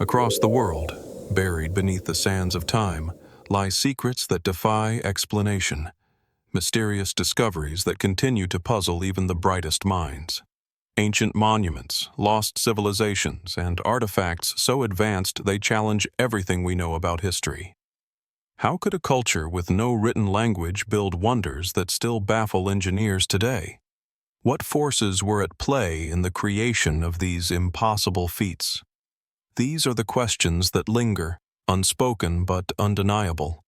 Across the world, buried beneath the sands of time, lie secrets that defy explanation, mysterious discoveries that continue to puzzle even the brightest minds. Ancient monuments, lost civilizations, and artifacts so advanced they challenge everything we know about history. How could a culture with no written language build wonders that still baffle engineers today? What forces were at play in the creation of these impossible feats? These are the questions that linger, unspoken but undeniable.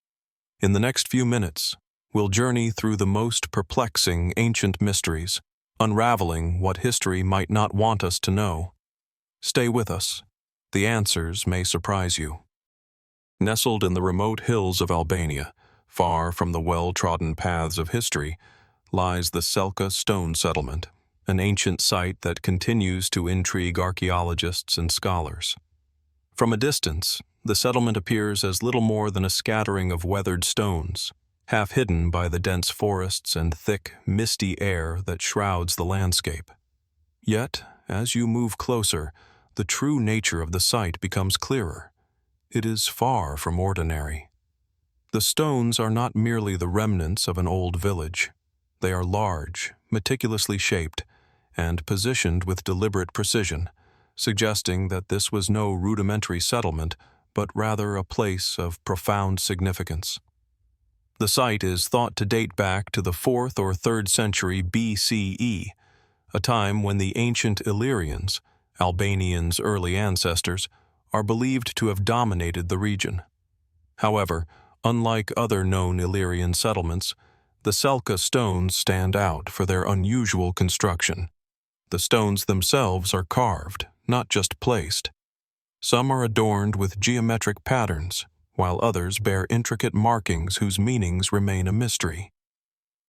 In the next few minutes, we'll journey through the most perplexing ancient mysteries, unraveling what history might not want us to know. Stay with us. The answers may surprise you. Nestled in the remote hills of Albania, far from the well-trodden paths of history, lies the Selca stone settlement, an ancient site that continues to intrigue archaeologists and scholars. From a distance, the settlement appears as little more than a scattering of weathered stones, half hidden by the dense forests and thick, misty air that shrouds the landscape. Yet, as you move closer, the true nature of the site becomes clearer. It is far from ordinary. The stones are not merely the remnants of an old village. They are large, meticulously shaped, and positioned with deliberate precision, suggesting that this was no rudimentary settlement, but rather a place of profound significance. The site is thought to date back to the 4th or 3rd century BCE, a time when the ancient Illyrians, Albanians' early ancestors, are believed to have dominated the region. However, unlike other known Illyrian settlements, the Selca stones stand out for their unusual construction. The stones themselves are carved, not just placed. Some are adorned with geometric patterns, while others bear intricate markings whose meanings remain a mystery.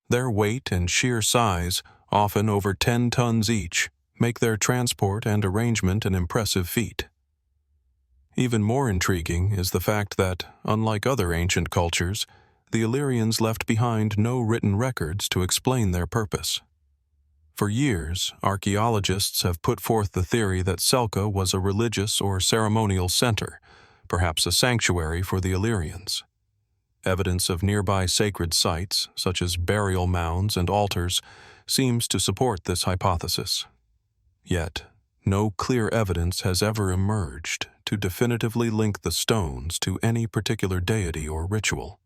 Their weight and sheer size, often over 10 tons each, make their transport and arrangement an impressive feat. Even more intriguing is the fact that, unlike other ancient cultures, the Illyrians left behind no written records to explain their purpose. For years, archaeologists have put forth the theory that Selca was a religious or ceremonial center, perhaps a sanctuary for the Illyrians. Evidence of nearby sacred sites, such as burial mounds and altars, seems to support this hypothesis. Yet, no clear evidence has ever emerged to definitively link the stones to any particular deity or ritual.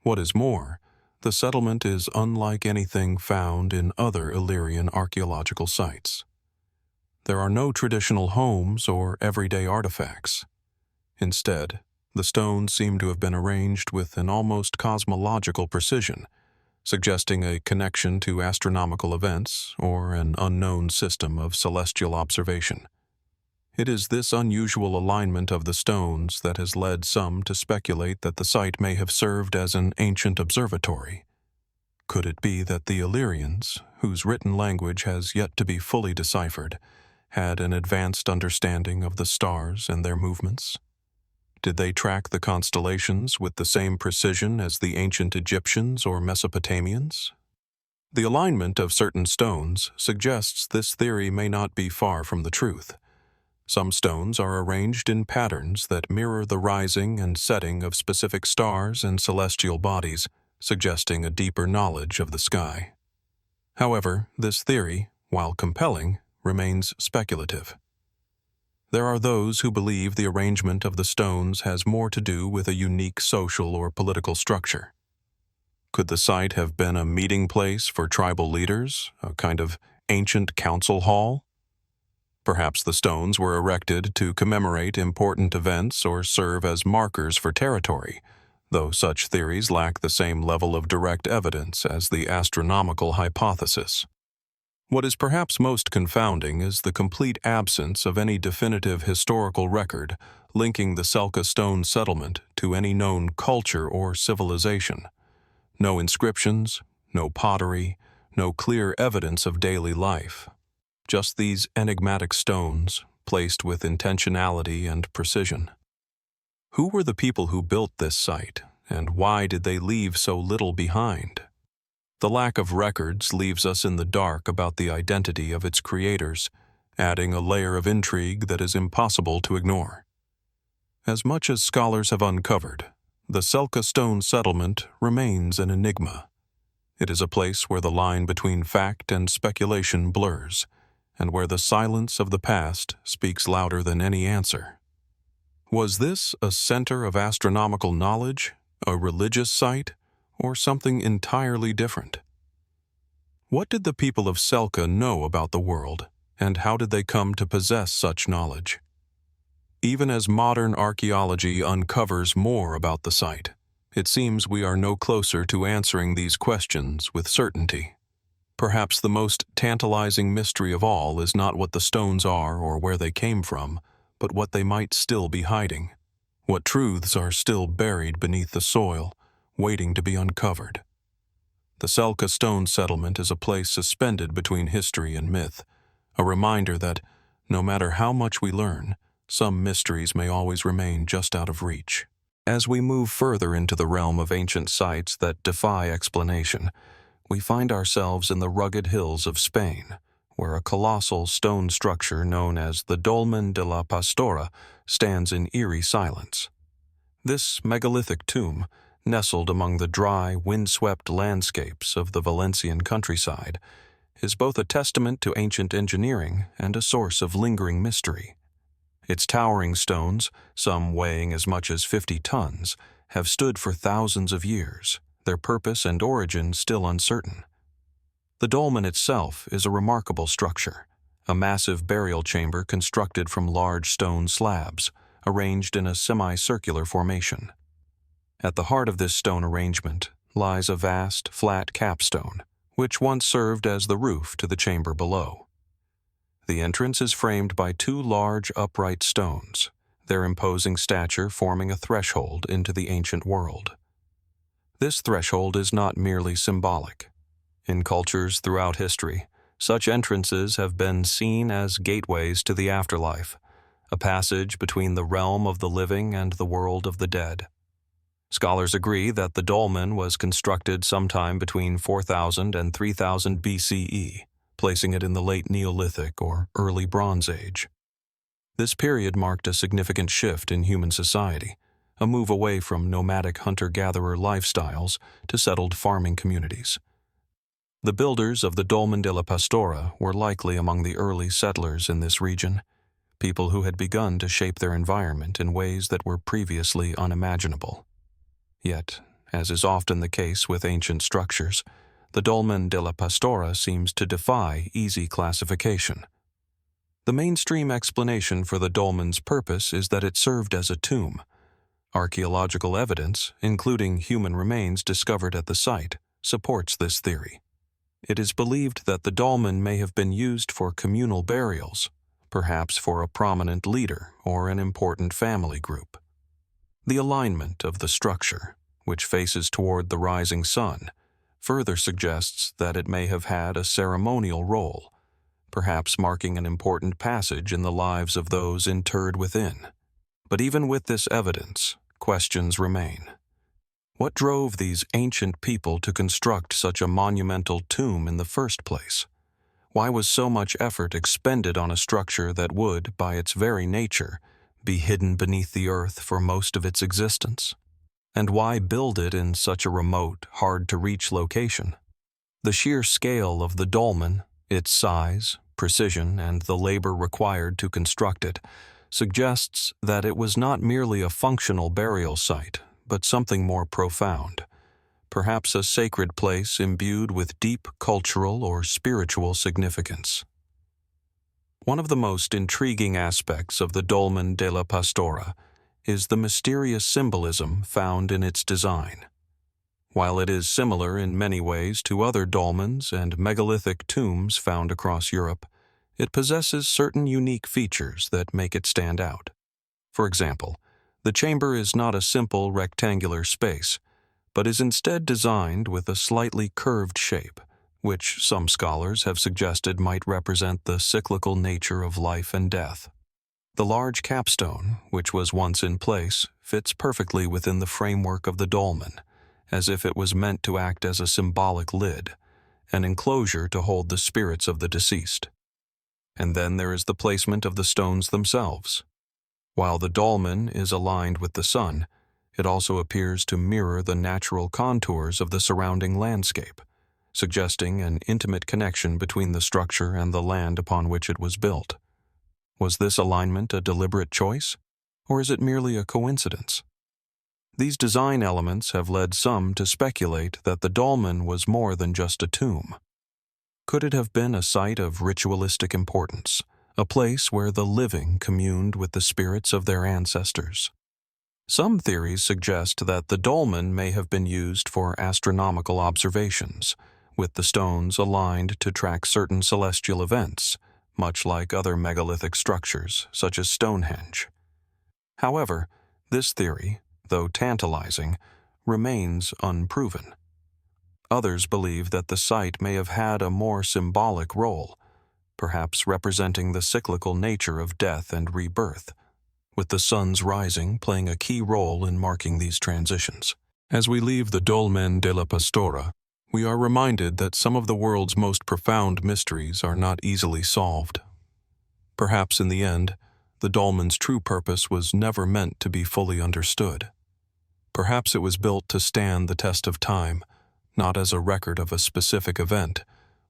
What is more, the settlement is unlike anything found in other Illyrian archaeological sites. There are no traditional homes or everyday artifacts. Instead, the stones seem to have been arranged with an almost cosmological precision, suggesting a connection to astronomical events or an unknown system of celestial observation. It is this unusual alignment of the stones that has led some to speculate that the site may have served as an ancient observatory. Could it be that the Illyrians, whose written language has yet to be fully deciphered, had an advanced understanding of the stars and their movements? Did they track the constellations with the same precision as the ancient Egyptians or Mesopotamians? The alignment of certain stones suggests this theory may not be far from the truth. Some stones are arranged in patterns that mirror the rising and setting of specific stars and celestial bodies, suggesting a deeper knowledge of the sky. However, this theory, while compelling, remains speculative. There are those who believe the arrangement of the stones has more to do with a unique social or political structure. Could the site have been a meeting place for tribal leaders, a kind of ancient council hall? Perhaps the stones were erected to commemorate important events or serve as markers for territory, though such theories lack the same level of direct evidence as the astronomical hypothesis. What is perhaps most confounding is the complete absence of any definitive historical record linking the Selca stone settlement to any known culture or civilization. No inscriptions, no pottery, no clear evidence of daily life. Just these enigmatic stones, placed with intentionality and precision. Who were the people who built this site, and why did they leave so little behind? The lack of records leaves us in the dark about the identity of its creators, adding a layer of intrigue that is impossible to ignore. As much as scholars have uncovered, the Selca stone settlement remains an enigma. It is a place where the line between fact and speculation blurs, and where the silence of the past speaks louder than any answer. Was this a center of astronomical knowledge, a religious site, or something entirely different? What did the people of Selca know about the world, and how did they come to possess such knowledge? Even as modern archaeology uncovers more about the site, it seems we are no closer to answering these questions with certainty. Perhaps the most tantalizing mystery of all is not what the stones are or where they came from, but what they might still be hiding. What truths are still buried beneath the soil, waiting to be uncovered. The Selca stone settlement is a place suspended between history and myth, a reminder that, no matter how much we learn, some mysteries may always remain just out of reach. As we move further into the realm of ancient sites that defy explanation, we find ourselves in the rugged hills of Spain, where a colossal stone structure known as the Dolmen de la Pastora stands in eerie silence. This megalithic tomb, nestled among the dry, windswept landscapes of the Valencian countryside, is both a testament to ancient engineering and a source of lingering mystery. Its towering stones, some weighing as much as 50 tons, have stood for thousands of years, their purpose and origin still uncertain. The dolmen itself is a remarkable structure, a massive burial chamber constructed from large stone slabs, arranged in a semicircular formation. At the heart of this stone arrangement lies a vast, flat capstone, which once served as the roof to the chamber below. The entrance is framed by two large upright stones, their imposing stature forming a threshold into the ancient world. This threshold is not merely symbolic. In cultures throughout history, such entrances have been seen as gateways to the afterlife, a passage between the realm of the living and the world of the dead. Scholars agree that the dolmen was constructed sometime between 4000 and 3000 BCE, placing it in the late Neolithic or early Bronze Age. This period marked a significant shift in human society, a move away from nomadic hunter-gatherer lifestyles to settled farming communities. The builders of the Dolmen de la Pastora were likely among the early settlers in this region, people who had begun to shape their environment in ways that were previously unimaginable. Yet, as is often the case with ancient structures, the Dolmen de la Pastora seems to defy easy classification. The mainstream explanation for the dolmen's purpose is that it served as a tomb. Archaeological evidence, including human remains discovered at the site, supports this theory. It is believed that the dolmen may have been used for communal burials, perhaps for a prominent leader or an important family group. The alignment of the structure, which faces toward the rising sun, further suggests that it may have had a ceremonial role, perhaps marking an important passage in the lives of those interred within. But even with this evidence, questions remain. What drove these ancient people to construct such a monumental tomb in the first place? Why was so much effort expended on a structure that would, by its very nature, be hidden beneath the earth for most of its existence? And why build it in such a remote, hard-to-reach location? The sheer scale of the dolmen, its size, precision, and the labor required to construct it, suggests that it was not merely a functional burial site, but something more profound, perhaps a sacred place imbued with deep cultural or spiritual significance. One of the most intriguing aspects of the Dolmen de la Pastora is the mysterious symbolism found in its design. While it is similar in many ways to other dolmens and megalithic tombs found across Europe, it possesses certain unique features that make it stand out. For example, the chamber is not a simple rectangular space, but is instead designed with a slightly curved shape, which some scholars have suggested might represent the cyclical nature of life and death. The large capstone, which was once in place, fits perfectly within the framework of the dolmen, as if it was meant to act as a symbolic lid, an enclosure to hold the spirits of the deceased. And then there is the placement of the stones themselves. While the dolmen is aligned with the sun, it also appears to mirror the natural contours of the surrounding landscape, suggesting an intimate connection between the structure and the land upon which it was built. Was this alignment a deliberate choice, or is it merely a coincidence? These design elements have led some to speculate that the dolmen was more than just a tomb. Could it have been a site of ritualistic importance, a place where the living communed with the spirits of their ancestors? Some theories suggest that the dolmen may have been used for astronomical observations, with the stones aligned to track certain celestial events, much like other megalithic structures, such as Stonehenge. However, this theory, though tantalizing, remains unproven. Others believe that the site may have had a more symbolic role, perhaps representing the cyclical nature of death and rebirth, with the sun's rising playing a key role in marking these transitions. As we leave the Dolmen de la Pastora, we are reminded that some of the world's most profound mysteries are not easily solved. Perhaps in the end, the dolmen's true purpose was never meant to be fully understood. Perhaps it was built to stand the test of time, not as a record of a specific event,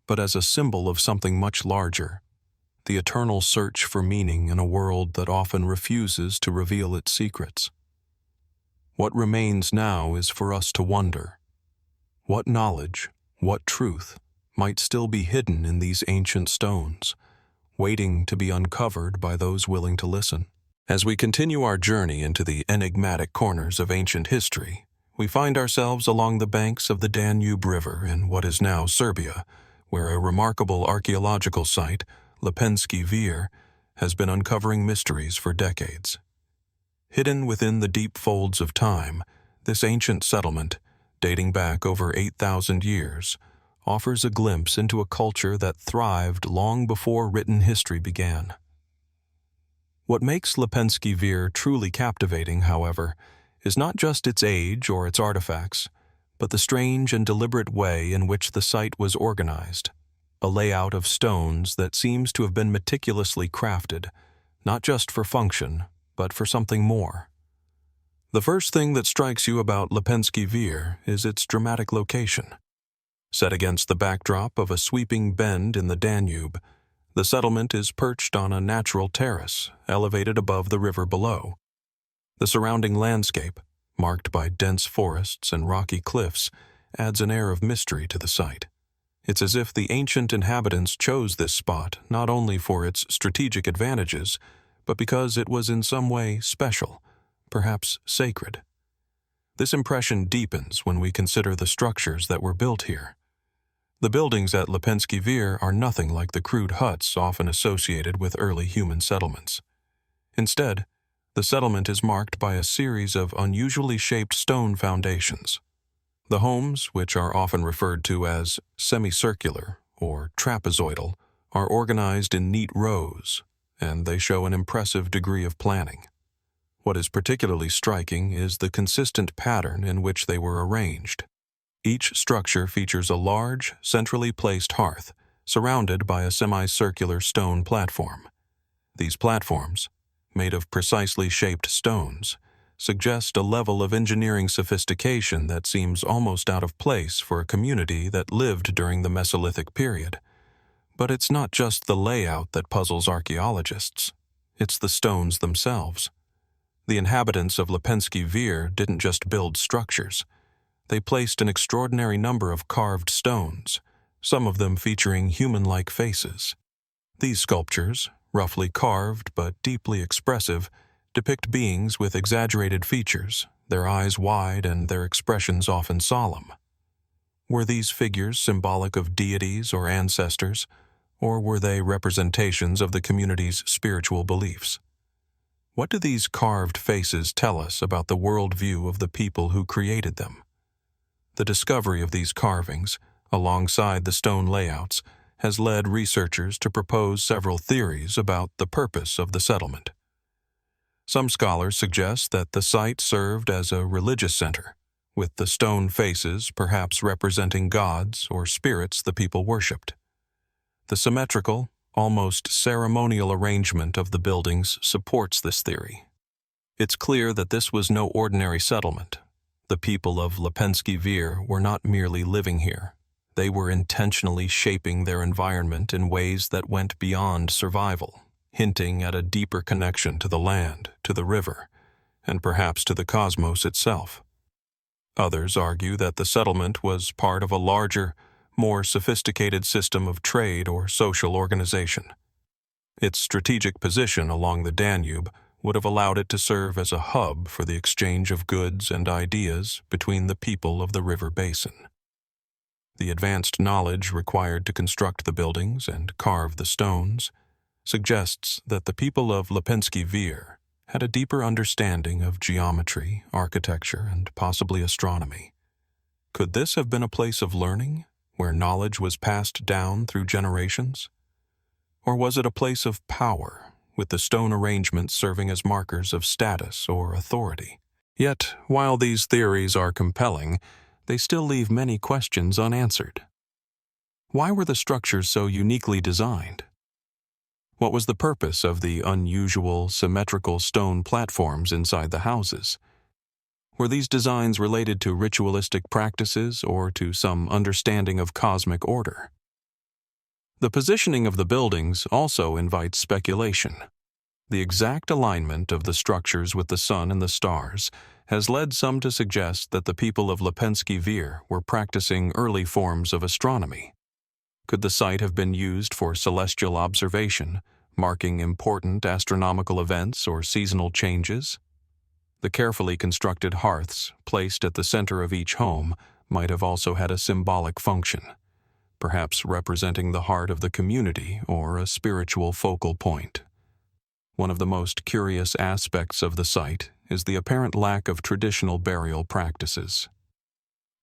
but as a symbol of something much larger, the eternal search for meaning in a world that often refuses to reveal its secrets. What remains now is for us to wonder. What knowledge, what truth, might still be hidden in these ancient stones, waiting to be uncovered by those willing to listen? As we continue our journey into the enigmatic corners of ancient history, we find ourselves along the banks of the Danube River in what is now Serbia, where a remarkable archaeological site, Lepenski Vir, has been uncovering mysteries for decades. Hidden within the deep folds of time, this ancient settlement, dating back over 8,000 years, offers a glimpse into a culture that thrived long before written history began. What makes Lepenski Vir truly captivating, however, is not just its age or its artifacts, but the strange and deliberate way in which the site was organized, a layout of stones that seems to have been meticulously crafted, not just for function, but for something more. The first thing that strikes you about Lepenski Vir is its dramatic location. Set against the backdrop of a sweeping bend in the Danube, the settlement is perched on a natural terrace, elevated above the river below. The surrounding landscape, marked by dense forests and rocky cliffs, adds an air of mystery to the site. It's as if the ancient inhabitants chose this spot not only for its strategic advantages, but because it was in some way special, perhaps sacred. This impression deepens when we consider the structures that were built here. The buildings at Lepenski Vir are nothing like the crude huts often associated with early human settlements. Instead, the settlement is marked by a series of unusually shaped stone foundations. The homes, which are often referred to as semicircular or trapezoidal, are organized in neat rows, and they show an impressive degree of planning. What is particularly striking is the consistent pattern in which they were arranged. Each structure features a large, centrally placed hearth, surrounded by a semicircular stone platform. These platforms, made of precisely shaped stones, suggest a level of engineering sophistication that seems almost out of place for a community that lived during the Mesolithic period. But it's not just the layout that puzzles archaeologists. It's the stones themselves. The inhabitants of Lepenski Vir didn't just build structures. They placed an extraordinary number of carved stones, some of them featuring human-like faces. These sculptures, roughly carved but deeply expressive, depict beings with exaggerated features, their eyes wide and their expressions often solemn. Were these figures symbolic of deities or ancestors, or were they representations of the community's spiritual beliefs? What do these carved faces tell us about the worldview of the people who created them? The discovery of these carvings, alongside the stone layouts, has led researchers to propose several theories about the purpose of the settlement. Some scholars suggest that the site served as a religious center, with the stone faces perhaps representing gods or spirits the people worshipped. The symmetrical, almost ceremonial arrangement of the buildings supports this theory, It's clear that this was no ordinary settlement. The people of Lepenski Vir were not merely living here. They were intentionally shaping their environment in ways that went beyond survival, hinting at a deeper connection to the land, to the river, and perhaps to the cosmos itself. Others argue that the settlement was part of a larger, more sophisticated system of trade or social organization. Its strategic position along the Danube would have allowed it to serve as a hub for the exchange of goods and ideas between the people of the river basin. The advanced knowledge required to construct the buildings and carve the stones suggests that the people of Lepenski Vir had a deeper understanding of geometry, architecture, and possibly astronomy. Could this have been a place of learning, where knowledge was passed down through generations? Or was it a place of power, with the stone arrangements serving as markers of status or authority? Yet, while these theories are compelling, they still leave many questions unanswered. Why were the structures so uniquely designed? What was the purpose of the unusual, symmetrical stone platforms inside the houses? Were these designs related to ritualistic practices or to some understanding of cosmic order? The positioning of the buildings also invites speculation. The exact alignment of the structures with the sun and the stars has led some to suggest that the people of Lepenski Vir were practicing early forms of astronomy. Could the site have been used for celestial observation, marking important astronomical events or seasonal changes? The carefully constructed hearths, placed at the center of each home, might have also had a symbolic function, perhaps representing the heart of the community or a spiritual focal point. One of the most curious aspects of the site is the apparent lack of traditional burial practices.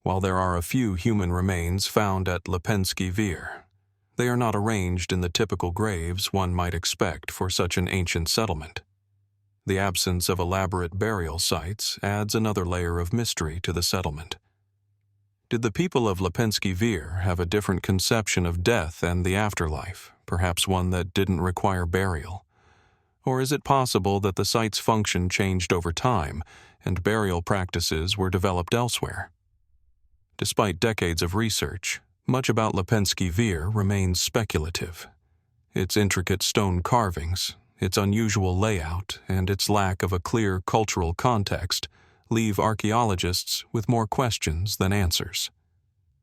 While there are a few human remains found at Lepenski Vir, they are not arranged in the typical graves one might expect for such an ancient settlement. The absence of elaborate burial sites adds another layer of mystery to the settlement. Did the people of Lepenski Vir have a different conception of death and the afterlife, perhaps one that didn't require burial? Or is it possible that the site's function changed over time and burial practices were developed elsewhere? Despite decades of research, much about Lepenski Vir remains speculative. Its intricate stone carvings, its unusual layout, and its lack of a clear cultural context leave archaeologists with more questions than answers.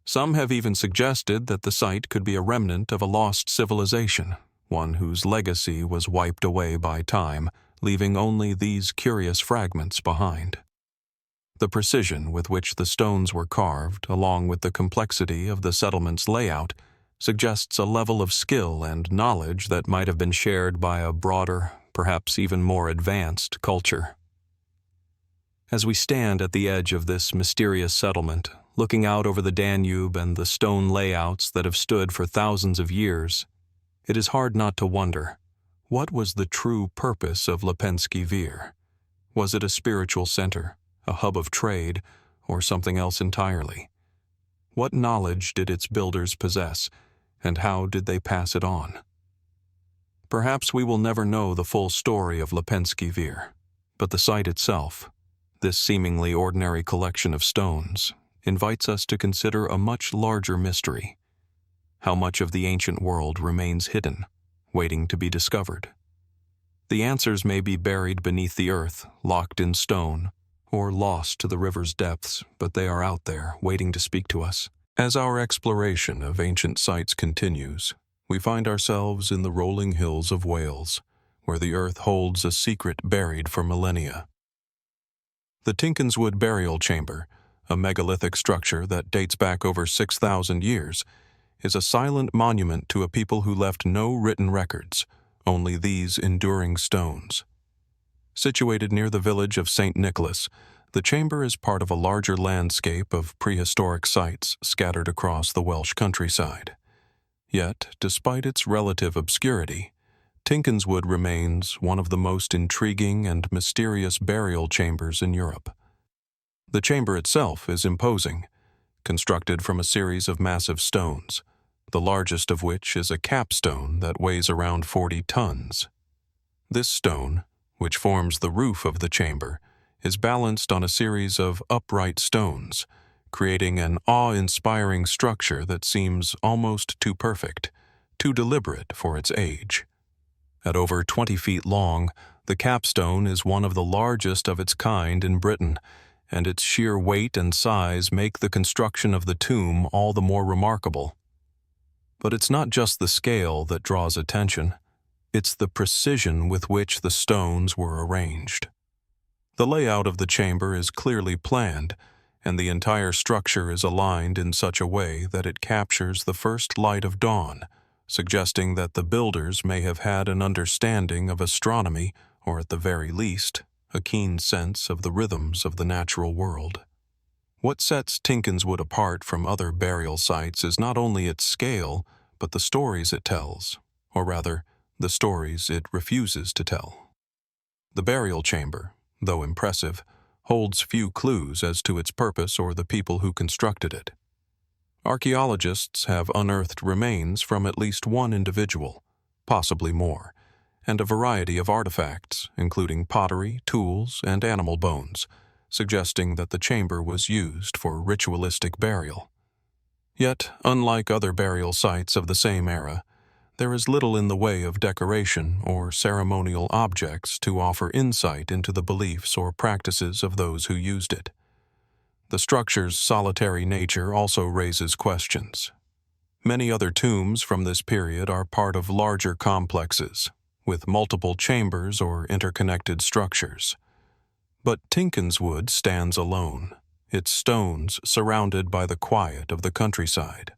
Some have even suggested that the site could be a remnant of a lost civilization, one whose legacy was wiped away by time, leaving only these curious fragments behind. The precision with which the stones were carved, along with the complexity of the settlement's layout, suggests a level of skill and knowledge that might have been shared by a broader, perhaps even more advanced culture. As we stand at the edge of this mysterious settlement, looking out over the Danube and the stone layouts that have stood for thousands of years, it is hard not to wonder, what was the true purpose of Lepenski Vir? Was it a spiritual center, a hub of trade, or something else entirely? What knowledge did its builders possess, and how did they pass it on? Perhaps we will never know the full story of Lepenski Vir, but the site itself, this seemingly ordinary collection of stones, invites us to consider a much larger mystery. How much of the ancient world remains hidden, waiting to be discovered? The answers may be buried beneath the earth, locked in stone, or lost to the river's depths, but they are out there, waiting to speak to us. As our exploration of ancient sites continues, we find ourselves in the rolling hills of Wales, where the earth holds a secret buried for millennia. The Tinkinswood burial chamber, a megalithic structure that dates back over 6,000 years, is a silent monument to a people who left no written records, only these enduring stones. Situated near the village of St. Nicholas, the chamber is part of a larger landscape of prehistoric sites scattered across the Welsh countryside. Yet, despite its relative obscurity, Tinkinswood remains one of the most intriguing and mysterious burial chambers in Europe. The chamber itself is imposing, constructed from a series of massive stones, the largest of which is a capstone that weighs around 40 tons. This stone, which forms the roof of the chamber, is balanced on a series of upright stones, creating an awe-inspiring structure that seems almost too perfect, too deliberate for its age. At over 20 feet long, the capstone is one of the largest of its kind in Britain, and its sheer weight and size make the construction of the tomb all the more remarkable. But it's not just the scale that draws attention, it's the precision with which the stones were arranged. The layout of the chamber is clearly planned, and the entire structure is aligned in such a way that it captures the first light of dawn, suggesting that the builders may have had an understanding of astronomy, or at the very least, a keen sense of the rhythms of the natural world. What sets Tinkinswood apart from other burial sites is not only its scale, but the stories it tells, or rather, the stories it refuses to tell. The burial chamber, though impressive, holds few clues as to its purpose or the people who constructed it. Archaeologists have unearthed remains from at least one individual, possibly more, and a variety of artifacts, including pottery, tools, and animal bones, suggesting that the chamber was used for ritualistic burial. Yet, unlike other burial sites of the same era, there is little in the way of decoration or ceremonial objects to offer insight into the beliefs or practices of those who used it. The structure's solitary nature also raises questions. Many other tombs from this period are part of larger complexes, with multiple chambers or interconnected structures. But Tinkinswood stands alone, its stones surrounded by the quiet of the countryside.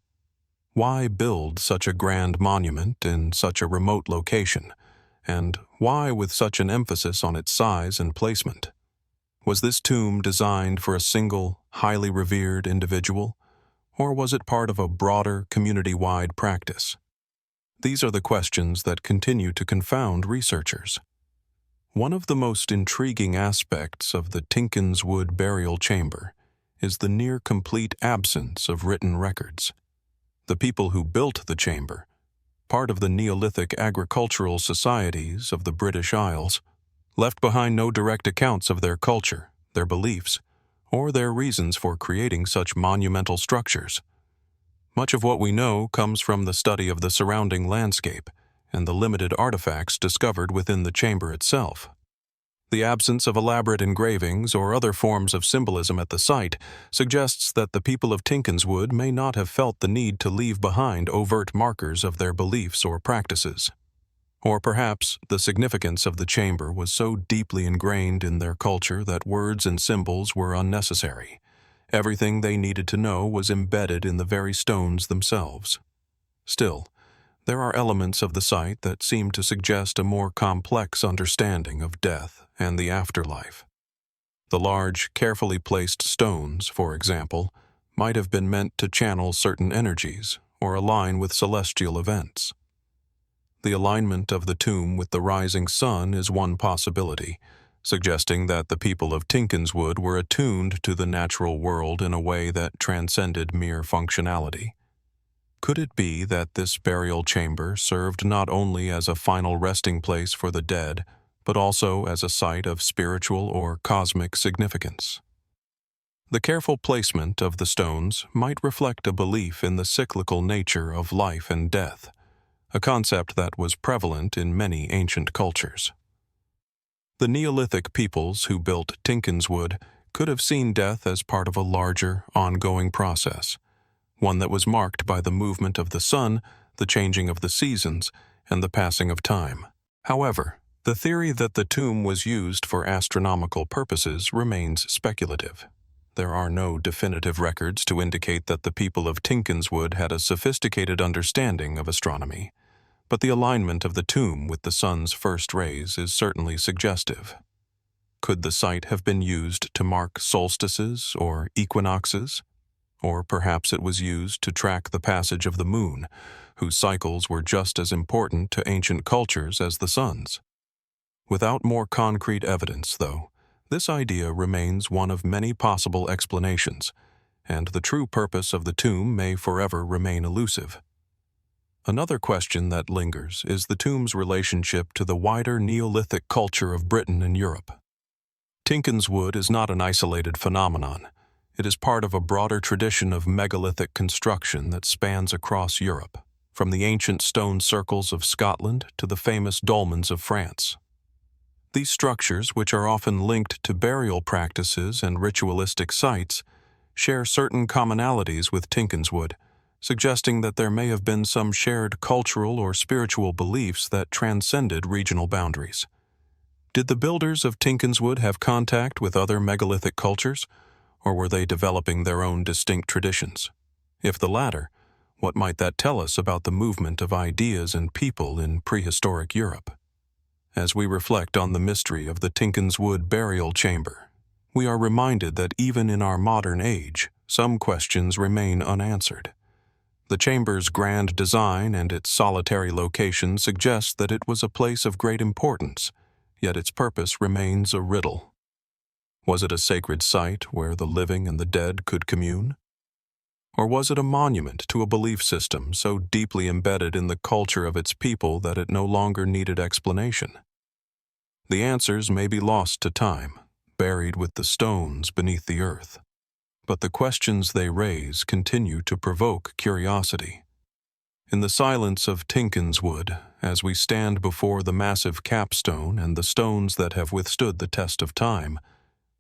Why build such a grand monument in such a remote location, and why with such an emphasis on its size and placement? Was this tomb designed for a single, highly revered individual, or was it part of a broader, community-wide practice? These are the questions that continue to confound researchers. One of the most intriguing aspects of the Tinkinswood burial chamber is the near-complete absence of written records. The people who built the chamber, part of the Neolithic agricultural societies of the British Isles, left behind no direct accounts of their culture, their beliefs, or their reasons for creating such monumental structures. Much of what we know comes from the study of the surrounding landscape and the limited artifacts discovered within the chamber itself. The absence of elaborate engravings or other forms of symbolism at the site suggests that the people of Tinkinswood may not have felt the need to leave behind overt markers of their beliefs or practices. Or perhaps the significance of the chamber was so deeply ingrained in their culture that words and symbols were unnecessary. Everything they needed to know was embedded in the very stones themselves. Still, there are elements of the site that seem to suggest a more complex understanding of death and the afterlife. The large, carefully placed stones, for example, might have been meant to channel certain energies or align with celestial events. The alignment of the tomb with the rising sun is one possibility, suggesting that the people of Tinkinswood were attuned to the natural world in a way that transcended mere functionality. Could it be that this burial chamber served not only as a final resting place for the dead, but also as a site of spiritual or cosmic significance? The careful placement of the stones might reflect a belief in the cyclical nature of life and death, a concept that was prevalent in many ancient cultures. The Neolithic peoples who built Tinkinswood could have seen death as part of a larger, ongoing process, one that was marked by the movement of the sun, the changing of the seasons, and the passing of time. However, the theory that the tomb was used for astronomical purposes remains speculative. There are no definitive records to indicate that the people of Tinkinswood had a sophisticated understanding of astronomy, but the alignment of the tomb with the sun's first rays is certainly suggestive. Could the site have been used to mark solstices or equinoxes? Or perhaps it was used to track the passage of the moon, whose cycles were just as important to ancient cultures as the sun's. Without more concrete evidence, though, this idea remains one of many possible explanations, and the true purpose of the tomb may forever remain elusive. Another question that lingers is the tomb's relationship to the wider Neolithic culture of Britain and Europe. Tinkinswood is not an isolated phenomenon. It is part of a broader tradition of megalithic construction that spans across Europe, from the ancient stone circles of Scotland to the famous dolmens of France. These structures, which are often linked to burial practices and ritualistic sites, share certain commonalities with Tinkinswood, suggesting that there may have been some shared cultural or spiritual beliefs that transcended regional boundaries. Did the builders of Tinkinswood have contact with other megalithic cultures, or were they developing their own distinct traditions? If the latter, what might that tell us about the movement of ideas and people in prehistoric Europe? As we reflect on the mystery of the Tinkinswood burial chamber, we are reminded that even in our modern age, some questions remain unanswered. The chamber's grand design and its solitary location suggest that it was a place of great importance, yet its purpose remains a riddle. Was it a sacred site where the living and the dead could commune? Or was it a monument to a belief system so deeply embedded in the culture of its people that it no longer needed explanation? The answers may be lost to time, buried with the stones beneath the earth. But the questions they raise continue to provoke curiosity. In the silence of Tinkinswood, as we stand before the massive capstone and the stones that have withstood the test of time,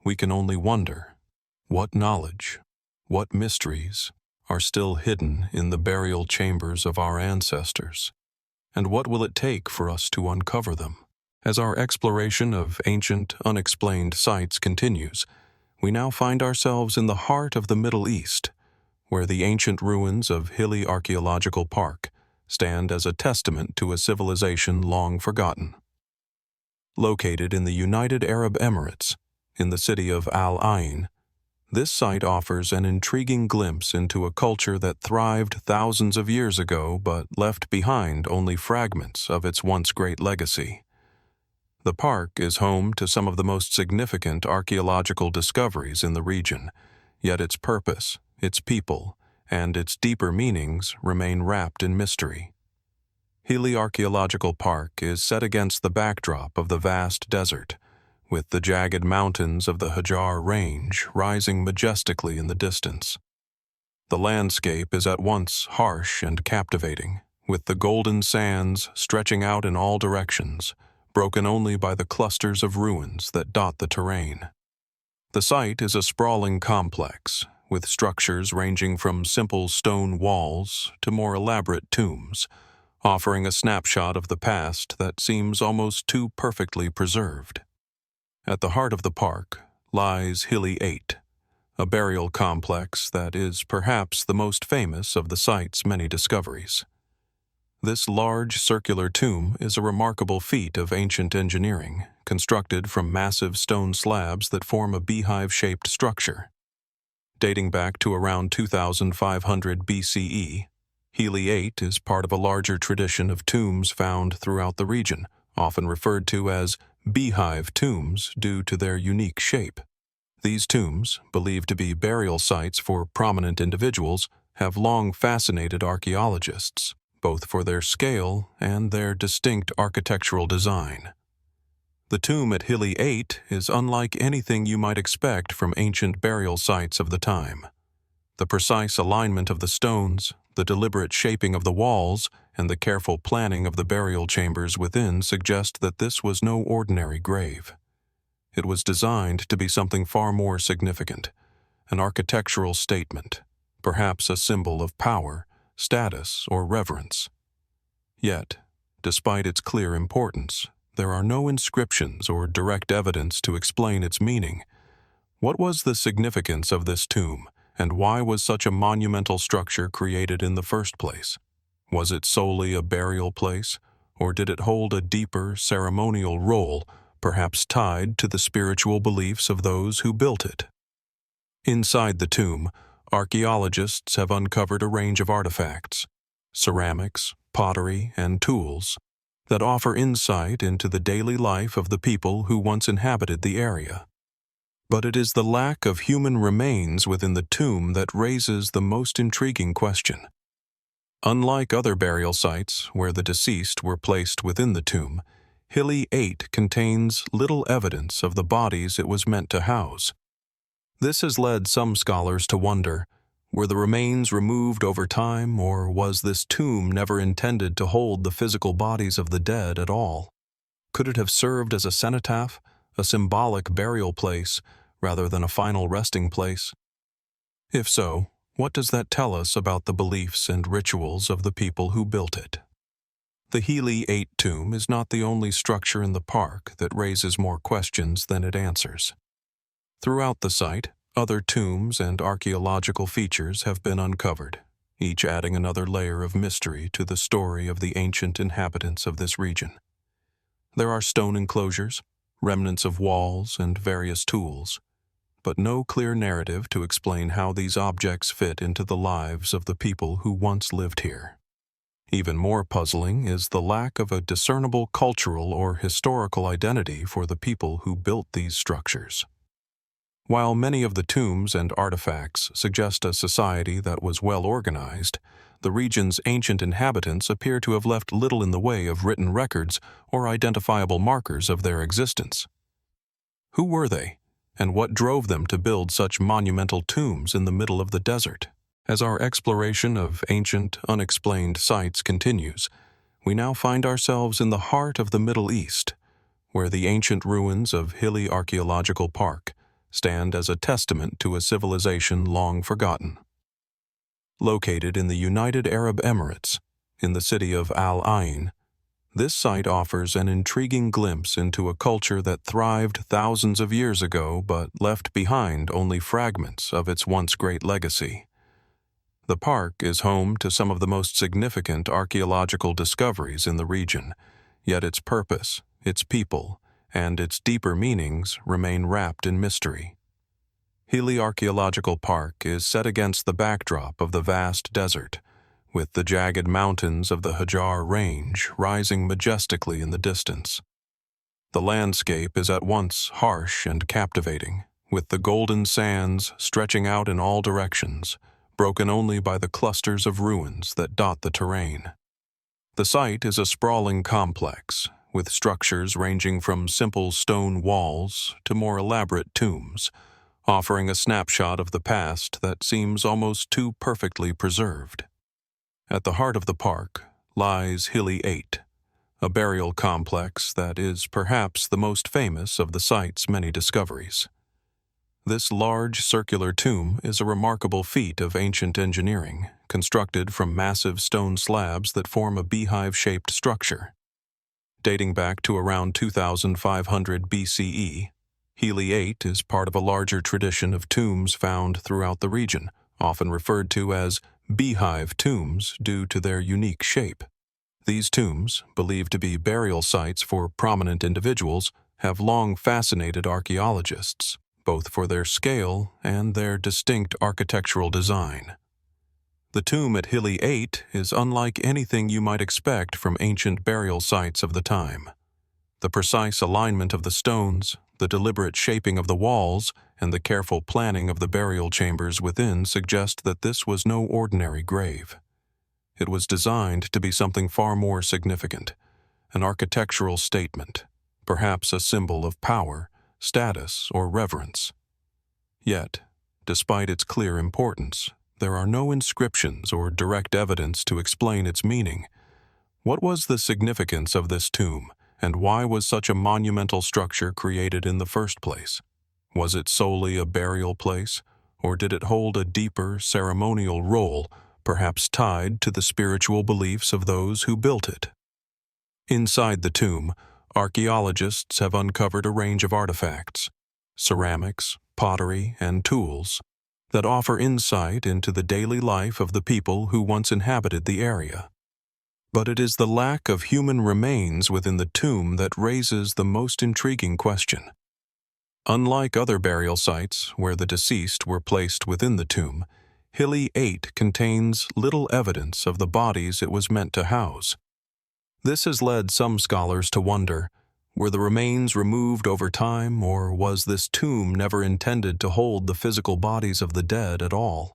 we can only wonder, what knowledge, what mysteries are still hidden in the burial chambers of our ancestors, and what will it take for us to uncover them? As our exploration of ancient, unexplained sites continues, we now find ourselves in the heart of the Middle East, where the ancient ruins of Hili Archaeological Park stand as a testament to a civilization long forgotten. Located in the United Arab Emirates, in the city of Al Ain, this site offers an intriguing glimpse into a culture that thrived thousands of years ago but left behind only fragments of its once great legacy. The park is home to some of the most significant archaeological discoveries in the region, yet its purpose, its people, and its deeper meanings remain wrapped in mystery. Hili Archaeological Park is set against the backdrop of the vast desert, with the jagged mountains of the Hajar Range rising majestically in the distance. The landscape is at once harsh and captivating, with the golden sands stretching out in all directions, broken only by the clusters of ruins that dot the terrain. The site is a sprawling complex, with structures ranging from simple stone walls to more elaborate tombs, offering a snapshot of the past that seems almost too perfectly preserved. At the heart of the park lies Hili 8, a burial complex that is perhaps the most famous of the site's many discoveries. This large circular tomb is a remarkable feat of ancient engineering, constructed from massive stone slabs that form a beehive-shaped structure. Dating back to around 2500 BCE, Hili 8 is part of a larger tradition of tombs found throughout the region, often referred to as beehive tombs due to their unique shape. These tombs, believed to be burial sites for prominent individuals, have long fascinated archaeologists, both for their scale and their distinct architectural design. The tomb at Hili 8 is unlike anything you might expect from ancient burial sites of the time. The precise alignment of the stones, the deliberate shaping of the walls, and the careful planning of the burial chambers within suggest that this was no ordinary grave. It was designed to be something far more significant, an architectural statement, perhaps a symbol of power, status, or reverence. Yet, despite its clear importance, there are no inscriptions or direct evidence to explain its meaning. What was the significance of this tomb, and why was such a monumental structure created in the first place? Was it solely a burial place, or did it hold a deeper ceremonial role, perhaps tied to the spiritual beliefs of those who built it? Inside the tomb, archaeologists have uncovered a range of artifacts, ceramics, pottery, and tools that offer insight into the daily life of the people who once inhabited the area. But it is the lack of human remains within the tomb that raises the most intriguing question. Unlike other burial sites where the deceased were placed within the tomb, Hili 8 contains little evidence of the bodies it was meant to house. This has led some scholars to wonder, were the remains removed over time, or was this tomb never intended to hold the physical bodies of the dead at all? Could it have served as a cenotaph, a symbolic burial place, rather than a final resting place? If so, what does that tell us about the beliefs and rituals of the people who built it? The Hili 8 tomb is not the only structure in the park that raises more questions than it answers. Throughout the site, other tombs and archaeological features have been uncovered, each adding another layer of mystery to the story of the ancient inhabitants of this region. There are stone enclosures, remnants of walls, and various tools, but no clear narrative to explain how these objects fit into the lives of the people who once lived here. Even more puzzling is the lack of a discernible cultural or historical identity for the people who built these structures. While many of the tombs and artifacts suggest a society that was well organized, the region's ancient inhabitants appear to have left little in the way of written records or identifiable markers of their existence. Who were they, and what drove them to build such monumental tombs in the middle of the desert? As our exploration of ancient, unexplained sites continues, we now find ourselves in the heart of the Middle East, where the ancient ruins of Hili Archaeological Park stand as a testament to a civilization long forgotten. Located in the United Arab Emirates, in the city of Al Ain, this site offers an intriguing glimpse into a culture that thrived thousands of years ago but left behind only fragments of its once great legacy. The park is home to some of the most significant archaeological discoveries in the region, yet its purpose, its people, and its deeper meanings remain wrapped in mystery. Hili Archaeological Park is set against the backdrop of the vast desert, with the jagged mountains of the Hajar Range rising majestically in the distance. The landscape is at once harsh and captivating, with the golden sands stretching out in all directions, broken only by the clusters of ruins that dot the terrain. The site is a sprawling complex, with structures ranging from simple stone walls to more elaborate tombs, offering a snapshot of the past that seems almost too perfectly preserved. At the heart of the park lies Hili 8, a burial complex that is perhaps the most famous of the site's many discoveries. This large circular tomb is a remarkable feat of ancient engineering, constructed from massive stone slabs that form a beehive-shaped structure. Dating back to around 2500 BCE, Hili 8 is part of a larger tradition of tombs found throughout the region, often referred to as beehive tombs due to their unique shape. These tombs, believed to be burial sites for prominent individuals, have long fascinated archaeologists, both for their scale and their distinct architectural design. The tomb at Hili 8 is unlike anything you might expect from ancient burial sites of the time. The precise alignment of the stones, the deliberate shaping of the walls, and the careful planning of the burial chambers within suggest that this was no ordinary grave. It was designed to be something far more significant, an architectural statement, perhaps a symbol of power, status, or reverence. Yet, despite its clear importance, there are no inscriptions or direct evidence to explain its meaning. What was the significance of this tomb, and why was such a monumental structure created in the first place? Was it solely a burial place, or did it hold a deeper ceremonial role, perhaps tied to the spiritual beliefs of those who built it? Inside the tomb, archaeologists have uncovered a range of artifacts, ceramics, pottery, and tools that offer insight into the daily life of the people who once inhabited the area. But it is the lack of human remains within the tomb that raises the most intriguing question. Unlike other burial sites where the deceased were placed within the tomb, Hili 8 contains little evidence of the bodies it was meant to house. This has led some scholars to wonder, were the remains removed over time, or was this tomb never intended to hold the physical bodies of the dead at all?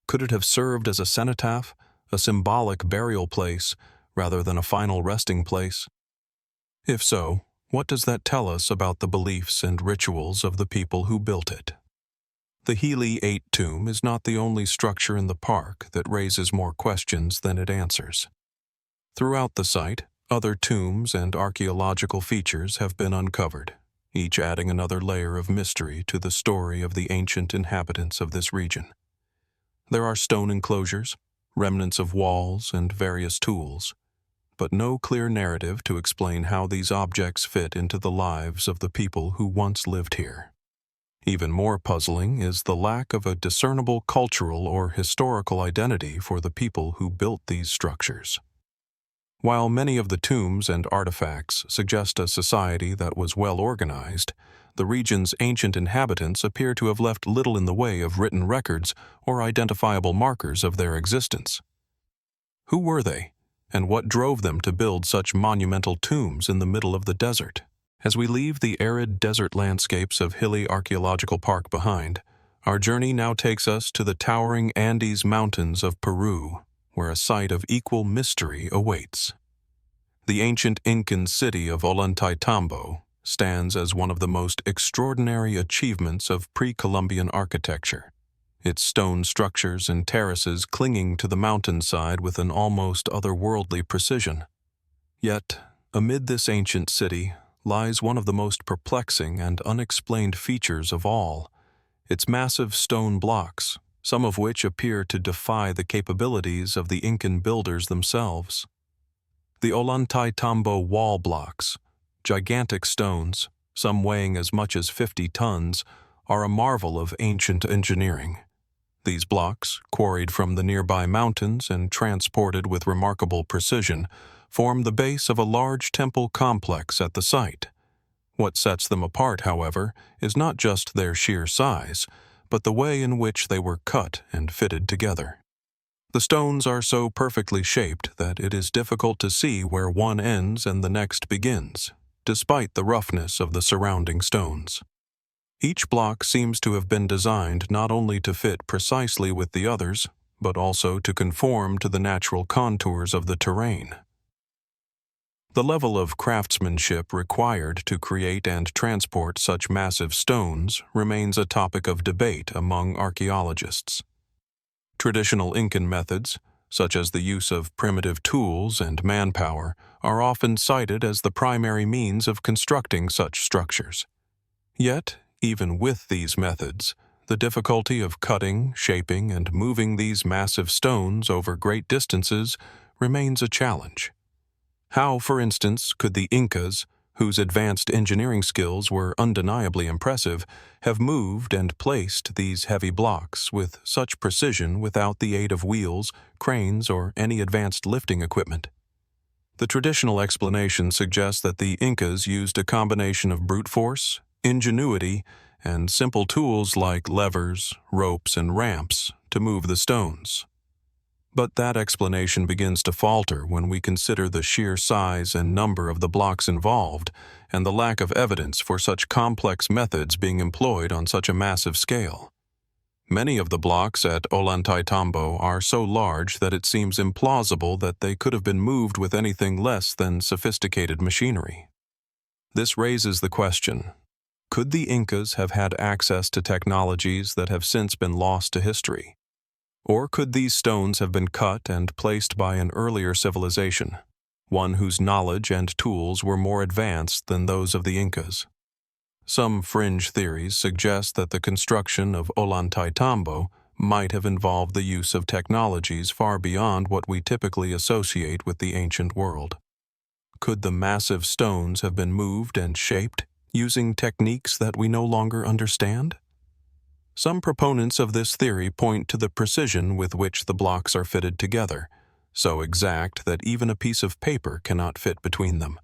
Could it have served as a cenotaph, a symbolic burial place rather than a final resting place? If so, what does that tell us about the beliefs and rituals of the people who built it? The Hili 8 tomb is not the only structure in the park that raises more questions than it answers. Throughout the site, other tombs and archaeological features have been uncovered, each adding another layer of mystery to the story of the ancient inhabitants of this region. There are stone enclosures, remnants of walls, and various tools, but no clear narrative to explain how these objects fit into the lives of the people who once lived here. Even more puzzling is the lack of a discernible cultural or historical identity for the people who built these structures. While many of the tombs and artifacts suggest a society that was well organized, the region's ancient inhabitants appear to have left little in the way of written records or identifiable markers of their existence. Who were they, and what drove them to build such monumental tombs in the middle of the desert? As we leave the arid desert landscapes of Hili Archaeological Park behind, our journey now takes us to the towering Andes Mountains of Peru, where a site of equal mystery awaits. The ancient Incan city of Ollantaytambo stands as one of the most extraordinary achievements of pre-Columbian architecture, its stone structures and terraces clinging to the mountainside with an almost otherworldly precision. Yet, amid this ancient city lies one of the most perplexing and unexplained features of all: its massive stone blocks, some of which appear to defy the capabilities of the Incan builders themselves. The Ollantaytambo wall blocks, gigantic stones, some weighing as much as 50 tons, are a marvel of ancient engineering. These blocks, quarried from the nearby mountains and transported with remarkable precision, form the base of a large temple complex at the site. What sets them apart, however, is not just their sheer size, but the way in which they were cut and fitted together. The stones are so perfectly shaped that it is difficult to see where one ends and the next begins, despite the roughness of the surrounding stones. Each block seems to have been designed not only to fit precisely with the others, but also to conform to the natural contours of the terrain. The level of craftsmanship required to create and transport such massive stones remains a topic of debate among archaeologists. Traditional Incan methods, such as the use of primitive tools and manpower, are often cited as the primary means of constructing such structures. Yet, even with these methods, the difficulty of cutting, shaping, and moving these massive stones over great distances remains a challenge. How, for instance, could the Incas, whose advanced engineering skills were undeniably impressive, have moved and placed these heavy blocks with such precision without the aid of wheels, cranes, or any advanced lifting equipment? The traditional explanation suggests that the Incas used a combination of brute force, ingenuity, and simple tools like levers, ropes, and ramps to move the stones. But that explanation begins to falter when we consider the sheer size and number of the blocks involved and the lack of evidence for such complex methods being employed on such a massive scale. Many of the blocks at Ollantaytambo are so large that it seems implausible that they could have been moved with anything less than sophisticated machinery. This raises the question: could the Incas have had access to technologies that have since been lost to history? Or could these stones have been cut and placed by an earlier civilization, one whose knowledge and tools were more advanced than those of the Incas? Some fringe theories suggest that the construction of Ollantaytambo might have involved the use of technologies far beyond what we typically associate with the ancient world. Could the massive stones have been moved and shaped using techniques that we no longer understand? Some proponents of this theory point to the precision with which the blocks are fitted together, so exact that even a piece of paper cannot fit between them,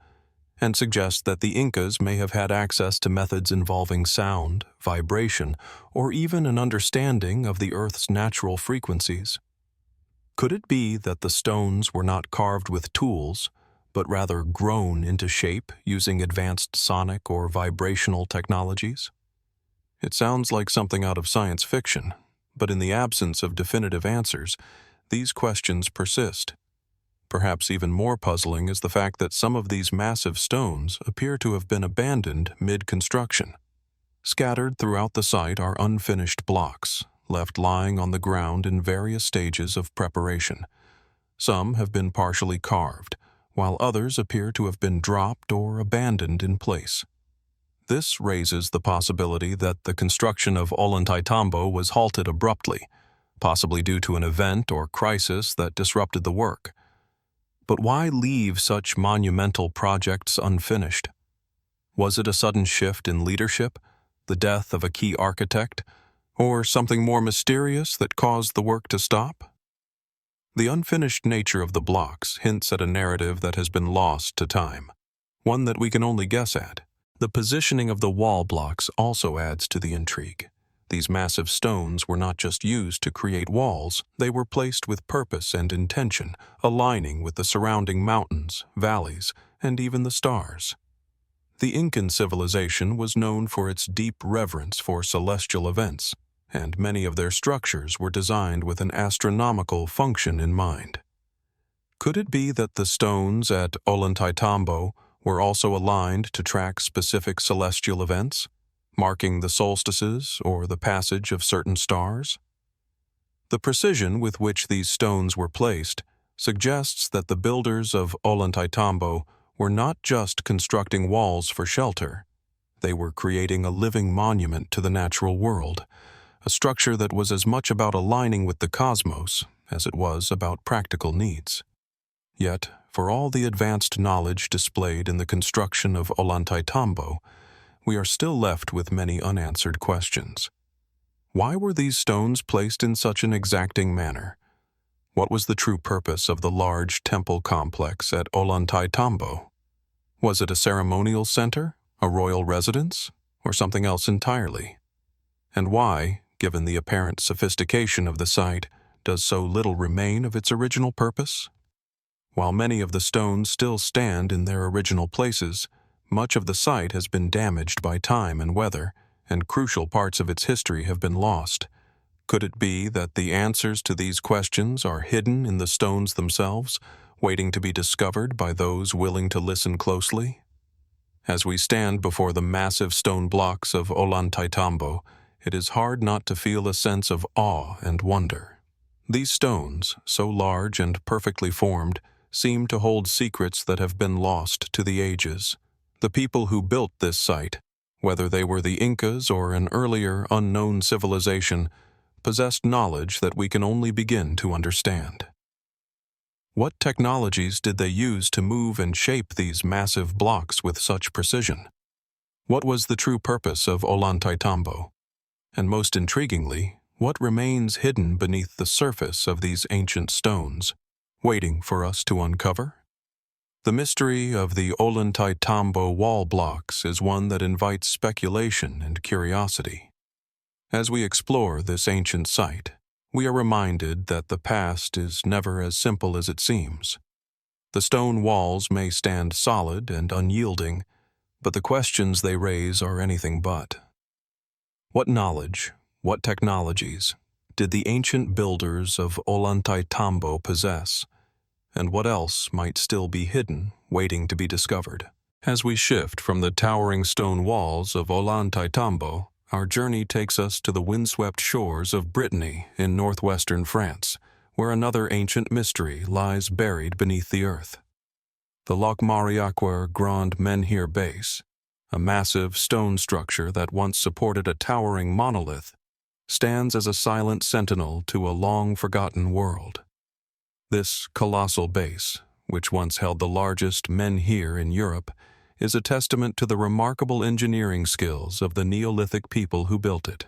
and suggest that the Incas may have had access to methods involving sound, vibration, or even an understanding of the Earth's natural frequencies. Could it be that the stones were not carved with tools, but rather grown into shape using advanced sonic or vibrational technologies? It sounds like something out of science fiction, but in the absence of definitive answers, these questions persist. Perhaps even more puzzling is the fact that some of these massive stones appear to have been abandoned mid-construction. Scattered throughout the site are unfinished blocks, left lying on the ground in various stages of preparation. Some have been partially carved, while others appear to have been dropped or abandoned in place. This raises the possibility that the construction of Ollantaytambo was halted abruptly, possibly due to an event or crisis that disrupted the work. But why leave such monumental projects unfinished? Was it a sudden shift in leadership, the death of a key architect, or something more mysterious that caused the work to stop? The unfinished nature of the blocks hints at a narrative that has been lost to time, one that we can only guess at. The positioning of the wall blocks also adds to the intrigue. These massive stones were not just used to create walls, they were placed with purpose and intention, aligning with the surrounding mountains, valleys, and even the stars. The Incan civilization was known for its deep reverence for celestial events, and many of their structures were designed with an astronomical function in mind. Could it be that the stones at Ollantaytambo were also aligned to track specific celestial events, marking the solstices or the passage of certain stars? The precision with which these stones were placed suggests that the builders of Ollantaytambo were not just constructing walls for shelter. They were creating a living monument to the natural world, a structure that was as much about aligning with the cosmos as it was about practical needs. Yet, for all the advanced knowledge displayed in the construction of Ollantaytambo, we are still left with many unanswered questions. Why were these stones placed in such an exacting manner? What was the true purpose of the large temple complex at Ollantaytambo? Was it a ceremonial center, a royal residence, or something else entirely? And why, given the apparent sophistication of the site, does so little remain of its original purpose? While many of the stones still stand in their original places, much of the site has been damaged by time and weather, and crucial parts of its history have been lost. Could it be that the answers to these questions are hidden in the stones themselves, waiting to be discovered by those willing to listen closely? As we stand before the massive stone blocks of Ollantaytambo, it is hard not to feel a sense of awe and wonder. These stones, so large and perfectly formed, seem to hold secrets that have been lost to the ages. The people who built this site, whether they were the Incas or an earlier unknown civilization, possessed knowledge that we can only begin to understand. What technologies did they use to move and shape these massive blocks with such precision? What was the true purpose of Ollantaytambo? And most intriguingly, what remains hidden beneath the surface of these ancient stones, waiting for us to uncover? The mystery of the Ollantaytambo wall blocks is one that invites speculation and curiosity. As we explore this ancient site, we are reminded that the past is never as simple as it seems. The stone walls may stand solid and unyielding, but the questions they raise are anything but. What knowledge, what technologies, did the ancient builders of Ollantaytambo possess? And what else might still be hidden, waiting to be discovered? As we shift from the towering stone walls of Ollantaytambo, our journey takes us to the windswept shores of Brittany in northwestern France, where another ancient mystery lies buried beneath the earth. The Locmariaquer Grand Menhir base, a massive stone structure that once supported a towering monolith, stands as a silent sentinel to a long-forgotten world. This colossal base, which once held the largest menhir in Europe, is a testament to the remarkable engineering skills of the Neolithic people who built it.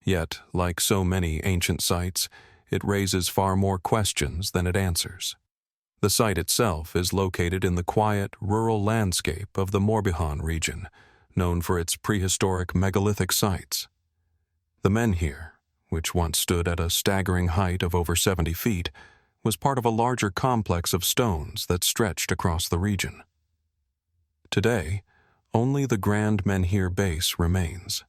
Yet, like so many ancient sites, it raises far more questions than it answers. The site itself is located in the quiet, rural landscape of the Morbihan region, known for its prehistoric megalithic sites. The menhir, which once stood at a staggering height of over 70 feet, was part of a larger complex of stones that stretched across the region. Today, only the Grand Menhir base remains,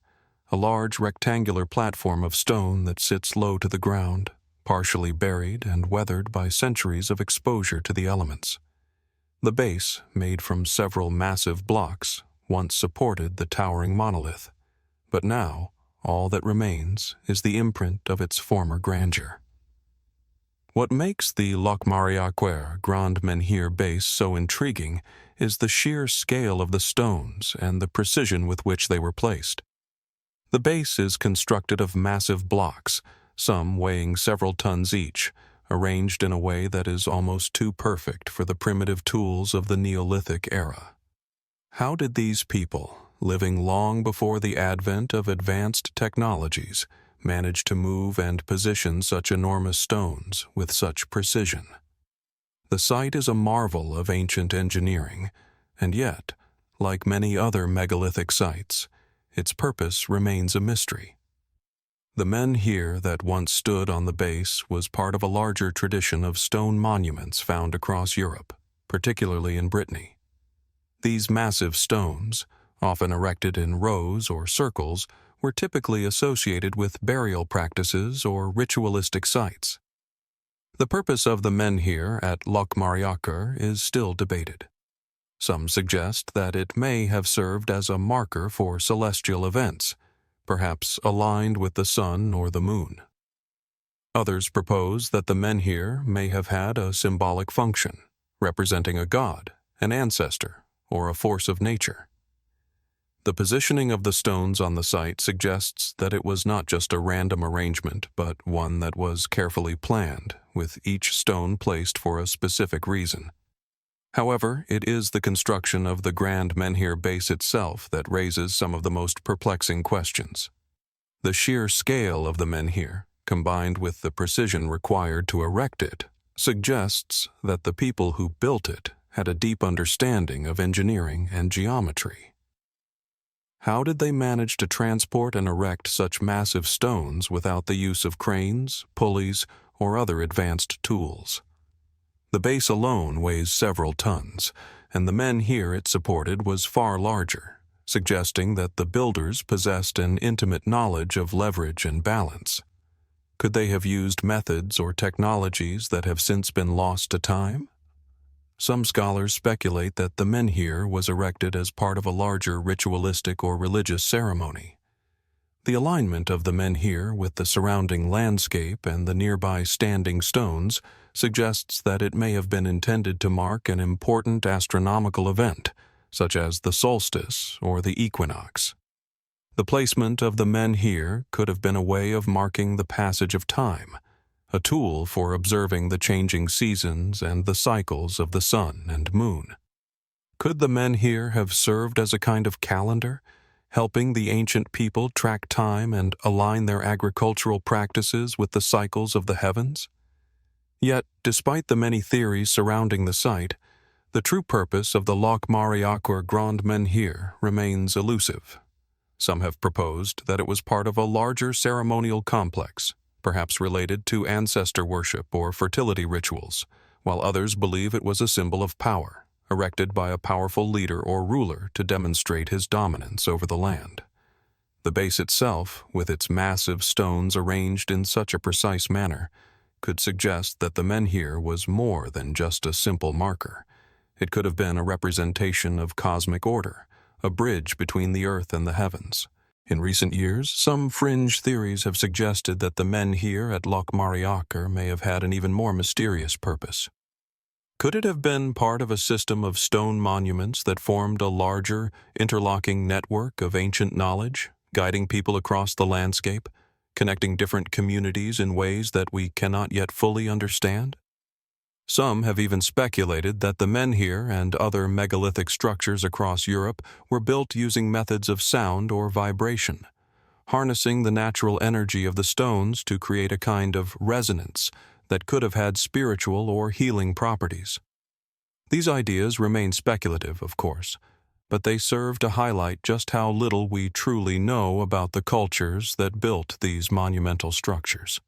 a large rectangular platform of stone that sits low to the ground, partially buried and weathered by centuries of exposure to the elements. The base, made from several massive blocks, once supported the towering monolith, but now all that remains is the imprint of its former grandeur. What makes the Locmariaquer Grand Menhir base so intriguing is the sheer scale of the stones and the precision with which they were placed. The base is constructed of massive blocks, some weighing several tons each, arranged in a way that is almost too perfect for the primitive tools of the Neolithic era. How did these people, living long before the advent of advanced technologies, manage to move and position such enormous stones with such precision? The site is a marvel of ancient engineering, and yet, like many other megalithic sites, its purpose remains a mystery. The menhir that once stood on the base was part of a larger tradition of stone monuments found across Europe, particularly in Brittany. These massive stones, often erected in rows or circles, were typically associated with burial practices or ritualistic sites. The purpose of the menhir at Locmariaquer is still debated. Some suggest that it may have served as a marker for celestial events, perhaps aligned with the sun or the moon. Others propose that the menhir may have had a symbolic function, representing a god, an ancestor, or a force of nature. The positioning of the stones on the site suggests that it was not just a random arrangement, but one that was carefully planned, with each stone placed for a specific reason. However, it is the construction of the Grand Menhir base itself that raises some of the most perplexing questions. The sheer scale of the menhir, combined with the precision required to erect it, suggests that the people who built it had a deep understanding of engineering and geometry. How did they manage to transport and erect such massive stones without the use of cranes, pulleys, or other advanced tools? The base alone weighs several tons, and the menhir it supported was far larger, suggesting that the builders possessed an intimate knowledge of leverage and balance. Could they have used methods or technologies that have since been lost to time? Some scholars speculate that the menhir was erected as part of a larger ritualistic or religious ceremony. The alignment of the menhir with the surrounding landscape and the nearby standing stones suggests that it may have been intended to mark an important astronomical event, such as the solstice or the equinox. The placement of the menhir could have been a way of marking the passage of time, a tool for observing the changing seasons and the cycles of the sun and moon. Could the menhir have served as a kind of calendar, helping the ancient people track time and align their agricultural practices with the cycles of the heavens? Yet, despite the many theories surrounding the site, the true purpose of the Locmariaquer Grand Menhir remains elusive. Some have proposed that it was part of a larger ceremonial complex, perhaps related to ancestor worship or fertility rituals, while others believe it was a symbol of power, erected by a powerful leader or ruler to demonstrate his dominance over the land. The base itself, with its massive stones arranged in such a precise manner, could suggest that the menhir was more than just a simple marker. It could have been a representation of cosmic order, a bridge between the earth and the heavens. In recent years, some fringe theories have suggested that the menhir at Locmariaquer may have had an even more mysterious purpose. Could it have been part of a system of stone monuments that formed a larger, interlocking network of ancient knowledge, guiding people across the landscape, connecting different communities in ways that we cannot yet fully understand? Some have even speculated that the menhir and other megalithic structures across Europe were built using methods of sound or vibration, harnessing the natural energy of the stones to create a kind of resonance that could have had spiritual or healing properties. These ideas remain speculative, of course, but they serve to highlight just how little we truly know about the cultures that built these monumental structures.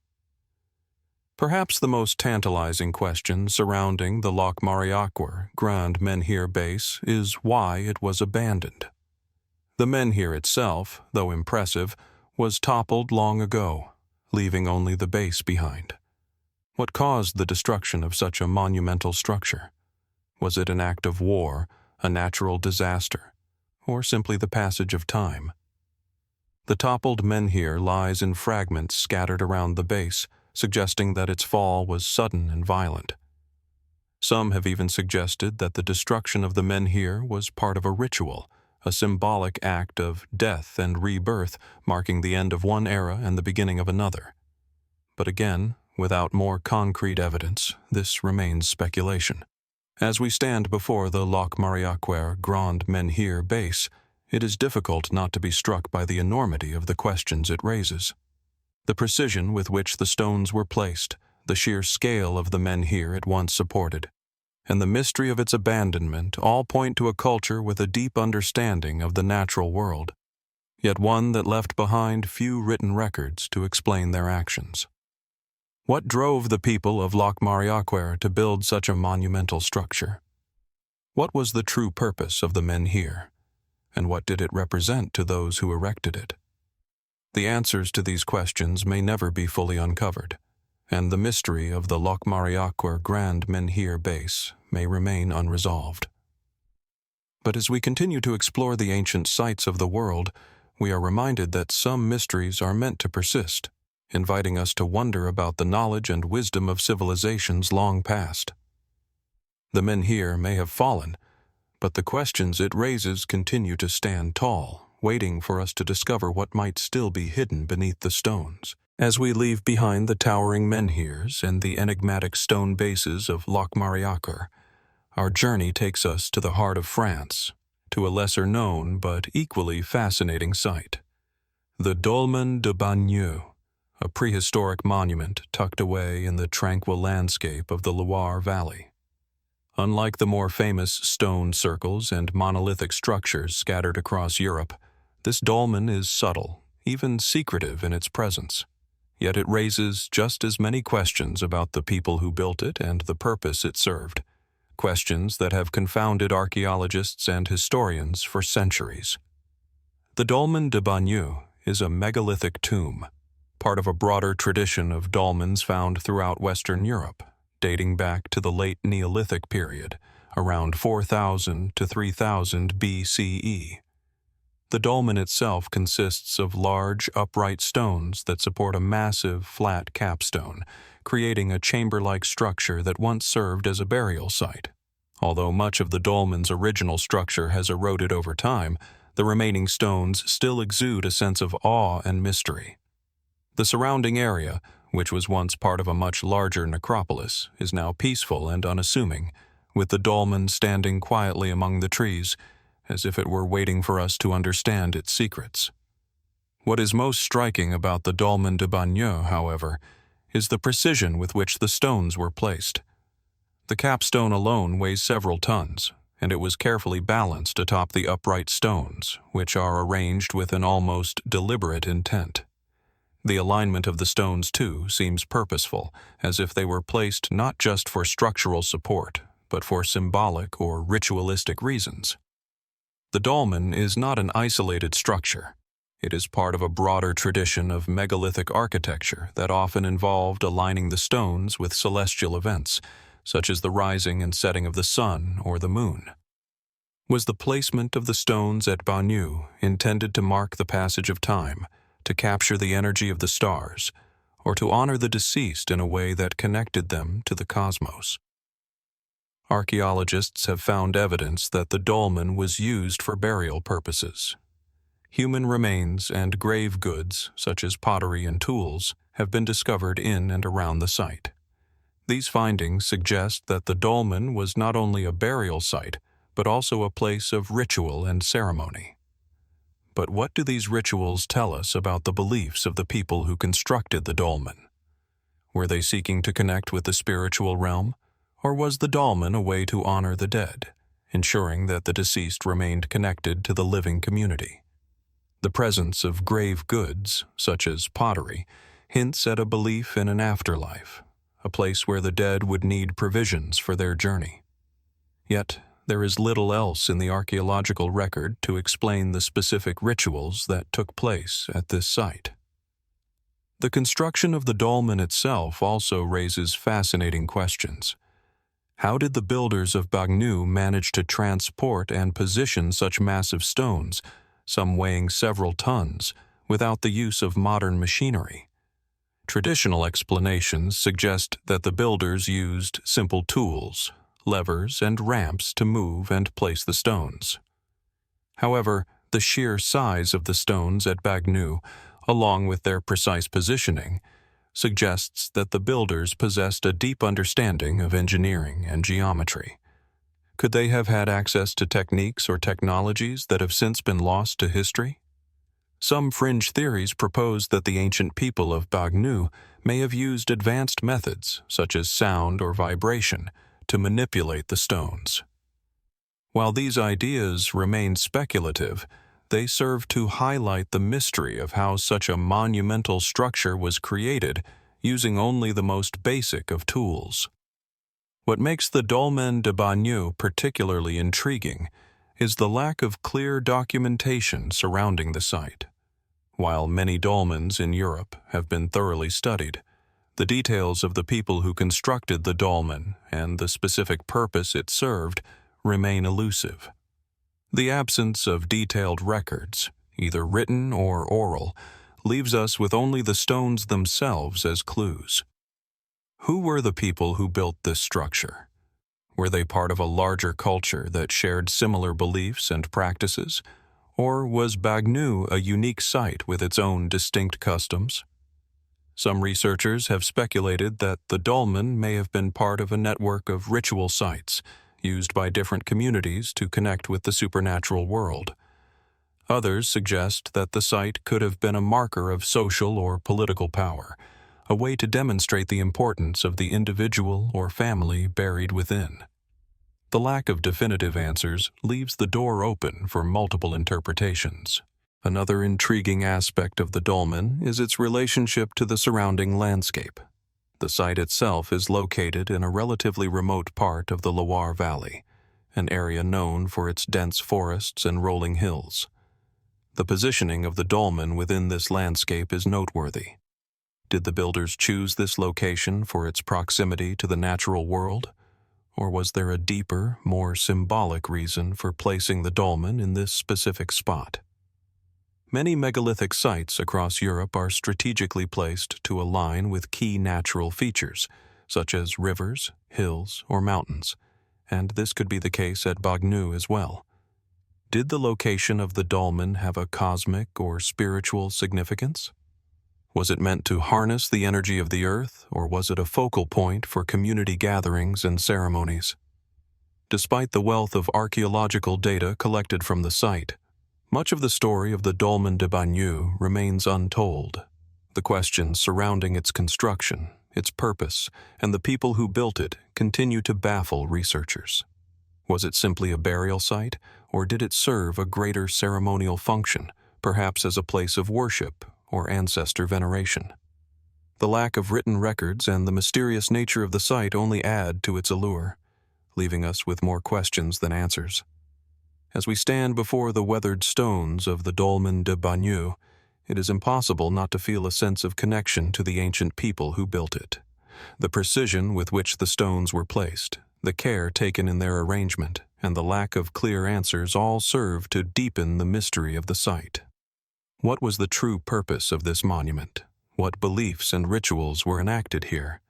Perhaps the most tantalizing question surrounding the Locmariaquer Grand Menhir base is why it was abandoned. The menhir itself, though impressive, was toppled long ago, leaving only the base behind. What caused the destruction of such a monumental structure? Was it an act of war, a natural disaster, or simply the passage of time? The toppled menhir lies in fragments scattered around the base, suggesting that its fall was sudden and violent. Some have even suggested that the destruction of the menhir was part of a ritual, a symbolic act of death and rebirth, marking the end of one era and the beginning of another. But again, without more concrete evidence, this remains speculation. As we stand before the Locmariaquer Grand Menhir base, it is difficult not to be struck by the enormity of the questions it raises. The precision with which the stones were placed, the sheer scale of the menhir it once supported, and the mystery of its abandonment all point to a culture with a deep understanding of the natural world, yet one that left behind few written records to explain their actions. What drove the people of Locmariaquer to build such a monumental structure? What was the true purpose of the menhir, and what did it represent to those who erected it? The answers to these questions may never be fully uncovered, and the mystery of the Locmariaquer Grand Menhir base may remain unresolved. But as we continue to explore the ancient sites of the world, we are reminded that some mysteries are meant to persist, inviting us to wonder about the knowledge and wisdom of civilizations long past. The menhir may have fallen, but the questions it raises continue to stand tall, waiting for us to discover what might still be hidden beneath the stones. As we leave behind the towering menhirs and the enigmatic stone bases of Locmariaquer, our journey takes us to the heart of France, to a lesser-known but equally fascinating site, the Dolmen de Bagneux, a prehistoric monument tucked away in the tranquil landscape of the Loire Valley. Unlike the more famous stone circles and monolithic structures scattered across Europe, this dolmen is subtle, even secretive in its presence. Yet it raises just as many questions about the people who built it and the purpose it served, questions that have confounded archaeologists and historians for centuries. The Dolmen de Bagneux is a megalithic tomb, part of a broader tradition of dolmens found throughout Western Europe, dating back to the late Neolithic period, around 4000 to 3000 BCE. The dolmen itself consists of large, upright stones that support a massive, flat capstone, creating a chamber-like structure that once served as a burial site. Although much of the dolmen's original structure has eroded over time, the remaining stones still exude a sense of awe and mystery. The surrounding area, which was once part of a much larger necropolis, is now peaceful and unassuming, with the dolmen standing quietly among the trees, as if it were waiting for us to understand its secrets. What is most striking about the Dolmen de Bagneux, however, is the precision with which the stones were placed. The capstone alone weighs several tons, and it was carefully balanced atop the upright stones, which are arranged with an almost deliberate intent. The alignment of the stones, too, seems purposeful, as if they were placed not just for structural support, but for symbolic or ritualistic reasons. The dolmen is not an isolated structure. It is part of a broader tradition of megalithic architecture that often involved aligning the stones with celestial events, such as the rising and setting of the sun or the moon. Was the placement of the stones at Bagneux intended to mark the passage of time, to capture the energy of the stars, or to honor the deceased in a way that connected them to the cosmos? Archaeologists have found evidence that the dolmen was used for burial purposes. Human remains and grave goods, such as pottery and tools, have been discovered in and around the site. These findings suggest that the dolmen was not only a burial site, but also a place of ritual and ceremony. But what do these rituals tell us about the beliefs of the people who constructed the dolmen? Were they seeking to connect with the spiritual realm, or was the dolmen a way to honor the dead, ensuring that the deceased remained connected to the living community? The presence of grave goods, such as pottery, hints at a belief in an afterlife, a place where the dead would need provisions for their journey. Yet, there is little else in the archaeological record to explain the specific rituals that took place at this site. The construction of the dolmen itself also raises fascinating questions. How did the builders of Bagneux manage to transport and position such massive stones, some weighing several tons, without the use of modern machinery? Traditional explanations suggest that the builders used simple tools, levers, and ramps to move and place the stones. However, the sheer size of the stones at Bagneux, along with their precise positioning, suggests that the builders possessed a deep understanding of engineering and geometry. Could they have had access to techniques or technologies that have since been lost to history? Some fringe theories propose that the ancient people of Bagneux may have used advanced methods, such as sound or vibration, to manipulate the stones. While these ideas remain speculative, they serve to highlight the mystery of how such a monumental structure was created using only the most basic of tools. What makes the Dolmen de Bagneux particularly intriguing is the lack of clear documentation surrounding the site. While many dolmens in Europe have been thoroughly studied, the details of the people who constructed the dolmen and the specific purpose it served remain elusive. The absence of detailed records, either written or oral, leaves us with only the stones themselves as clues. Who were the people who built this structure? Were they part of a larger culture that shared similar beliefs and practices? Or was Bagneux a unique site with its own distinct customs? Some researchers have speculated that the dolmen may have been part of a network of ritual sites used by different communities to connect with the supernatural world. Others suggest that the site could have been a marker of social or political power, a way to demonstrate the importance of the individual or family buried within. The lack of definitive answers leaves the door open for multiple interpretations. Another intriguing aspect of the dolmen is its relationship to the surrounding landscape. The site itself is located in a relatively remote part of the Loire Valley, an area known for its dense forests and rolling hills. The positioning of the dolmen within this landscape is noteworthy. Did the builders choose this location for its proximity to the natural world? Or was there a deeper, more symbolic reason for placing the dolmen in this specific spot? Many megalithic sites across Europe are strategically placed to align with key natural features, such as rivers, hills, or mountains, and this could be the case at Bagneux as well. Did the location of the dolmen have a cosmic or spiritual significance? Was it meant to harness the energy of the earth, or was it a focal point for community gatherings and ceremonies? Despite the wealth of archaeological data collected from the site, much of the story of the Dolmen de Bagneux remains untold. The questions surrounding its construction, its purpose, and the people who built it continue to baffle researchers. Was it simply a burial site, or did it serve a greater ceremonial function, perhaps as a place of worship or ancestor veneration? The lack of written records and the mysterious nature of the site only add to its allure, leaving us with more questions than answers. As we stand before the weathered stones of the Dolmen de Bagneux, it is impossible not to feel a sense of connection to the ancient people who built it. The precision with which the stones were placed, the care taken in their arrangement, and the lack of clear answers all serve to deepen the mystery of the site. What was the true purpose of this monument? What beliefs and rituals were enacted here?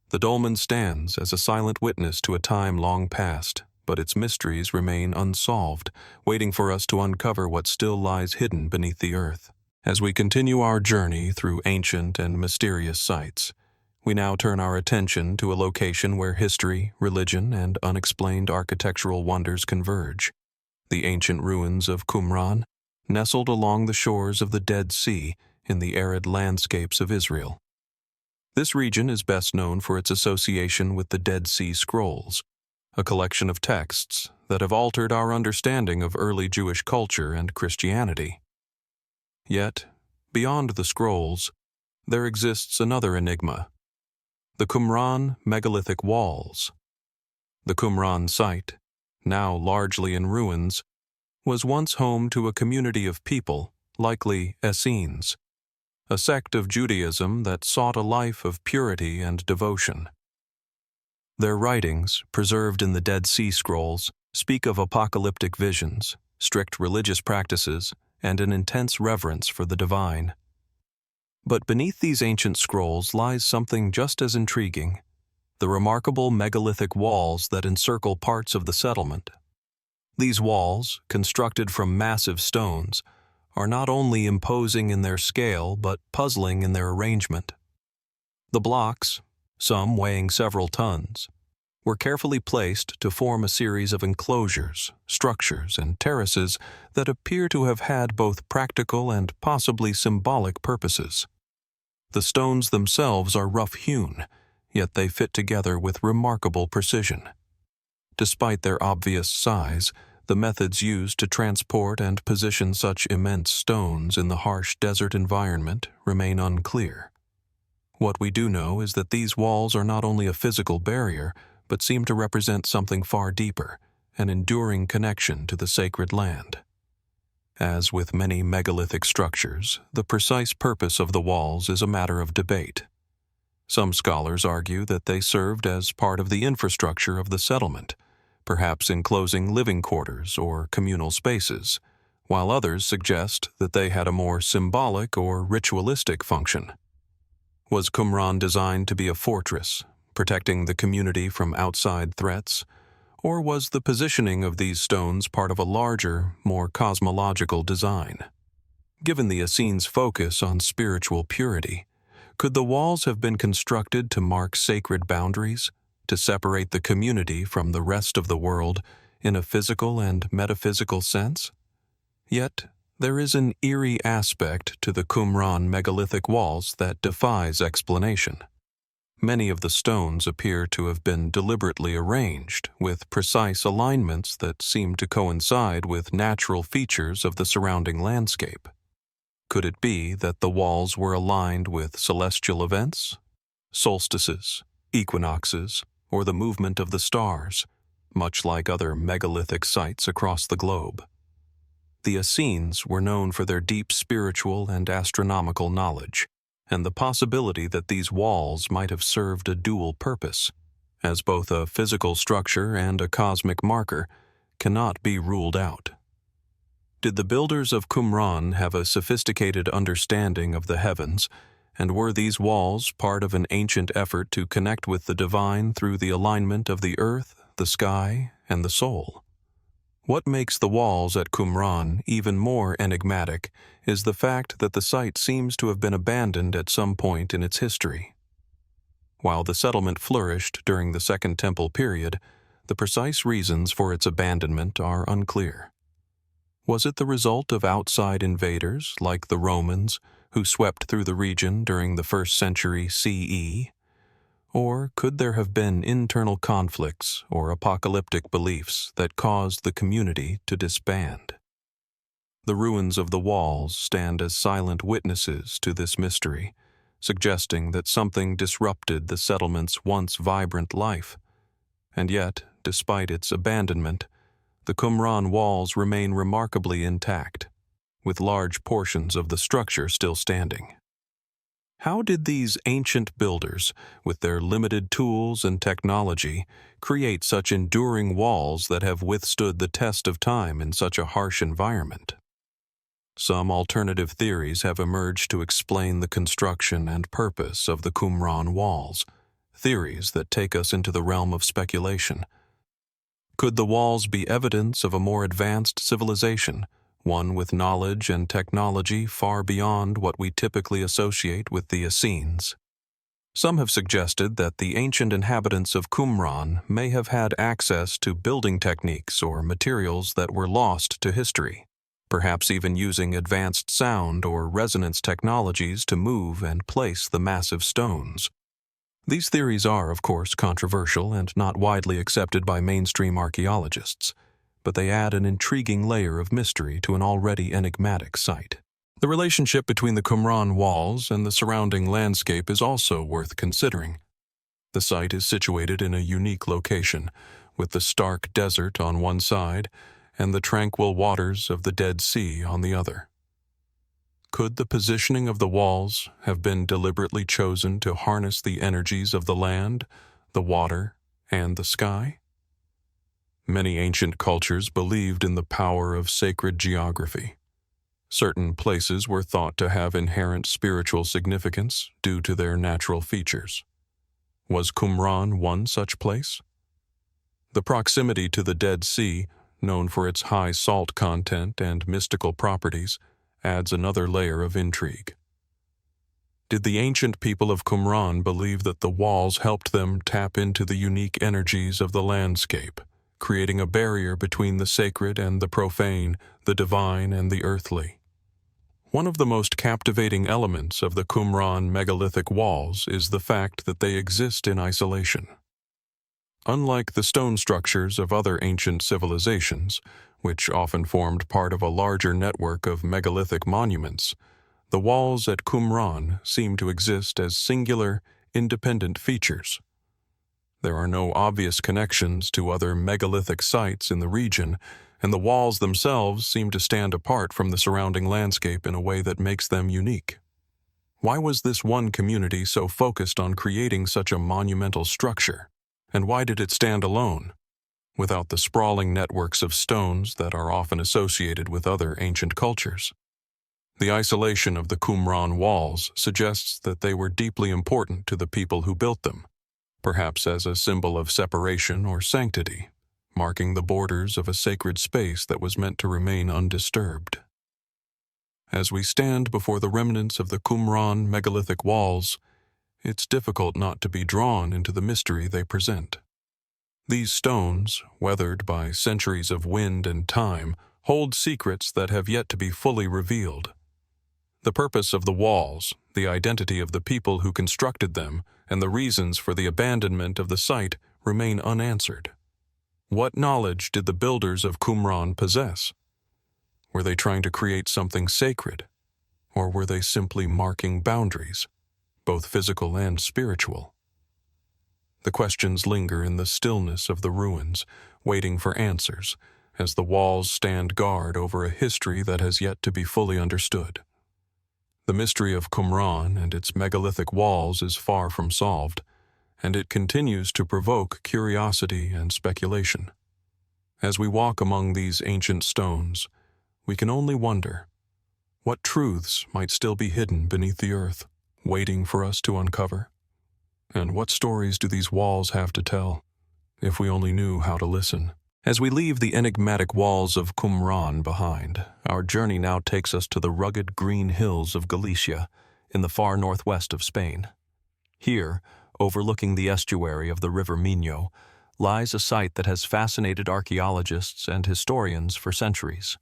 The dolmen stands as a silent witness to a time long past, but its mysteries remain unsolved, waiting for us to uncover what still lies hidden beneath the earth. As we continue our journey through ancient and mysterious sites, we now turn our attention to a location where history, religion, and unexplained architectural wonders converge. The ancient ruins of Qumran, nestled along the shores of the Dead Sea in the arid landscapes of Israel. This region is best known for its association with the Dead Sea Scrolls, a collection of texts that have altered our understanding of early Jewish culture and Christianity. Yet, beyond the scrolls, there exists another enigma: the Qumran megalithic walls. The Qumran site, now largely in ruins, was once home to a community of people, likely Essenes. a sect of Judaism that sought a life of purity and devotion. Their writings, preserved in the Dead Sea Scrolls, speak of apocalyptic visions, strict religious practices, and an intense reverence for the divine. But beneath these ancient scrolls lies something just as intriguing: the remarkable megalithic walls that encircle parts of the settlement. These walls, constructed from massive stones, are not only imposing in their scale but puzzling in their arrangement. The blocks, some weighing several tons, were carefully placed to form a series of enclosures, structures, and terraces that appear to have had both practical and possibly symbolic purposes. The stones themselves are rough-hewn, yet they fit together with remarkable precision. Despite their obvious size, the methods used to transport and position such immense stones in the harsh desert environment remain unclear. What we do know is that these walls are not only a physical barrier, but seem to represent something far deeper, an enduring connection to the sacred land. As with many megalithic structures, the precise purpose of the walls is a matter of debate. Some scholars argue that they served as part of the infrastructure of the settlement, perhaps enclosing living quarters or communal spaces, while others suggest that they had a more symbolic or ritualistic function. Was Qumran designed to be a fortress, protecting the community from outside threats, or was the positioning of these stones part of a larger, more cosmological design? Given the Essenes' focus on spiritual purity, could the walls have been constructed to mark sacred boundaries, to separate the community from the rest of the world in a physical and metaphysical sense? Yet, there is an eerie aspect to the Qumran megalithic walls that defies explanation. Many of the stones appear to have been deliberately arranged, with precise alignments that seem to coincide with natural features of the surrounding landscape. Could it be that the walls were aligned with celestial events, solstices, equinoxes, or the movement of the stars, much like other megalithic sites across the globe? The Essenes were known for their deep spiritual and astronomical knowledge, and the possibility that these walls might have served a dual purpose, as both a physical structure and a cosmic marker, cannot be ruled out. Did the builders of Qumran have a sophisticated understanding of the heavens, and were these walls part of an ancient effort to connect with the divine through the alignment of the earth, the sky, and the soul? What makes the walls at Qumran even more enigmatic is the fact that the site seems to have been abandoned at some point in its history. While the settlement flourished during the Second Temple period, the precise reasons for its abandonment are unclear. Was it the result of outside invaders like the Romans who swept through the region during the 1st century CE? Or could there have been internal conflicts or apocalyptic beliefs that caused the community to disband? The ruins of the walls stand as silent witnesses to this mystery, suggesting that something disrupted the settlement's once vibrant life. And yet, despite its abandonment, the Qumran walls remain remarkably intact, with large portions of the structure still standing. How did these ancient builders, with their limited tools and technology, create such enduring walls that have withstood the test of time in such a harsh environment? Some alternative theories have emerged to explain the construction and purpose of the Qumran walls, theories that take us into the realm of speculation. Could the walls be evidence of a more advanced civilization, one with knowledge and technology far beyond what we typically associate with the Essenes? Some have suggested that the ancient inhabitants of Qumran may have had access to building techniques or materials that were lost to history, perhaps even using advanced sound or resonance technologies to move and place the massive stones. These theories are, of course, controversial and not widely accepted by mainstream archaeologists, but they add an intriguing layer of mystery to an already enigmatic site. The relationship between the Qumran walls and the surrounding landscape is also worth considering. The site is situated in a unique location, with the stark desert on one side and the tranquil waters of the Dead Sea on the other. Could the positioning of the walls have been deliberately chosen to harness the energies of the land, the water, and the sky? Many ancient cultures believed in the power of sacred geography. Certain places were thought to have inherent spiritual significance due to their natural features. Was Qumran one such place? The proximity to the Dead Sea, known for its high salt content and mystical properties, adds another layer of intrigue. Did the ancient people of Qumran believe that the walls helped them tap into the unique energies of the landscape, creating a barrier between the sacred and the profane, the divine and the earthly? One of the most captivating elements of the Qumran megalithic walls is the fact that they exist in isolation. Unlike the stone structures of other ancient civilizations, which often formed part of a larger network of megalithic monuments, the walls at Qumran seem to exist as singular, independent features. There are no obvious connections to other megalithic sites in the region, and the walls themselves seem to stand apart from the surrounding landscape in a way that makes them unique. Why was this one community so focused on creating such a monumental structure, and why did it stand alone, without the sprawling networks of stones that are often associated with other ancient cultures? The isolation of the Qumran walls suggests that they were deeply important to the people who built them, perhaps as a symbol of separation or sanctity, marking the borders of a sacred space that was meant to remain undisturbed. As we stand before the remnants of the Qumran megalithic walls, it's difficult not to be drawn into the mystery they present. These stones, weathered by centuries of wind and time, hold secrets that have yet to be fully revealed. The purpose of the walls, the identity of the people who constructed them, and the reasons for the abandonment of the site remain unanswered. What knowledge did the builders of Qumran possess? Were they trying to create something sacred, or were they simply marking boundaries, both physical and spiritual? The questions linger in the stillness of the ruins, waiting for answers, as the walls stand guard over a history that has yet to be fully understood. The mystery of Qumran and its megalithic walls is far from solved, and it continues to provoke curiosity and speculation. As we walk among these ancient stones, we can only wonder, what truths might still be hidden beneath the earth, waiting for us to uncover? And what stories do these walls have to tell, if we only knew how to listen? As we leave the enigmatic walls of Qumran behind, our journey now takes us to the rugged green hills of Galicia, in the far northwest of Spain. Here, overlooking the estuary of the river Minho, lies a site that has fascinated archaeologists and historians for centuries,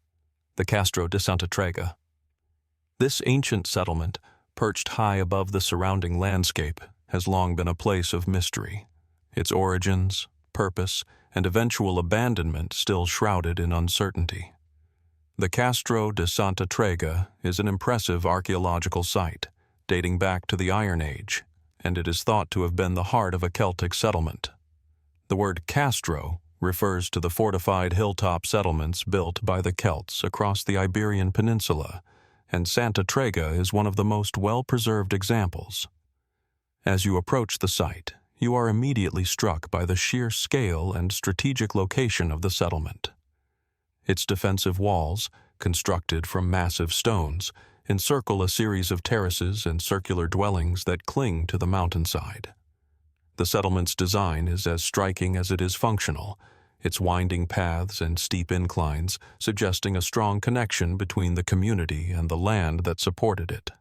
the Castro de Santa Trega. This ancient settlement, perched high above the surrounding landscape, has long been a place of mystery, its origins, purpose, and eventual abandonment still shrouded in uncertainty. The Castro de Santa Trega is an impressive archaeological site, dating back to the Iron Age, and it is thought to have been the heart of a Celtic settlement. The word Castro refers to the fortified hilltop settlements built by the Celts across the Iberian Peninsula, and Santa Trega is one of the most well-preserved examples. As you approach the site, you are immediately struck by the sheer scale and strategic location of the settlement. Its defensive walls, constructed from massive stones, encircle a series of terraces and circular dwellings that cling to the mountainside. The settlement's design is as striking as it is functional, its winding paths and steep inclines suggesting a strong connection between the community and the land that supported it.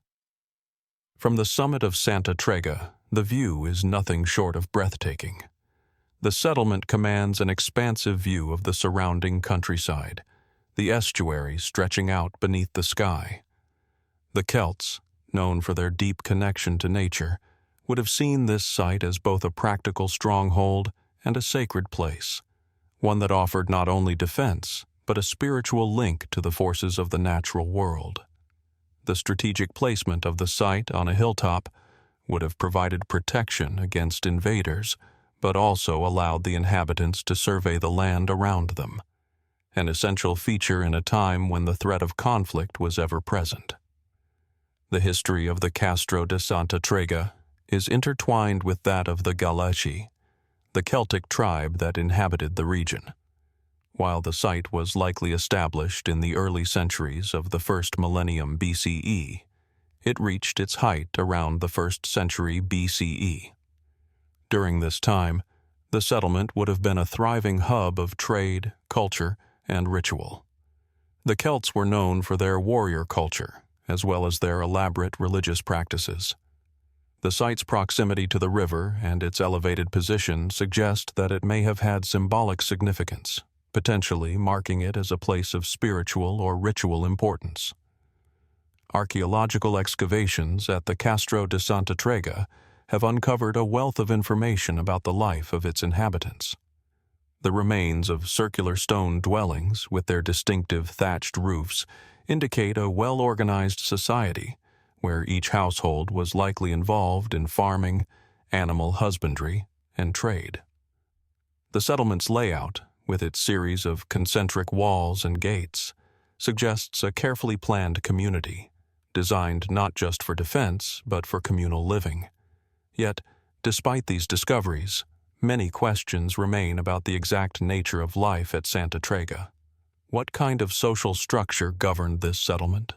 From the summit of Santa Trega, the view is nothing short of breathtaking. The settlement commands an expansive view of the surrounding countryside, the estuary stretching out beneath the sky. The Celts, known for their deep connection to nature, would have seen this site as both a practical stronghold and a sacred place, one that offered not only defense, but a spiritual link to the forces of the natural world. The strategic placement of the site on a hilltop would have provided protection against invaders, but also allowed the inhabitants to survey the land around them, an essential feature in a time when the threat of conflict was ever present. The history of the Castro de Santa Trega is intertwined with that of the Galaici, the Celtic tribe that inhabited the region. While the site was likely established in the early centuries of the first millennium BCE, it reached its height around the 1st century BCE. During this time, the settlement would have been a thriving hub of trade, culture, and ritual. The Celts were known for their warrior culture, as well as their elaborate religious practices. The site's proximity to the river and its elevated position suggest that it may have had symbolic significance, potentially marking it as a place of spiritual or ritual importance. Archaeological excavations at the Castro de Santa Trega have uncovered a wealth of information about the life of its inhabitants. The remains of circular stone dwellings with their distinctive thatched roofs indicate a well-organized society where each household was likely involved in farming, animal husbandry, and trade. The settlement's layout, with its series of concentric walls and gates, suggests a carefully planned community, designed not just for defense but for communal living. Yet, despite these discoveries, many questions remain about the exact nature of life at Santa Trega. What kind of social structure governed this settlement?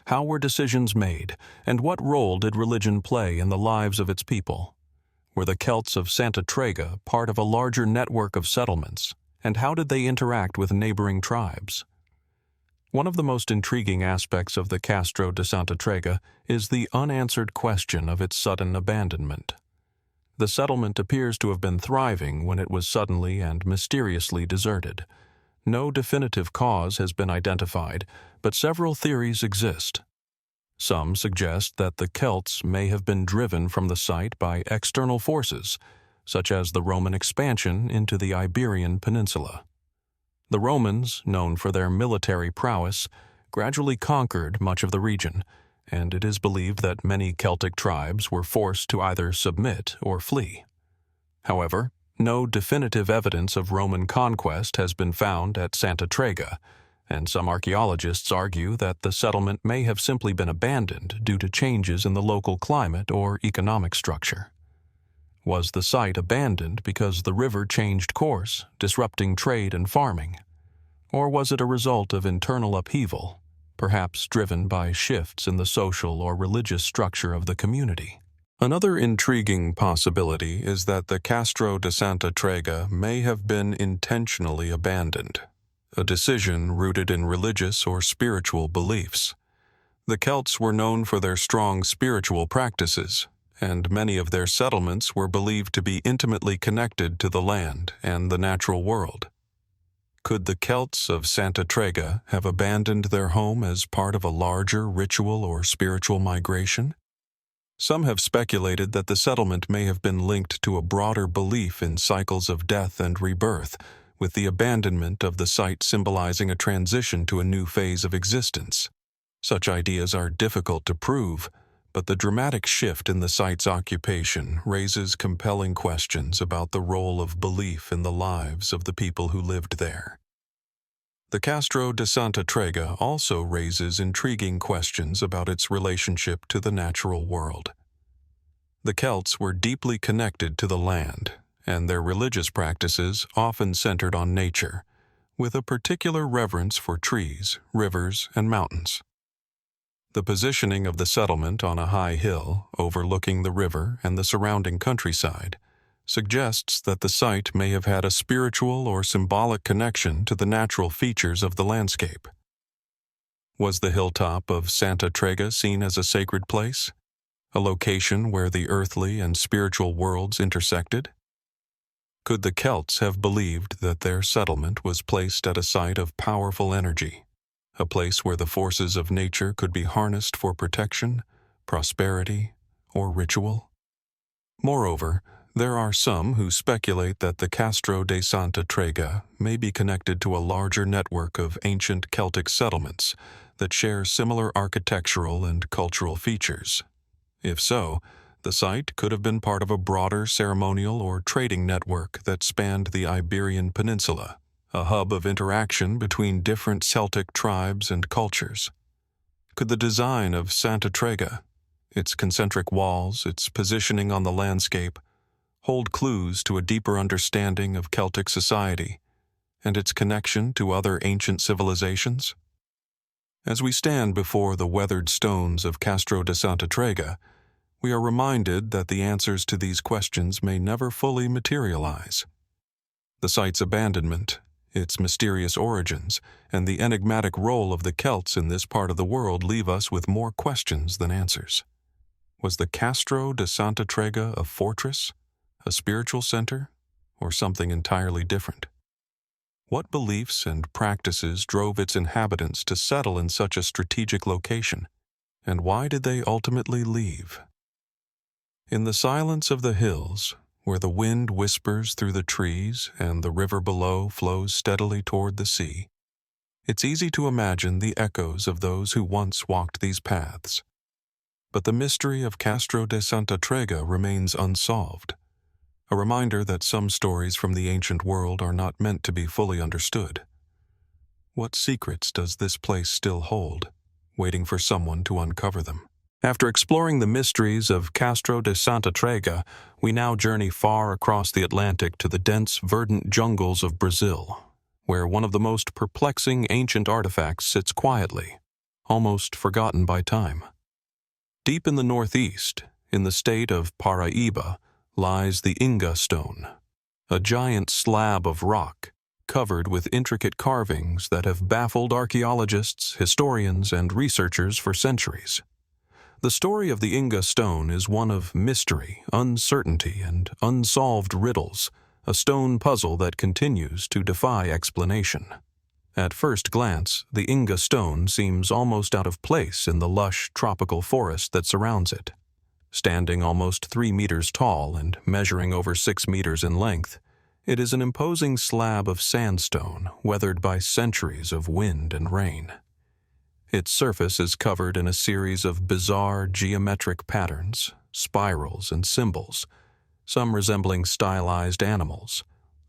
How were decisions made, and what role did religion play in the lives of its people? Were the Celts of Santa Trega part of a larger network of settlements, and how did they interact with neighboring tribes? One of the most intriguing aspects of the Castro de Santa Trega is the unanswered question of its sudden abandonment. The settlement appears to have been thriving when it was suddenly and mysteriously deserted. No definitive cause has been identified, but several theories exist. Some suggest that the Celts may have been driven from the site by external forces, such as the Roman expansion into the Iberian Peninsula. The Romans, known for their military prowess, gradually conquered much of the region, and it is believed that many Celtic tribes were forced to either submit or flee. However, no definitive evidence of Roman conquest has been found at Santa Trega, and some archaeologists argue that the settlement may have simply been abandoned due to changes in the local climate or economic structure. Was the site abandoned because the river changed course, disrupting trade and farming? Or was it a result of internal upheaval, perhaps driven by shifts in the social or religious structure of the community? Another intriguing possibility is that the Castro de Santa Trega may have been intentionally abandoned, a decision rooted in religious or spiritual beliefs. The Celts were known for their strong spiritual practices, and many of their settlements were believed to be intimately connected to the land and the natural world. Could the Celts of Santa Trega have abandoned their home as part of a larger ritual or spiritual migration? Some have speculated that the settlement may have been linked to a broader belief in cycles of death and rebirth, with the abandonment of the site symbolizing a transition to a new phase of existence. Such ideas are difficult to prove, but the dramatic shift in the site's occupation raises compelling questions about the role of belief in the lives of the people who lived there. The Castro de Santa Trega also raises intriguing questions about its relationship to the natural world. The Celts were deeply connected to the land, and their religious practices often centered on nature, with a particular reverence for trees, rivers, and mountains. The positioning of the settlement on a high hill overlooking the river and the surrounding countryside suggests that the site may have had a spiritual or symbolic connection to the natural features of the landscape. Was the hilltop of Santa Trega seen as a sacred place, a location where the earthly and spiritual worlds intersected? Could the Celts have believed that their settlement was placed at a site of powerful energy, a place where the forces of nature could be harnessed for protection, prosperity, or ritual? Moreover, there are some who speculate that the Castro de Santa Trega may be connected to a larger network of ancient Celtic settlements that share similar architectural and cultural features. If so, the site could have been part of a broader ceremonial or trading network that spanned the Iberian Peninsula, a hub of interaction between different Celtic tribes and cultures. Could the design of Santa Trega, its concentric walls, its positioning on the landscape, hold clues to a deeper understanding of Celtic society and its connection to other ancient civilizations? As we stand before the weathered stones of Castro de Santa Trega, we are reminded that the answers to these questions may never fully materialize. The site's abandonment, its mysterious origins, and the enigmatic role of the Celts in this part of the world leave us with more questions than answers. Was the Castro de Santa Trega a fortress, a spiritual center, or something entirely different? What beliefs and practices drove its inhabitants to settle in such a strategic location, and why did they ultimately leave? In the silence of the hills, where the wind whispers through the trees and the river below flows steadily toward the sea, it's easy to imagine the echoes of those who once walked these paths. But the mystery of Castro de Santa Trega remains unsolved, a reminder that some stories from the ancient world are not meant to be fully understood. What secrets does this place still hold, waiting for someone to uncover them? After exploring the mysteries of Castro de Santa Trega, we now journey far across the Atlantic to the dense, verdant jungles of Brazil, where one of the most perplexing ancient artifacts sits quietly, almost forgotten by time. Deep in the northeast, in the state of Paraíba, lies the Ingá Stone, a giant slab of rock covered with intricate carvings that have baffled archaeologists, historians, and researchers for centuries. The story of the Ingá Stone is one of mystery, uncertainty, and unsolved riddles, a stone puzzle that continues to defy explanation. At first glance, the Ingá Stone seems almost out of place in the lush tropical forest that surrounds it. Standing almost 3 meters tall and measuring over 6 meters in length, it is an imposing slab of sandstone weathered by centuries of wind and rain. Its surface is covered in a series of bizarre geometric patterns, spirals, and symbols, some resembling stylized animals,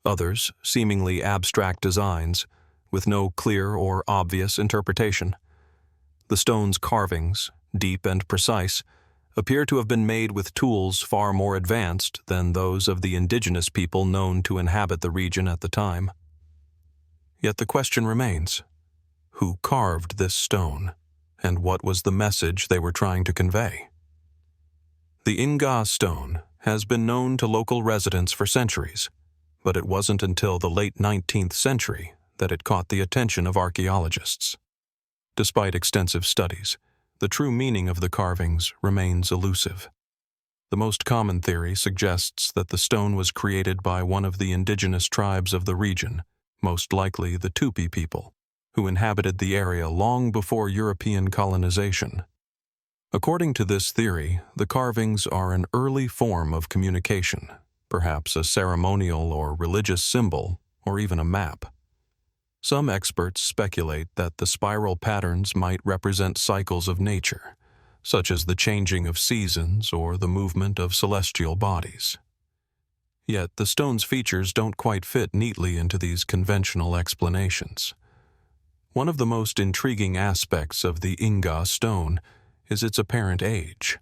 others seemingly abstract designs with no clear or obvious interpretation. The stone's carvings, deep and precise, appear to have been made with tools far more advanced than those of the indigenous people known to inhabit the region at the time. Yet the question remains: who carved this stone, and what was the message they were trying to convey? The Ingá Stone has been known to local residents for centuries, but it wasn't until the late 19th century that it caught the attention of archaeologists. Despite extensive studies, the true meaning of the carvings remains elusive. The most common theory suggests that the stone was created by one of the indigenous tribes of the region, most likely the Tupi people, who inhabited the area long before European colonization. According to this theory, the carvings are an early form of communication, perhaps a ceremonial or religious symbol, or even a map. Some experts speculate that the spiral patterns might represent cycles of nature, such as the changing of seasons or the movement of celestial bodies. Yet the stone's features don't quite fit neatly into these conventional explanations. One of the most intriguing aspects of the Ingá Stone is its apparent age.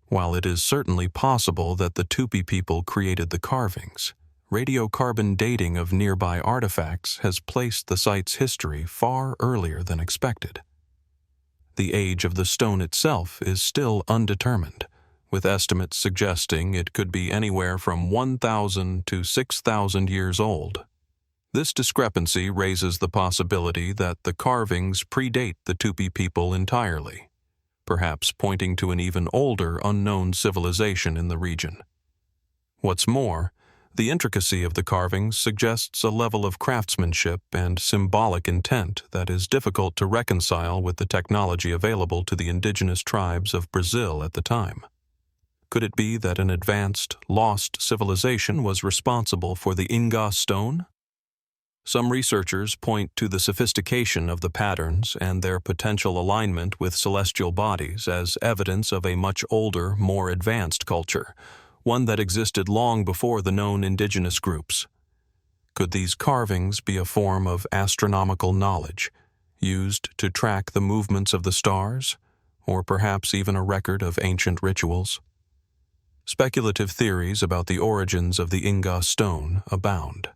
While it is certainly possible that the Tupi people created the carvings, radiocarbon dating of nearby artifacts has placed the site's history far earlier than expected. The age of the stone itself is still undetermined, with estimates suggesting it could be anywhere from 1,000 to 6,000 years old. This discrepancy raises the possibility that the carvings predate the Tupi people entirely, perhaps pointing to an even older unknown civilization in the region. What's more, the intricacy of the carvings suggests a level of craftsmanship and symbolic intent that is difficult to reconcile with the technology available to the indigenous tribes of Brazil at the time. Could it be that an advanced, lost civilization was responsible for the Ingá Stone? Some researchers point to the sophistication of the patterns and their potential alignment with celestial bodies as evidence of a much older, more advanced culture, one that existed long before the known indigenous groups. Could these carvings be a form of astronomical knowledge, used to track the movements of the stars, or perhaps even a record of ancient rituals. Speculative theories about the origins of the Ingá Stone abound.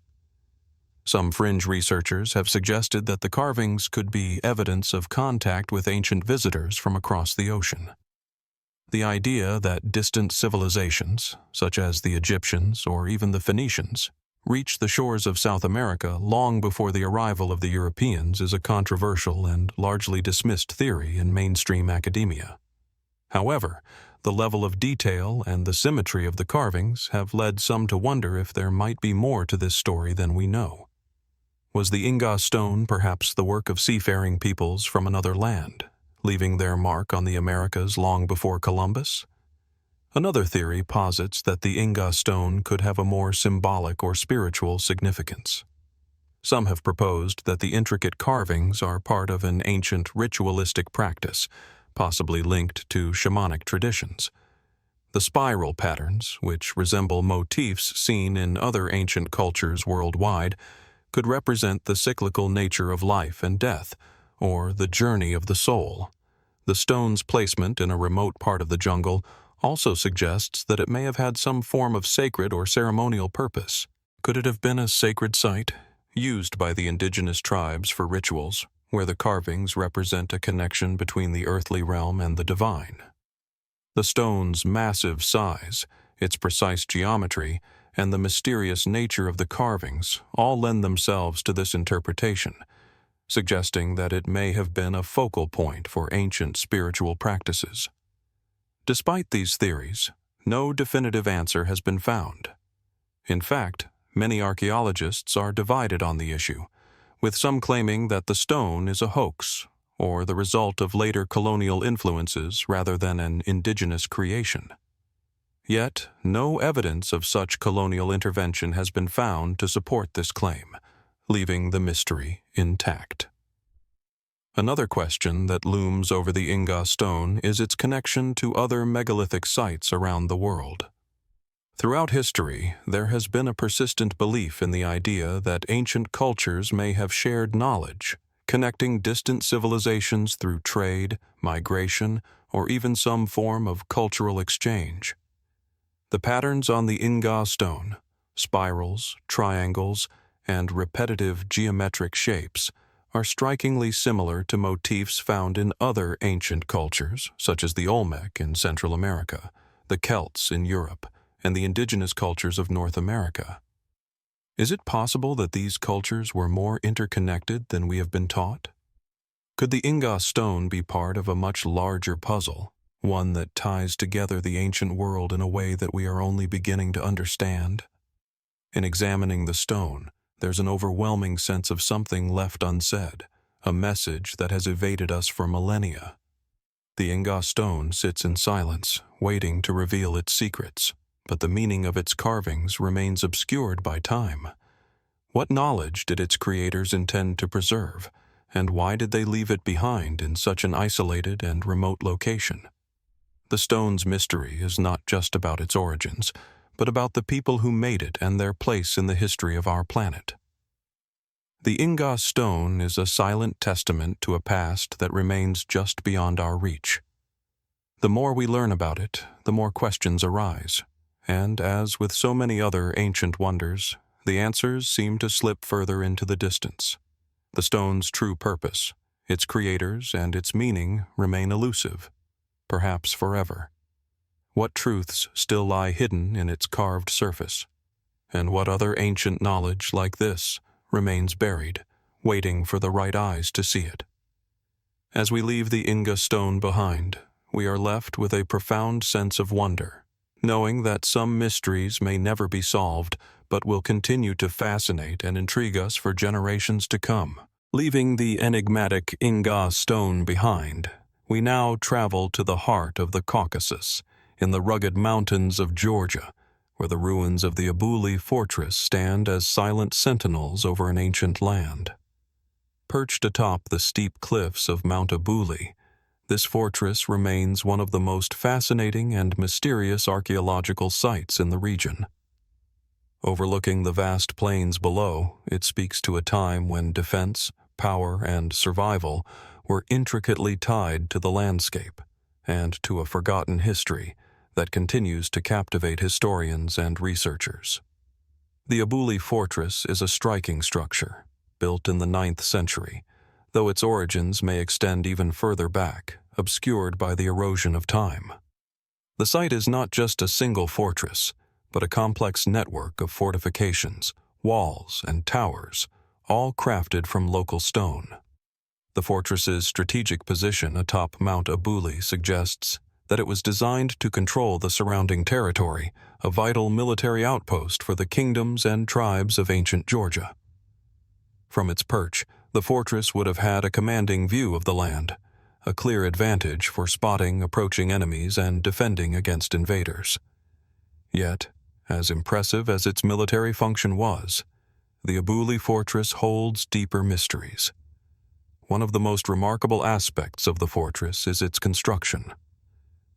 Some fringe researchers have suggested that the carvings could be evidence of contact with ancient visitors from across the ocean. The idea that distant civilizations, such as the Egyptians or even the Phoenicians, reached the shores of South America long before the arrival of the Europeans is a controversial and largely dismissed theory in mainstream academia. However, the level of detail and the symmetry of the carvings have led some to wonder if there might be more to this story than we know. Was the Ingá Stone perhaps the work of seafaring peoples from another land, leaving their mark on the Americas long before Columbus? Another theory posits that the Ingá Stone could have a more symbolic or spiritual significance. Some have proposed that the intricate carvings are part of an ancient ritualistic practice, possibly linked to shamanic traditions. The spiral patterns, which resemble motifs seen in other ancient cultures worldwide, could represent the cyclical nature of life and death, or the journey of the soul. The stone's placement in a remote part of the jungle also suggests that it may have had some form of sacred or ceremonial purpose. Could it have been a sacred site, used by the indigenous tribes for rituals, where the carvings represent a connection between the earthly realm and the divine? The stone's massive size, its precise geometry, and the mysterious nature of the carvings all lend themselves to this interpretation, suggesting that it may have been a focal point for ancient spiritual practices. Despite these theories, no definitive answer has been found. In fact, many archaeologists are divided on the issue, with some claiming that the stone is a hoax or the result of later colonial influences rather than an indigenous creation. Yet, no evidence of such colonial intervention has been found to support this claim, leaving the mystery intact. Another question that looms over the Ingá Stone is its connection to other megalithic sites around the world. Throughout history, there has been a persistent belief in the idea that ancient cultures may have shared knowledge, connecting distant civilizations through trade, migration, or even some form of cultural exchange. The patterns on the Ingá Stone, spirals, triangles, and repetitive geometric shapes, are strikingly similar to motifs found in other ancient cultures, such as the Olmec in Central America, the Celts in Europe, and the indigenous cultures of North America. Is it possible that these cultures were more interconnected than we have been taught? Could the Ingá Stone be part of a much larger puzzle, one that ties together the ancient world in a way that we are only beginning to understand? In examining the stone, there's an overwhelming sense of something left unsaid, a message that has evaded us for millennia. The Ingá Stone sits in silence, waiting to reveal its secrets, but the meaning of its carvings remains obscured by time. What knowledge did its creators intend to preserve, and why did they leave it behind in such an isolated and remote location? The stone's mystery is not just about its origins, but about the people who made it and their place in the history of our planet. The Ingá Stone is a silent testament to a past that remains just beyond our reach. The more we learn about it, the more questions arise, and as with so many other ancient wonders, the answers seem to slip further into the distance. The stone's true purpose, its creators, and its meaning remain elusive, perhaps forever. What truths still lie hidden in its carved surface? And what other ancient knowledge like this remains buried, waiting for the right eyes to see it? As we leave the Ingá Stone behind, we are left with a profound sense of wonder, knowing that some mysteries may never be solved, but will continue to fascinate and intrigue us for generations to come. Leaving the enigmatic Ingá Stone behind, we now travel to the heart of the Caucasus, in the rugged mountains of Georgia, where the ruins of the Abuli Fortress stand as silent sentinels over an ancient land. Perched atop the steep cliffs of Mount Abuli, this fortress remains one of the most fascinating and mysterious archaeological sites in the region. Overlooking the vast plains below, it speaks to a time when defense, power and survival were intricately tied to the landscape and to a forgotten history that continues to captivate historians and researchers. The Abuli Fortress is a striking structure, built in the 9th century, though its origins may extend even further back, obscured by the erosion of time. The site is not just a single fortress, but a complex network of fortifications, walls, and towers, all crafted from local stone. The fortress's strategic position atop Mount Abuli suggests that it was designed to control the surrounding territory, a vital military outpost for the kingdoms and tribes of ancient Georgia. From its perch, the fortress would have had a commanding view of the land, a clear advantage for spotting approaching enemies and defending against invaders. Yet, as impressive as its military function was, the Abuli Fortress holds deeper mysteries. One of the most remarkable aspects of the fortress is its construction.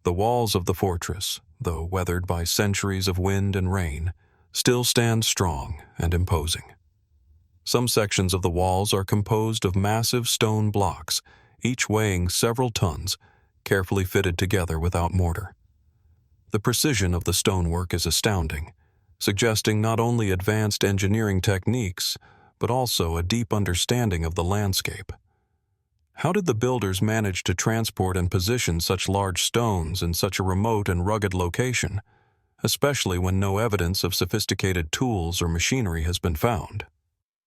The walls of the fortress, though weathered by centuries of wind and rain, still stand strong and imposing. Some sections of the walls are composed of massive stone blocks, each weighing several tons, carefully fitted together without mortar. The precision of the stonework is astounding, suggesting not only advanced engineering techniques, but also a deep understanding of the landscape. How did the builders manage to transport and position such large stones in such a remote and rugged location, especially when no evidence of sophisticated tools or machinery has been found?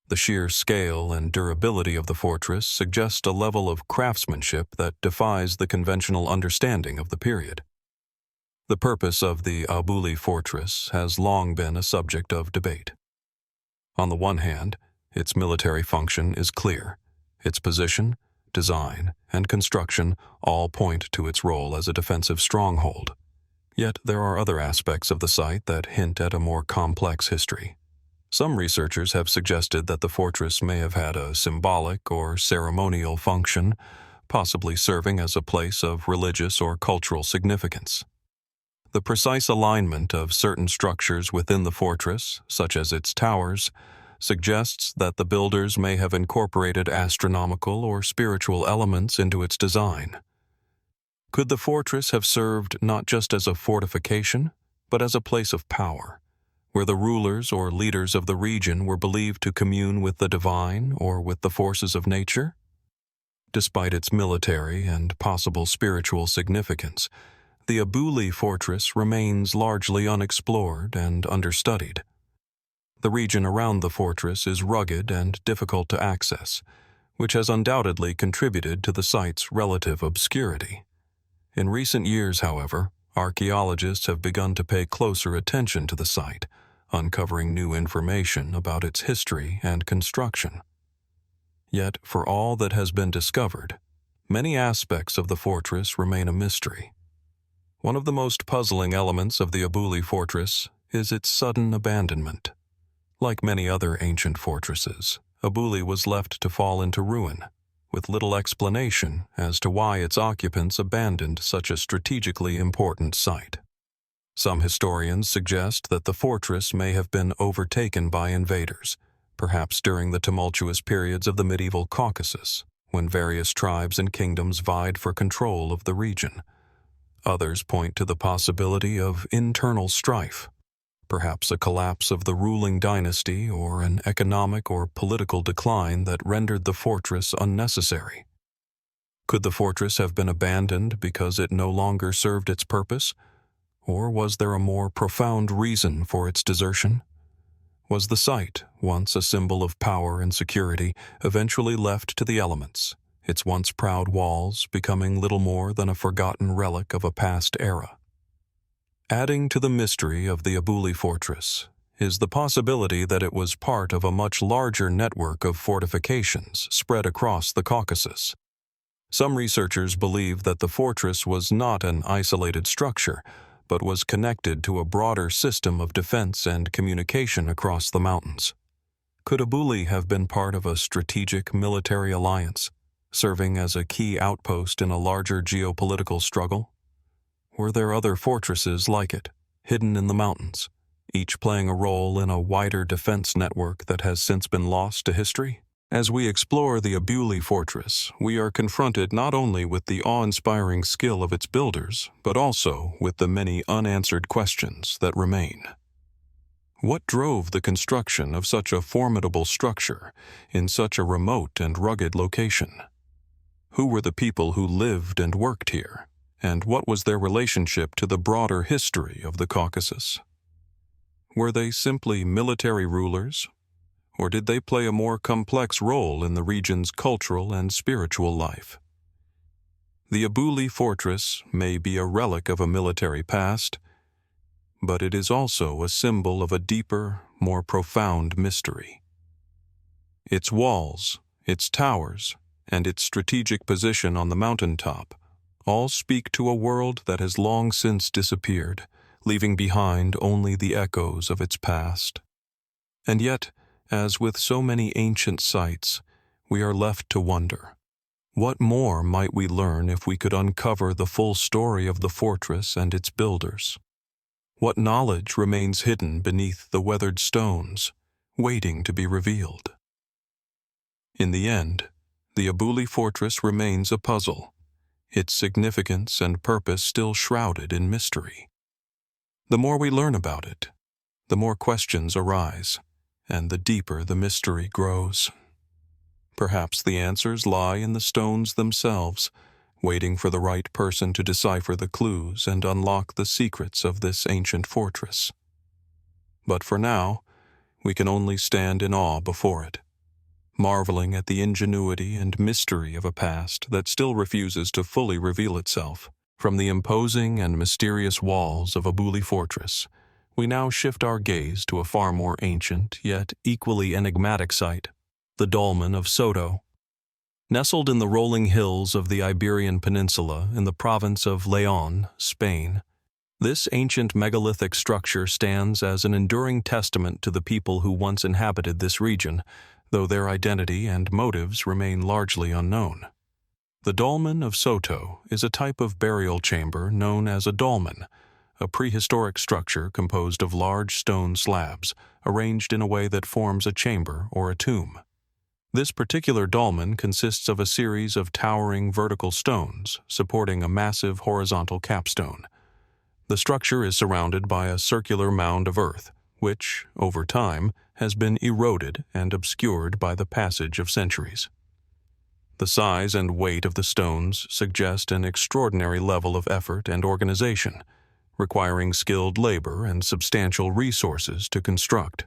The sheer scale and durability of the fortress suggest a level of craftsmanship that defies the conventional understanding of the period. The purpose of the Abuli Fortress has long been a subject of debate. On the one hand, its military function is clear. Its position, design, and construction all point to its role as a defensive stronghold. Yet there are other aspects of the site that hint at a more complex history. Some researchers have suggested that the fortress may have had a symbolic or ceremonial function, possibly serving as a place of religious or cultural significance. The precise alignment of certain structures within the fortress, such as its towers, suggests that the builders may have incorporated astronomical or spiritual elements into its design. Could the fortress have served not just as a fortification, but as a place of power, where the rulers or leaders of the region were believed to commune with the divine or with the forces of nature? Despite its military and possible spiritual significance, the Abuli Fortress remains largely unexplored and understudied. The region around the fortress is rugged and difficult to access, which has undoubtedly contributed to the site's relative obscurity. In recent years, however, archaeologists have begun to pay closer attention to the site, uncovering new information about its history and construction. Yet, for all that has been discovered, many aspects of the fortress remain a mystery. One of the most puzzling elements of the Abuli Fortress is its sudden abandonment. Like many other ancient fortresses, Abuli was left to fall into ruin, with little explanation as to why its occupants abandoned such a strategically important site. Some historians suggest that the fortress may have been overtaken by invaders, perhaps during the tumultuous periods of the medieval Caucasus, when various tribes and kingdoms vied for control of the region. Others point to the possibility of internal strife, perhaps a collapse of the ruling dynasty or an economic or political decline that rendered the fortress unnecessary. Could the fortress have been abandoned because it no longer served its purpose? Or was there a more profound reason for its desertion? Was the site, once a symbol of power and security, eventually left to the elements, its once proud walls becoming little more than a forgotten relic of a past era? Adding to the mystery of the Abuli Fortress is the possibility that it was part of a much larger network of fortifications spread across the Caucasus. Some researchers believe that the fortress was not an isolated structure, but was connected to a broader system of defense and communication across the mountains. Could Abuli have been part of a strategic military alliance, serving as a key outpost in a larger geopolitical struggle? Were there other fortresses like it, hidden in the mountains, each playing a role in a wider defense network that has since been lost to history? As we explore the Abuli Fortress, we are confronted not only with the awe-inspiring skill of its builders, but also with the many unanswered questions that remain. What drove the construction of such a formidable structure in such a remote and rugged location? Who were the people who lived and worked here, and what was their relationship to the broader history of the Caucasus? Were they simply military rulers, or did they play a more complex role in the region's cultural and spiritual life? The Abuli Fortress may be a relic of a military past, but it is also a symbol of a deeper, more profound mystery. Its walls, its towers, and its strategic position on the mountaintop all speak to a world that has long since disappeared, leaving behind only the echoes of its past. And yet, as with so many ancient sites, we are left to wonder, what more might we learn if we could uncover the full story of the fortress and its builders? What knowledge remains hidden beneath the weathered stones, waiting to be revealed? In the end, the Abuli Fortress remains a puzzle, its significance and purpose still shrouded in mystery. The more we learn about it, the more questions arise, and the deeper the mystery grows. Perhaps the answers lie in the stones themselves, waiting for the right person to decipher the clues and unlock the secrets of this ancient fortress. But for now, we can only stand in awe before it, marveling at the ingenuity and mystery of a past that still refuses to fully reveal itself. From the imposing and mysterious walls of Abuli Fortress, we now shift our gaze to a far more ancient, yet equally enigmatic site, the Dolmen of Soto. Nestled in the rolling hills of the Iberian Peninsula in the province of León, Spain, this ancient megalithic structure stands as an enduring testament to the people who once inhabited this region, though their identity and motives remain largely unknown. The Dolmen of Soto is a type of burial chamber known as a dolmen, a prehistoric structure composed of large stone slabs arranged in a way that forms a chamber or a tomb. This particular dolmen consists of a series of towering vertical stones supporting a massive horizontal capstone. The structure is surrounded by a circular mound of earth, which, over time, has been eroded and obscured by the passage of centuries. The size and weight of the stones suggest an extraordinary level of effort and organization, requiring skilled labor and substantial resources to construct.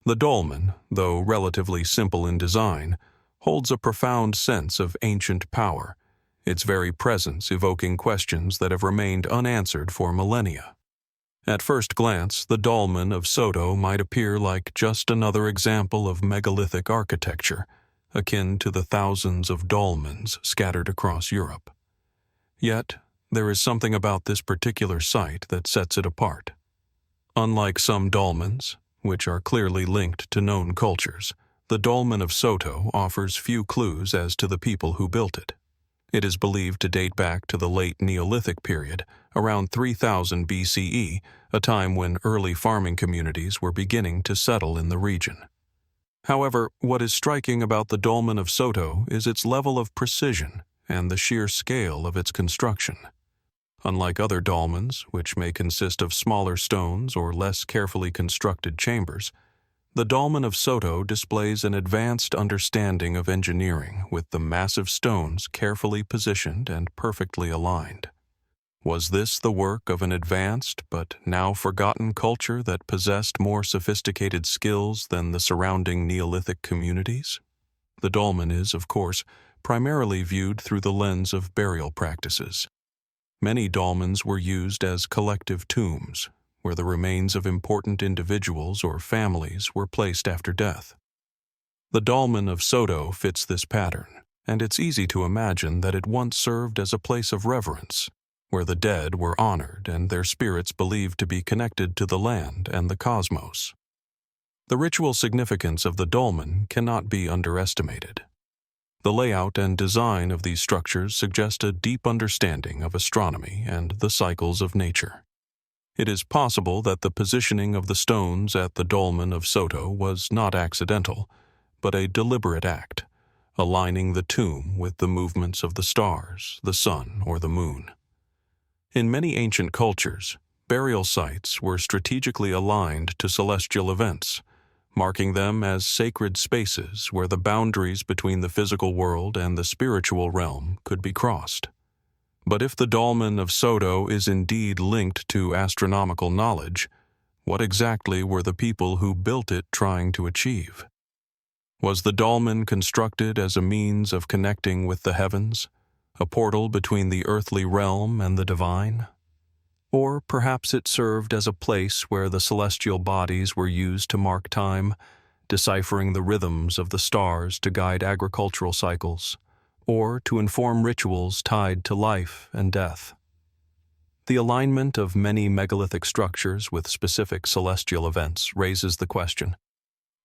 The dolmen, though relatively simple in design, holds a profound sense of ancient power, its very presence evoking questions that have remained unanswered for millennia. At first glance, the Dolmen of Soto might appear like just another example of megalithic architecture, akin to the thousands of dolmens scattered across Europe. Yet, there is something about this particular site that sets it apart. Unlike some dolmens, which are clearly linked to known cultures, the Dolmen of Soto offers few clues as to the people who built it. It is believed to date back to the late Neolithic period, around 3000 BCE, a time when early farming communities were beginning to settle in the region. However, what is striking about the Dolmen of Soto is its level of precision and the sheer scale of its construction. Unlike other dolmens, which may consist of smaller stones or less carefully constructed chambers, the Dolmen of Soto displays an advanced understanding of engineering with the massive stones carefully positioned and perfectly aligned. Was this the work of an advanced but now forgotten culture that possessed more sophisticated skills than the surrounding Neolithic communities? The dolmen is, of course, primarily viewed through the lens of burial practices. Many dolmens were used as collective tombs, where the remains of important individuals or families were placed after death. The Dolmen of Soto fits this pattern, and it's easy to imagine that it once served as a place of reverence, where the dead were honored and their spirits believed to be connected to the land and the cosmos. The ritual significance of the dolmen cannot be underestimated. The layout and design of these structures suggest a deep understanding of astronomy and the cycles of nature. It is possible that the positioning of the stones at the Dolmen of Soto was not accidental, but a deliberate act, aligning the tomb with the movements of the stars, the sun, or the moon. In many ancient cultures, burial sites were strategically aligned to celestial events, marking them as sacred spaces where the boundaries between the physical world and the spiritual realm could be crossed. But if the Dolmen of Soto is indeed linked to astronomical knowledge, what exactly were the people who built it trying to achieve? Was the dolmen constructed as a means of connecting with the heavens, a portal between the earthly realm and the divine? Or perhaps it served as a place where the celestial bodies were used to mark time, deciphering the rhythms of the stars to guide agricultural cycles, or to inform rituals tied to life and death. The alignment of many megalithic structures with specific celestial events raises the question: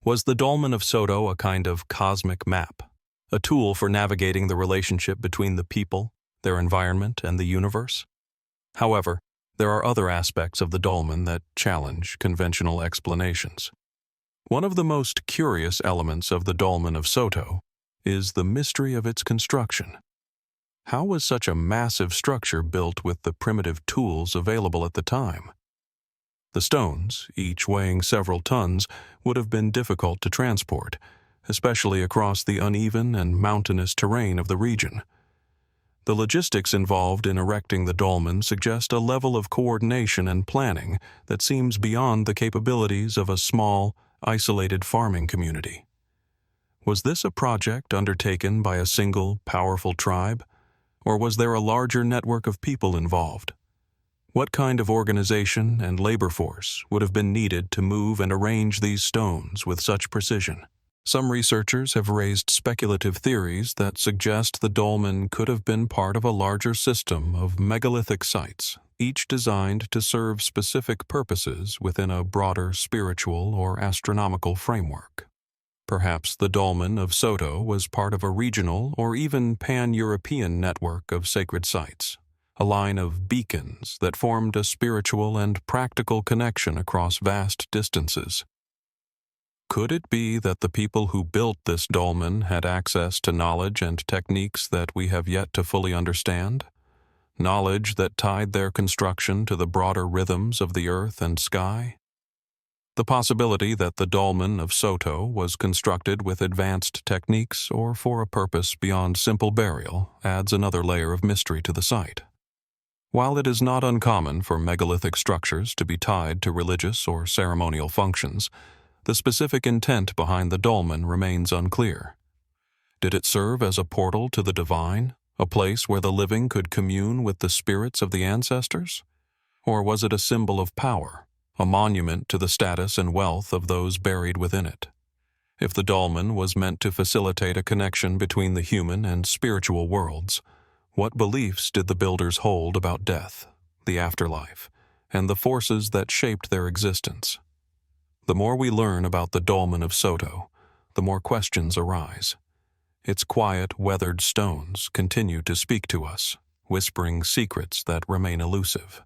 was the Dolmen of Soto a kind of cosmic map, a tool for navigating the relationship between the people, their environment, and the universe? However, there are other aspects of the dolmen that challenge conventional explanations. One of the most curious elements of the Dolmen of Soto is the mystery of its construction. How was such a massive structure built with the primitive tools available at the time? The stones, each weighing several tons, would have been difficult to transport, especially across the uneven and mountainous terrain of the region. The logistics involved in erecting the dolmen suggest a level of coordination and planning that seems beyond the capabilities of a small, isolated farming community. Was this a project undertaken by a single, powerful tribe, or was there a larger network of people involved? What kind of organization and labor force would have been needed to move and arrange these stones with such precision? Some researchers have raised speculative theories that suggest the dolmen could have been part of a larger system of megalithic sites, each designed to serve specific purposes within a broader spiritual or astronomical framework. Perhaps the Dolmen of Soto was part of a regional or even pan-European network of sacred sites, a line of beacons that formed a spiritual and practical connection across vast distances. Could it be that the people who built this dolmen had access to knowledge and techniques that we have yet to fully understand? Knowledge that tied their construction to the broader rhythms of the earth and sky? The possibility that the Dolmen of Soto was constructed with advanced techniques or for a purpose beyond simple burial adds another layer of mystery to the site. While it is not uncommon for megalithic structures to be tied to religious or ceremonial functions, the specific intent behind the dolmen remains unclear. Did it serve as a portal to the divine, a place where the living could commune with the spirits of the ancestors? Or was it a symbol of power, a monument to the status and wealth of those buried within it? If the dolmen was meant to facilitate a connection between the human and spiritual worlds, what beliefs did the builders hold about death, the afterlife, and the forces that shaped their existence? The more we learn about the Dolmen of Soto, the more questions arise. Its quiet, weathered stones continue to speak to us, whispering secrets that remain elusive.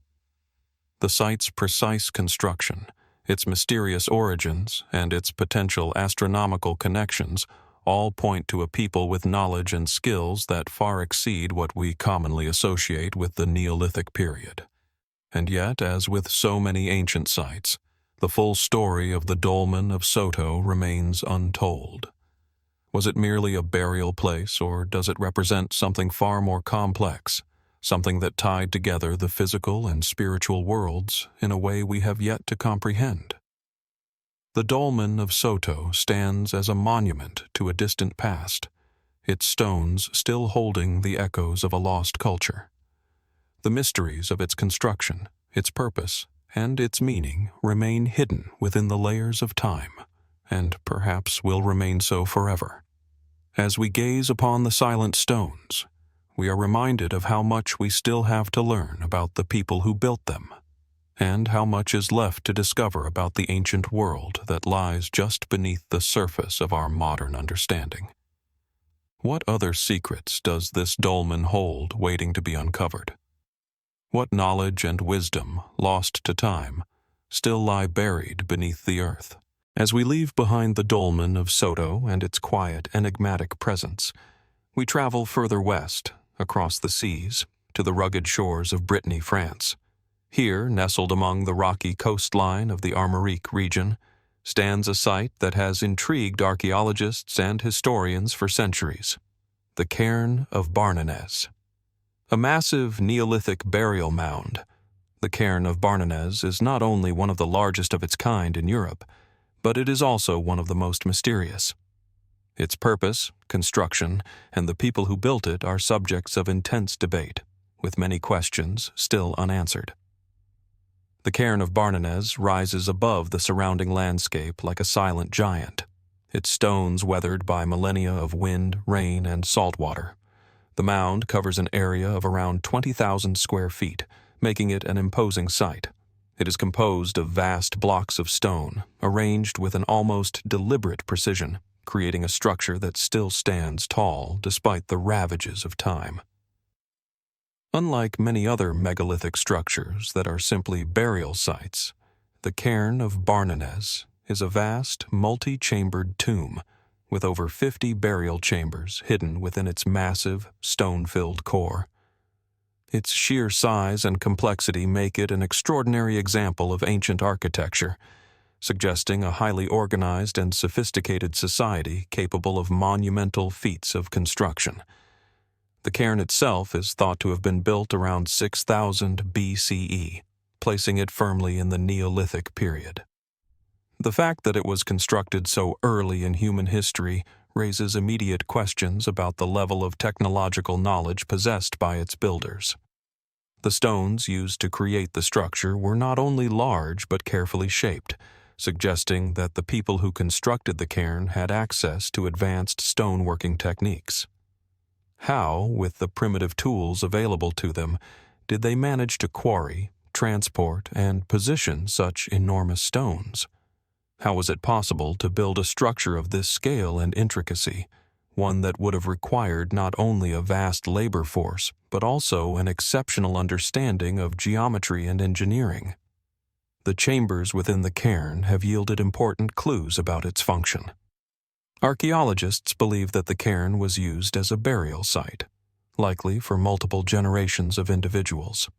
The site's precise construction, its mysterious origins, and its potential astronomical connections all point to a people with knowledge and skills that far exceed what we commonly associate with the Neolithic period. And yet, as with so many ancient sites, the full story of the Dolmen of Soto remains untold. Was it merely a burial place, or does it represent something far more complex? Something that tied together the physical and spiritual worlds in a way we have yet to comprehend. The Dolmen of Soto stands as a monument to a distant past, its stones still holding the echoes of a lost culture. The mysteries of its construction, its purpose, and its meaning remain hidden within the layers of time, and perhaps will remain so forever. As we gaze upon the silent stones, we are reminded of how much we still have to learn about the people who built them, and how much is left to discover about the ancient world that lies just beneath the surface of our modern understanding. What other secrets does this dolmen hold waiting to be uncovered? What knowledge and wisdom, lost to time, still lie buried beneath the earth? As we leave behind the Dolmen of Soto and its quiet, enigmatic presence, we travel further west, across the seas, to the rugged shores of Brittany, France. Here, nestled among the rocky coastline of the Armorique region, stands a site that has intrigued archaeologists and historians for centuries: the Cairn of Barnenez. A massive Neolithic burial mound, the Cairn of Barnenez is not only one of the largest of its kind in Europe, but it is also one of the most mysterious. Its purpose, construction, and the people who built it are subjects of intense debate, with many questions still unanswered. The Cairn of Barnenez rises above the surrounding landscape like a silent giant, its stones weathered by millennia of wind, rain, and salt water. The mound covers an area of around 20,000 square feet, making it an imposing sight. It is composed of vast blocks of stone, arranged with an almost deliberate precision, creating a structure that still stands tall despite the ravages of time. Unlike many other megalithic structures that are simply burial sites, the Cairn of Barnenez is a vast, multi-chambered tomb with over 50 burial chambers hidden within its massive, stone-filled core. Its sheer size and complexity make it an extraordinary example of ancient architecture, suggesting a highly organized and sophisticated society capable of monumental feats of construction. The cairn itself is thought to have been built around 6000 BCE, placing it firmly in the Neolithic period. The fact that it was constructed so early in human history raises immediate questions about the level of technological knowledge possessed by its builders. The stones used to create the structure were not only large but carefully shaped, suggesting that the people who constructed the cairn had access to advanced stoneworking techniques. How, with the primitive tools available to them, did they manage to quarry, transport, and position such enormous stones? How was it possible to build a structure of this scale and intricacy, one that would have required not only a vast labor force, but also an exceptional understanding of geometry and engineering? The chambers within the cairn have yielded important clues about its function. Archaeologists believe that the cairn was used as a burial site, likely for multiple generations of individuals.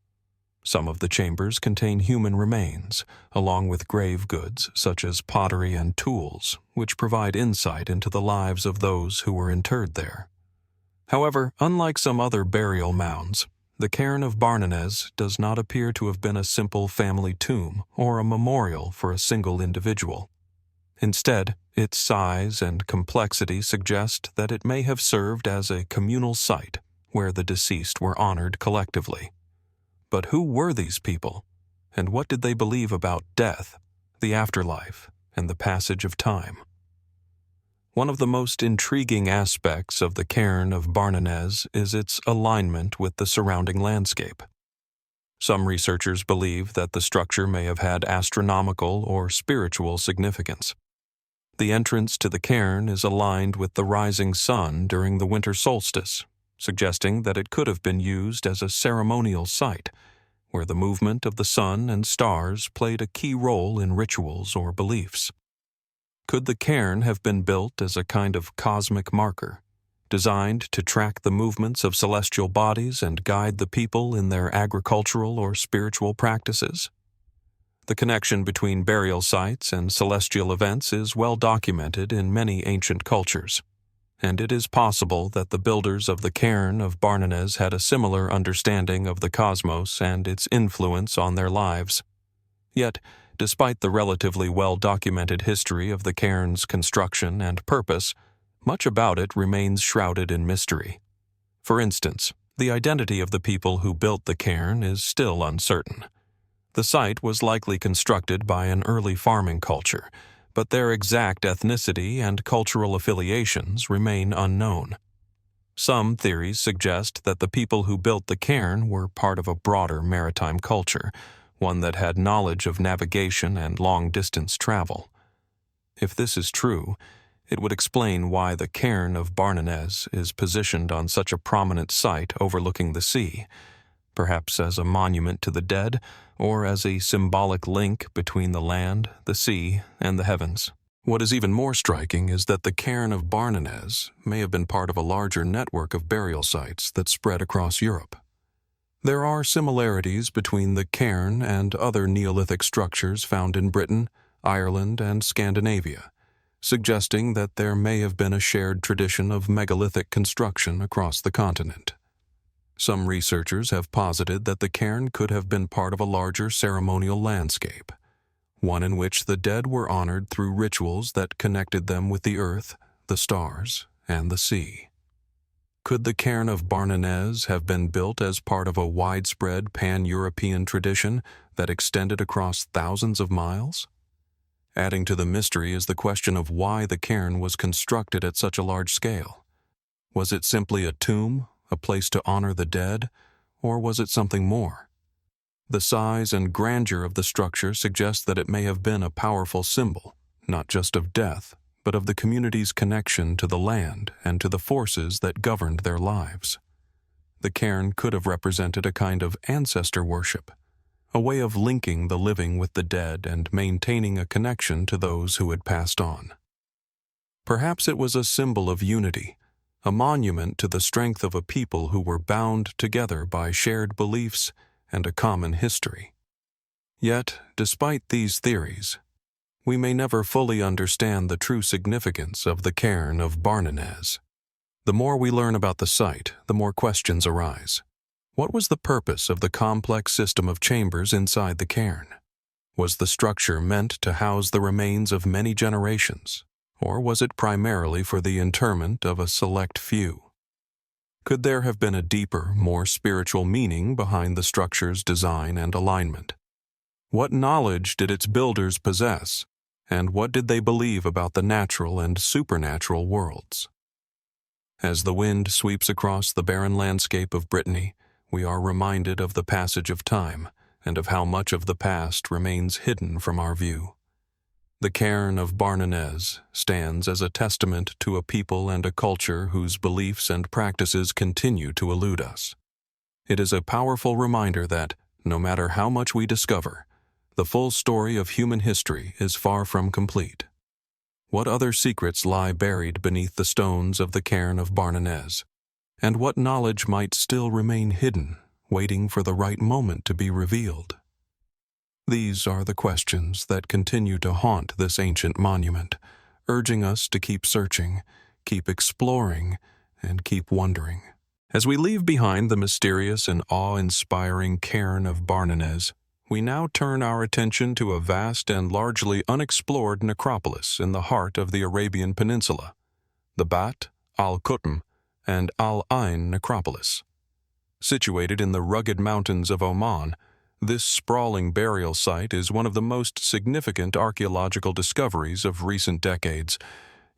Some of the chambers contain human remains, along with grave goods such as pottery and tools, which provide insight into the lives of those who were interred there. However, unlike some other burial mounds, the Cairn of Barnenez does not appear to have been a simple family tomb or a memorial for a single individual. Instead, its size and complexity suggest that it may have served as a communal site where the deceased were honored collectively. But who were these people, and what did they believe about death, the afterlife, and the passage of time? One of the most intriguing aspects of the Cairn of Barnenez is its alignment with the surrounding landscape. Some researchers believe that the structure may have had astronomical or spiritual significance. The entrance to the cairn is aligned with the rising sun during the winter solstice, suggesting that it could have been used as a ceremonial site, where the movement of the sun and stars played a key role in rituals or beliefs. Could the cairn have been built as a kind of cosmic marker, designed to track the movements of celestial bodies and guide the people in their agricultural or spiritual practices? The connection between burial sites and celestial events is well documented in many ancient cultures, and it is possible that the builders of the Cairn of Barnenez had a similar understanding of the cosmos and its influence on their lives. Yet, despite the relatively well-documented history of the cairn's construction and purpose, much about it remains shrouded in mystery. For instance, the identity of the people who built the cairn is still uncertain. The site was likely constructed by an early farming culture, but their exact ethnicity and cultural affiliations remain unknown. Some theories suggest that the people who built the cairn were part of a broader maritime culture, one that had knowledge of navigation and long-distance travel. If this is true, it would explain why the Cairn of Barnenez is positioned on such a prominent site overlooking the sea, perhaps as a monument to the dead or as a symbolic link between the land, the sea, and the heavens. What is even more striking is that the Cairn of Barnenez may have been part of a larger network of burial sites that spread across Europe. There are similarities between the cairn and other Neolithic structures found in Britain, Ireland, and Scandinavia, suggesting that there may have been a shared tradition of megalithic construction across the continent. Some researchers have posited that the cairn could have been part of a larger ceremonial landscape, one in which the dead were honored through rituals that connected them with the earth, the stars, and the sea. Could the Cairn of Barnenez have been built as part of a widespread pan-European tradition that extended across thousands of miles? Adding to the mystery is the question of why the cairn was constructed at such a large scale. Was it simply a tomb, a place to honor the dead, or was it something more? The size and grandeur of the structure suggests that it may have been a powerful symbol, not just of death, but of the community's connection to the land and to the forces that governed their lives. The cairn could have represented a kind of ancestor worship, a way of linking the living with the dead and maintaining a connection to those who had passed on. Perhaps it was a symbol of unity, a monument to the strength of a people who were bound together by shared beliefs and a common history. Yet, despite these theories, we may never fully understand the true significance of the Cairn of Barnenez. The more we learn about the site, the more questions arise. What was the purpose of the complex system of chambers inside the cairn? Was the structure meant to house the remains of many generations, or was it primarily for the interment of a select few? Could there have been a deeper, more spiritual meaning behind the structure's design and alignment? What knowledge did its builders possess, and what did they believe about the natural and supernatural worlds? As the wind sweeps across the barren landscape of Brittany, we are reminded of the passage of time and of how much of the past remains hidden from our view. The Cairn of Barnenez stands as a testament to a people and a culture whose beliefs and practices continue to elude us. It is a powerful reminder that, no matter how much we discover, the full story of human history is far from complete. What other secrets lie buried beneath the stones of the Cairn of Barnenez? And what knowledge might still remain hidden, waiting for the right moment to be revealed? These are the questions that continue to haunt this ancient monument, urging us to keep searching, keep exploring, and keep wondering. As we leave behind the mysterious and awe-inspiring Cairn of Barnenez, we now turn our attention to a vast and largely unexplored necropolis in the heart of the Arabian Peninsula, the Bat, al-Khutm, and Al-Ain necropolis. Situated in the rugged mountains of Oman, this sprawling burial site is one of the most significant archaeological discoveries of recent decades,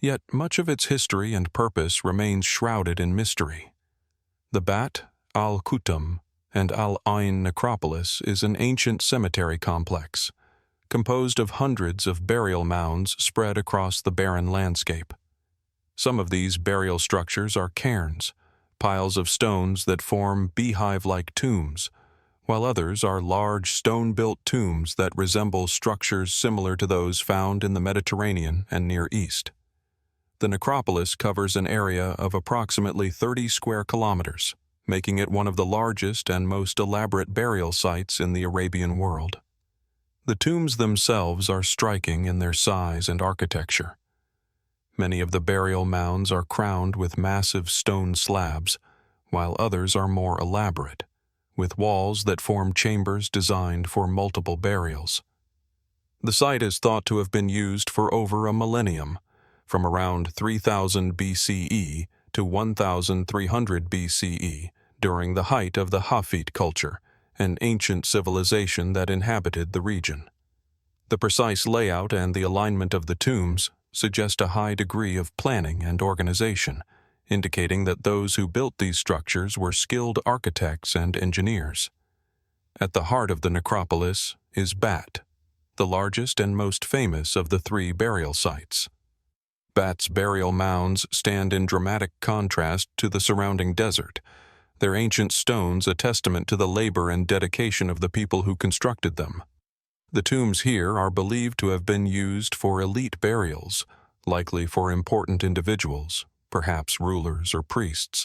yet much of its history and purpose remains shrouded in mystery. The Bat, al-Khutm, and Al-Ain necropolis is an ancient cemetery complex, composed of hundreds of burial mounds spread across the barren landscape. Some of these burial structures are cairns, piles of stones that form beehive-like tombs, while others are large stone-built tombs that resemble structures similar to those found in the Mediterranean and Near East. The necropolis covers an area of approximately 30 square kilometers, making it one of the largest and most elaborate burial sites in the Arabian world. The tombs themselves are striking in their size and architecture. Many of the burial mounds are crowned with massive stone slabs, while others are more elaborate, with walls that form chambers designed for multiple burials. The site is thought to have been used for over a millennium, from around 3000 BCE to 1300 BCE, during the height of the Hafid culture, an ancient civilization that inhabited the region. The precise layout and the alignment of the tombs suggest a high degree of planning and organization, indicating that those who built these structures were skilled architects and engineers. At the heart of the necropolis is Bat, the largest and most famous of the three burial sites. Bat's burial mounds stand in dramatic contrast to the surrounding desert, their ancient stones a testament to the labor and dedication of the people who constructed them. The tombs here are believed to have been used for elite burials, likely for important individuals, perhaps rulers or priests,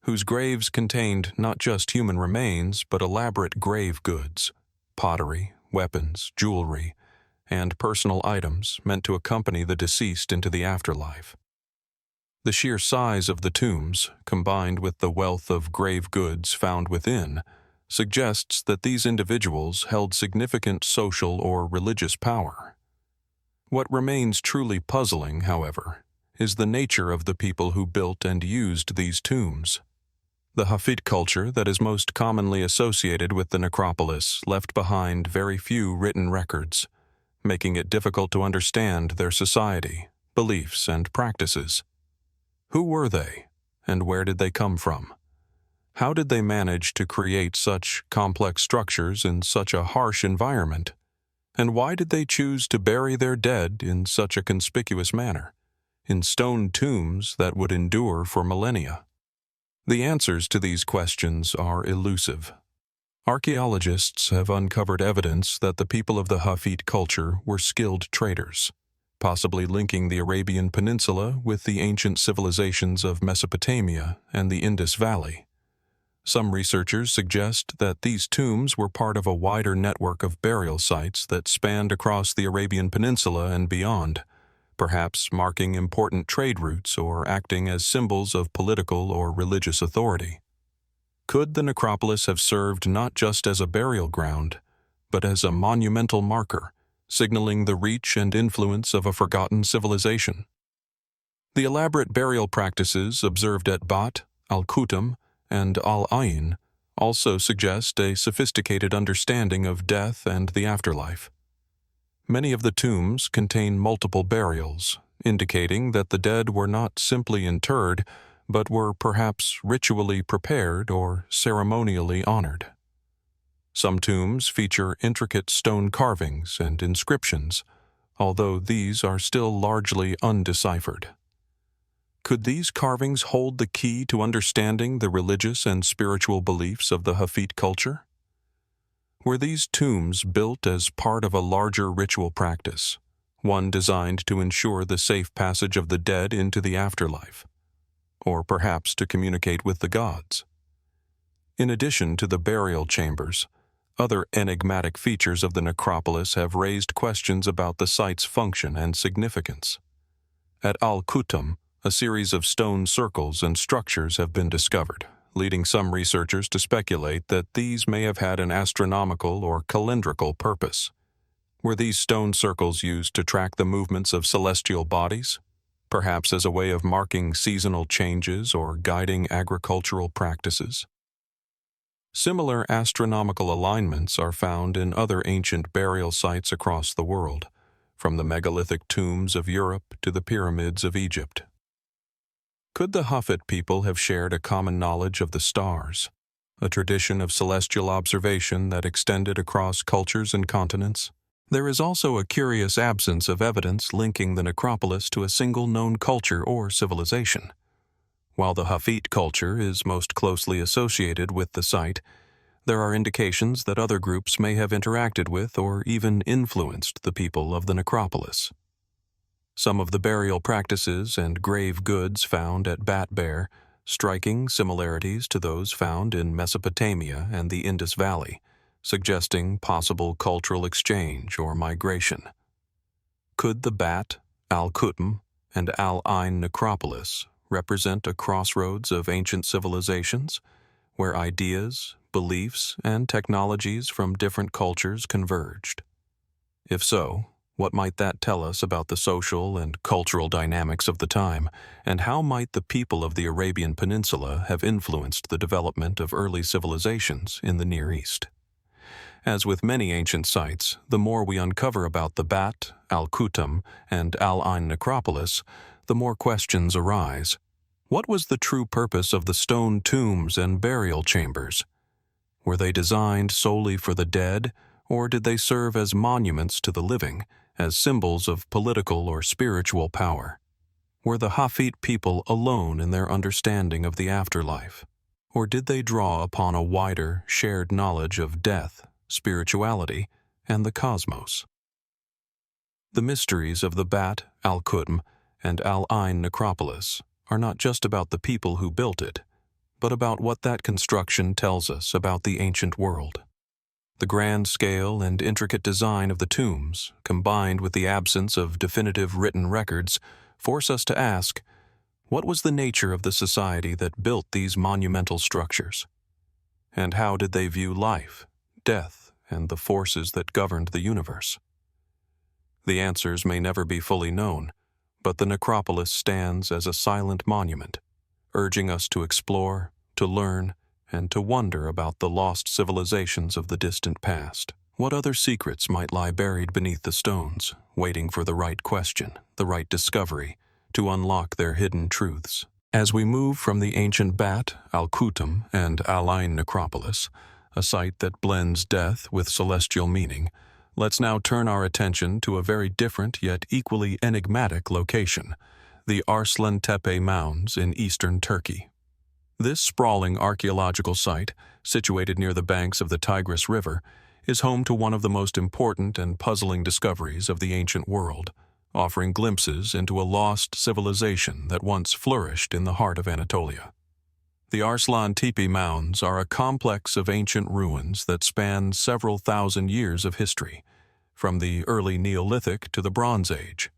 whose graves contained not just human remains but elaborate grave goods, pottery, weapons, jewelry, and personal items meant to accompany the deceased into the afterlife. The sheer size of the tombs, combined with the wealth of grave goods found within, suggests that these individuals held significant social or religious power. What remains truly puzzling, however, is the nature of the people who built and used these tombs. The Hafid culture that is most commonly associated with the necropolis left behind very few written records, making it difficult to understand their society, beliefs, and practices. Who were they, and where did they come from? How did they manage to create such complex structures in such a harsh environment? And why did they choose to bury their dead in such a conspicuous manner, in stone tombs that would endure for millennia? The answers to these questions are elusive. Archaeologists have uncovered evidence that the people of the Hafid culture were skilled traders, possibly linking the Arabian Peninsula with the ancient civilizations of Mesopotamia and the Indus Valley. Some researchers suggest that these tombs were part of a wider network of burial sites that spanned across the Arabian Peninsula and beyond, perhaps marking important trade routes or acting as symbols of political or religious authority. Could the necropolis have served not just as a burial ground, but as a monumental marker, signaling the reach and influence of a forgotten civilization? The elaborate burial practices observed at Bat, al-Khutm, and Al-Ain also suggest a sophisticated understanding of death and the afterlife. Many of the tombs contain multiple burials, indicating that the dead were not simply interred, but were perhaps ritually prepared or ceremonially honored. Some tombs feature intricate stone carvings and inscriptions, although these are still largely undeciphered. Could these carvings hold the key to understanding the religious and spiritual beliefs of the Hafid culture? Were these tombs built as part of a larger ritual practice, one designed to ensure the safe passage of the dead into the afterlife, or perhaps to communicate with the gods? In addition to the burial chambers, other enigmatic features of the necropolis have raised questions about the site's function and significance. At Al-Khutm, a series of stone circles and structures have been discovered, leading some researchers to speculate that these may have had an astronomical or calendrical purpose. Were these stone circles used to track the movements of celestial bodies, perhaps as a way of marking seasonal changes or guiding agricultural practices? Similar astronomical alignments are found in other ancient burial sites across the world, from the megalithic tombs of Europe to the pyramids of Egypt. Could the Hafid people have shared a common knowledge of the stars, a tradition of celestial observation that extended across cultures and continents? There is also a curious absence of evidence linking the necropolis to a single known culture or civilization. While the Hafid culture is most closely associated with the site, there are indications that other groups may have interacted with or even influenced the people of the necropolis. Some of the burial practices and grave goods found at Bat bear striking similarities to those found in Mesopotamia and the Indus Valley, suggesting possible cultural exchange or migration. Could the Bat, Al-Khutm, and Al-Ain necropolis represent a crossroads of ancient civilizations, where ideas, beliefs, and technologies from different cultures converged? If so, what might that tell us about the social and cultural dynamics of the time, and how might the people of the Arabian Peninsula have influenced the development of early civilizations in the Near East? As with many ancient sites, the more we uncover about the Bat, Al-Khutm, and Al-Ain necropolis, the more questions arise. What was the true purpose of the stone tombs and burial chambers? Were they designed solely for the dead, or did they serve as monuments to the living, as symbols of political or spiritual power? Were the Hafid people alone in their understanding of the afterlife, or did they draw upon a wider, shared knowledge of death, spirituality, and the cosmos. The mysteries of the Bat, Al-Khutm, and Al-Ain necropolis are not just about the people who built it, but about what that construction tells us about the ancient world. The grand scale and intricate design of the tombs, combined with the absence of definitive written records, force us to ask, what was the nature of the society that built these monumental structures? And how did they view life, death, and the forces that governed the universe? The answers may never be fully known, but the necropolis stands as a silent monument, urging us to explore, to learn, and to wonder about the lost civilizations of the distant past. What other secrets might lie buried beneath the stones, waiting for the right question, the right discovery, to unlock their hidden truths? As we move from the ancient Bat, Al-Khutm, and Al-Ain necropolis, a site that blends death with celestial meaning, let's now turn our attention to a very different yet equally enigmatic location, the Arslantepe Mounds in eastern Turkey. This sprawling archaeological site, situated near the banks of the Tigris River, is home to one of the most important and puzzling discoveries of the ancient world, offering glimpses into a lost civilization that once flourished in the heart of Anatolia. The Arslantepe Mounds are a complex of ancient ruins that span several thousand years of history, from the early Neolithic to the Bronze Age.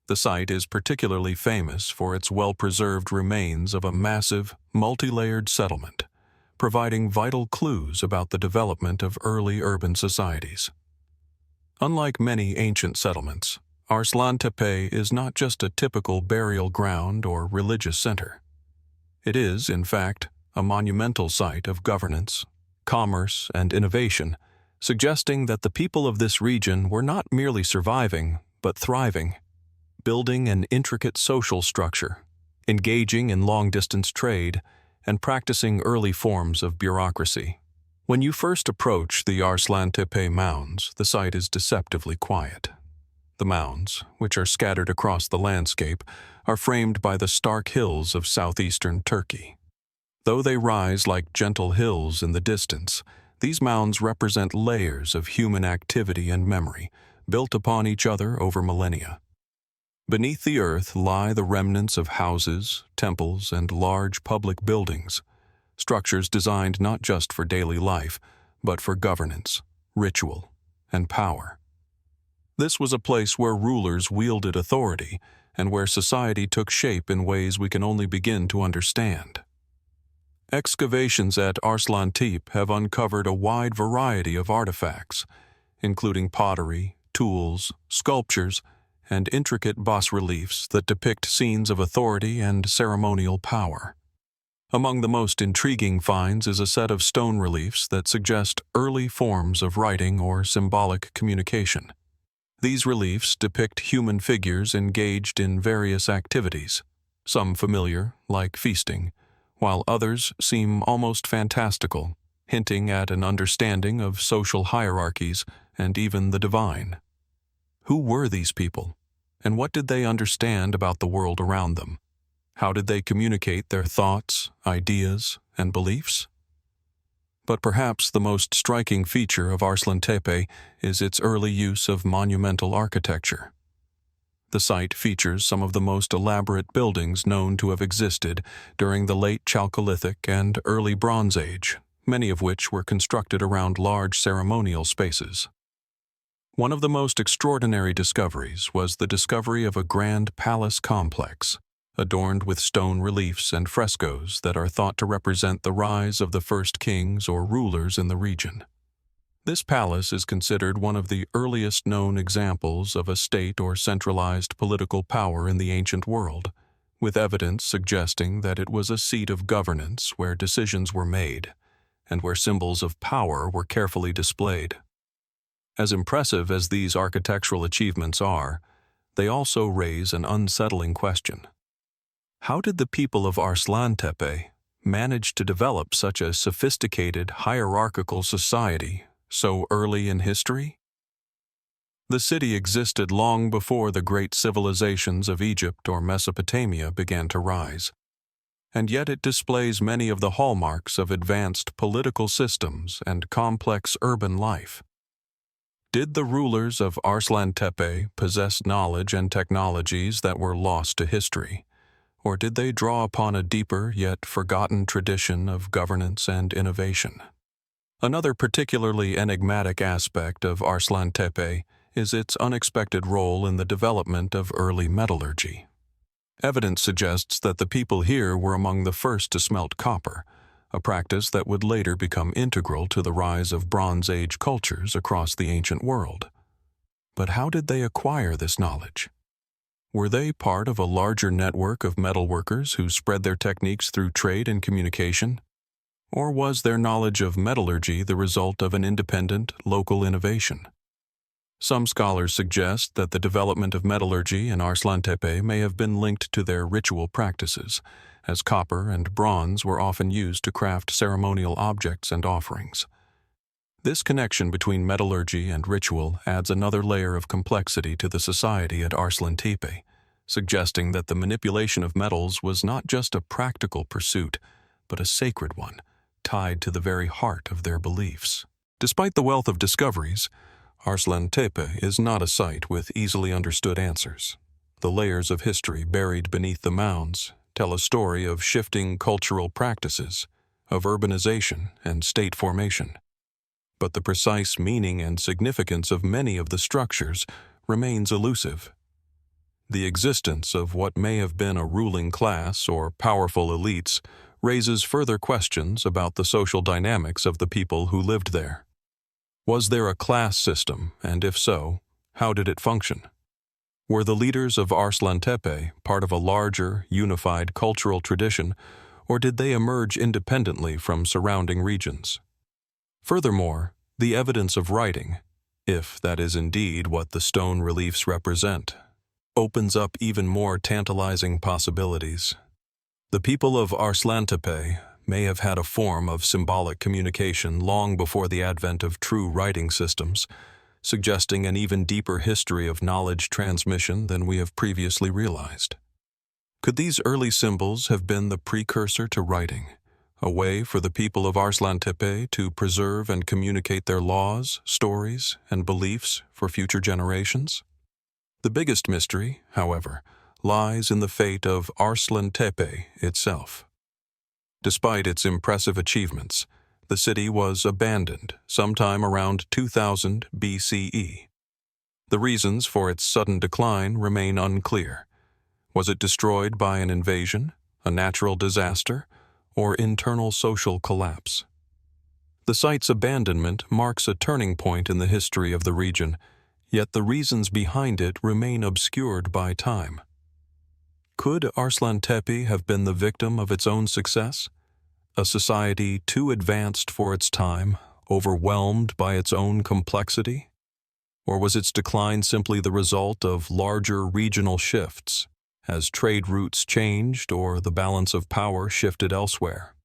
The site is particularly famous for its well-preserved remains of a massive, multi-layered settlement, providing vital clues about the development of early urban societies. Unlike many ancient settlements, Arslantepe is not just a typical burial ground or religious center. It is, in fact, a monumental site of governance, commerce, and innovation, suggesting that the people of this region were not merely surviving, but thriving, building an intricate social structure, engaging in long-distance trade, and practicing early forms of bureaucracy. When you first approach the Arslantepe Mounds, the site is deceptively quiet. The mounds, which are scattered across the landscape, are framed by the stark hills of southeastern Turkey. Though they rise like gentle hills in the distance, these mounds represent layers of human activity and memory, built upon each other over millennia. Beneath the earth lie the remnants of houses, temples, and large public buildings, structures designed not just for daily life, but for governance, ritual, and power. This was a place where rulers wielded authority and where society took shape in ways we can only begin to understand. Excavations at Arslantepe have uncovered a wide variety of artifacts, including pottery, tools, sculptures, and intricate bas-reliefs that depict scenes of authority and ceremonial power. Among the most intriguing finds is a set of stone reliefs that suggest early forms of writing or symbolic communication. These reliefs depict human figures engaged in various activities, some familiar, like feasting, while others seem almost fantastical, hinting at an understanding of social hierarchies and even the divine. Who were these people, and what did they understand about the world around them? How did they communicate their thoughts, ideas, and beliefs? But perhaps the most striking feature of Arslantepe is its early use of monumental architecture. The site features some of the most elaborate buildings known to have existed during the late Chalcolithic and early Bronze Age, many of which were constructed around large ceremonial spaces. One of the most extraordinary discoveries was the discovery of a grand palace complex, adorned with stone reliefs and frescoes that are thought to represent the rise of the first kings or rulers in the region. This palace is considered one of the earliest known examples of a state or centralized political power in the ancient world, with evidence suggesting that it was a seat of governance where decisions were made, and where symbols of power were carefully displayed. As impressive as these architectural achievements are, they also raise an unsettling question. How did the people of Arslantepe manage to develop such a sophisticated hierarchical society so early in history? The city existed long before the great civilizations of Egypt or Mesopotamia began to rise, and yet it displays many of the hallmarks of advanced political systems and complex urban life. Did the rulers of Arslantepe possess knowledge and technologies that were lost to history, or did they draw upon a deeper yet forgotten tradition of governance and innovation? Another particularly enigmatic aspect of Arslantepe is its unexpected role in the development of early metallurgy. Evidence suggests that the people here were among the first to smelt copper, a practice that would later become integral to the rise of Bronze Age cultures across the ancient world. But how did they acquire this knowledge? Were they part of a larger network of metalworkers who spread their techniques through trade and communication? Or was their knowledge of metallurgy the result of an independent, local innovation? Some scholars suggest that the development of metallurgy in Arslantepe may have been linked to their ritual practices, as copper and bronze were often used to craft ceremonial objects and offerings. This connection between metallurgy and ritual adds another layer of complexity to the society at Arslantepe, suggesting that the manipulation of metals was not just a practical pursuit, but a sacred one, tied to the very heart of their beliefs. Despite the wealth of discoveries, Arslantepe is not a site with easily understood answers. The layers of history buried beneath the mounds tell a story of shifting cultural practices, of urbanization and state formation. But the precise meaning and significance of many of the structures remains elusive. The existence of what may have been a ruling class or powerful elites raises further questions about the social dynamics of the people who lived there. Was there a class system, and if so, how did it function? Were the leaders of Arslantepe part of a larger, unified cultural tradition, or did they emerge independently from surrounding regions? Furthermore, the evidence of writing, if that is indeed what the stone reliefs represent, opens up even more tantalizing possibilities. The people of Arslantepe may have had a form of symbolic communication long before the advent of true writing systems, suggesting an even deeper history of knowledge transmission than we have previously realized. Could these early symbols have been the precursor to writing, a way for the people of Arslantepe to preserve and communicate their laws, stories, and beliefs for future generations? The biggest mystery, however, lies in the fate of Arslantepe itself. Despite its impressive achievements, the city was abandoned sometime around 2000 BCE. The reasons for its sudden decline remain unclear. Was it destroyed by an invasion, a natural disaster, or internal social collapse? The site's abandonment marks a turning point in the history of the region, yet the reasons behind it remain obscured by time. Could Arslantepe have been the victim of its own success? A society too advanced for its time, overwhelmed by its own complexity? Or was its decline simply the result of larger regional shifts, as trade routes changed or the balance of power shifted elsewhere?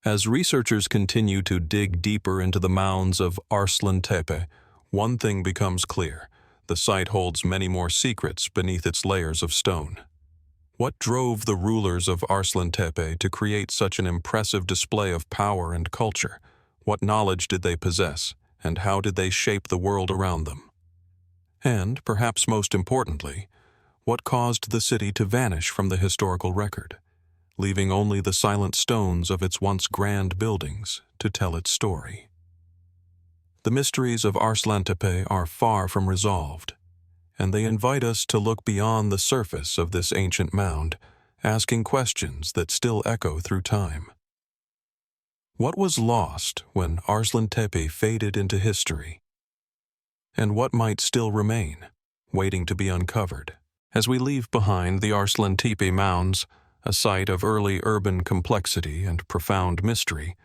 As researchers continue to dig deeper into the mounds of Arslantepe, one thing becomes clear: the site holds many more secrets beneath its layers of stone. What drove the rulers of Arslantepe to create such an impressive display of power and culture? What knowledge did they possess, and how did they shape the world around them? And, perhaps most importantly, what caused the city to vanish from the historical record, leaving only the silent stones of its once grand buildings to tell its story? The mysteries of Arslantepe are far from resolved, and they invite us to look beyond the surface of this ancient mound, asking questions that still echo through time. What was lost when Arslantepe faded into history? And what might still remain, waiting to be uncovered? As we leave behind the Arslantepe Mounds, a site of early urban complexity and profound mystery,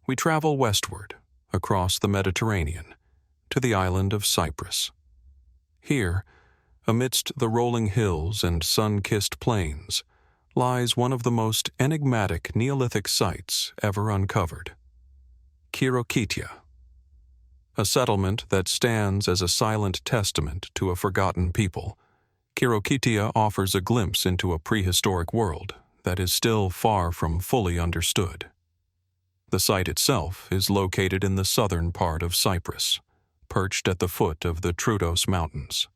we travel westward, across the Mediterranean, to the island of Cyprus. Here, amidst the rolling hills and sun-kissed plains, lies one of the most enigmatic Neolithic sites ever uncovered: Khirokitia. A settlement that stands as a silent testament to a forgotten people, Khirokitia offers a glimpse into a prehistoric world that is still far from fully understood. The site itself is located in the southern part of Cyprus, perched at the foot of the Troodos Mountains.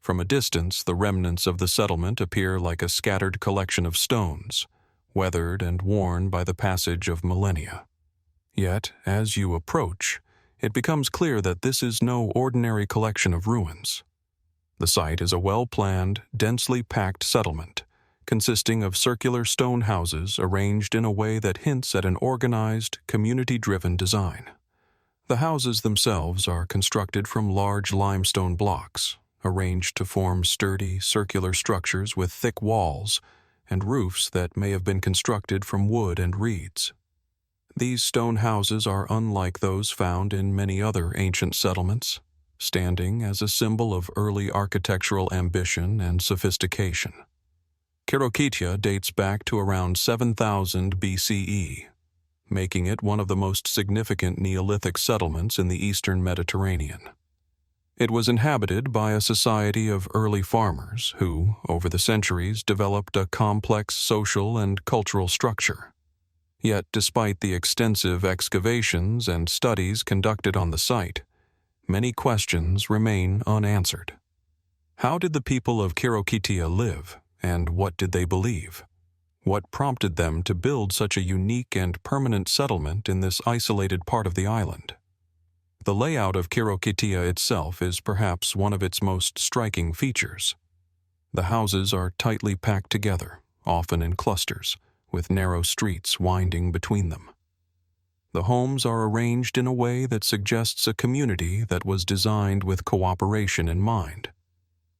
From a distance, the remnants of the settlement appear like a scattered collection of stones, weathered and worn by the passage of millennia. Yet, as you approach, it becomes clear that this is no ordinary collection of ruins. The site is a well-planned, densely packed settlement, consisting of circular stone houses arranged in a way that hints at an organized, community-driven design. The houses themselves are constructed from large limestone blocks, arranged to form sturdy, circular structures with thick walls and roofs that may have been constructed from wood and reeds. These stone houses are unlike those found in many other ancient settlements, standing as a symbol of early architectural ambition and sophistication. Khirokitia dates back to around 7000 BCE, making it one of the most significant Neolithic settlements in the eastern Mediterranean. It was inhabited by a society of early farmers who, over the centuries, developed a complex social and cultural structure. Yet, despite the extensive excavations and studies conducted on the site, many questions remain unanswered. How did the people of Khirokitia live, and what did they believe? What prompted them to build such a unique and permanent settlement in this isolated part of the island? The layout of Khirokitia itself is perhaps one of its most striking features. The houses are tightly packed together, often in clusters, with narrow streets winding between them. The homes are arranged in a way that suggests a community that was designed with cooperation in mind,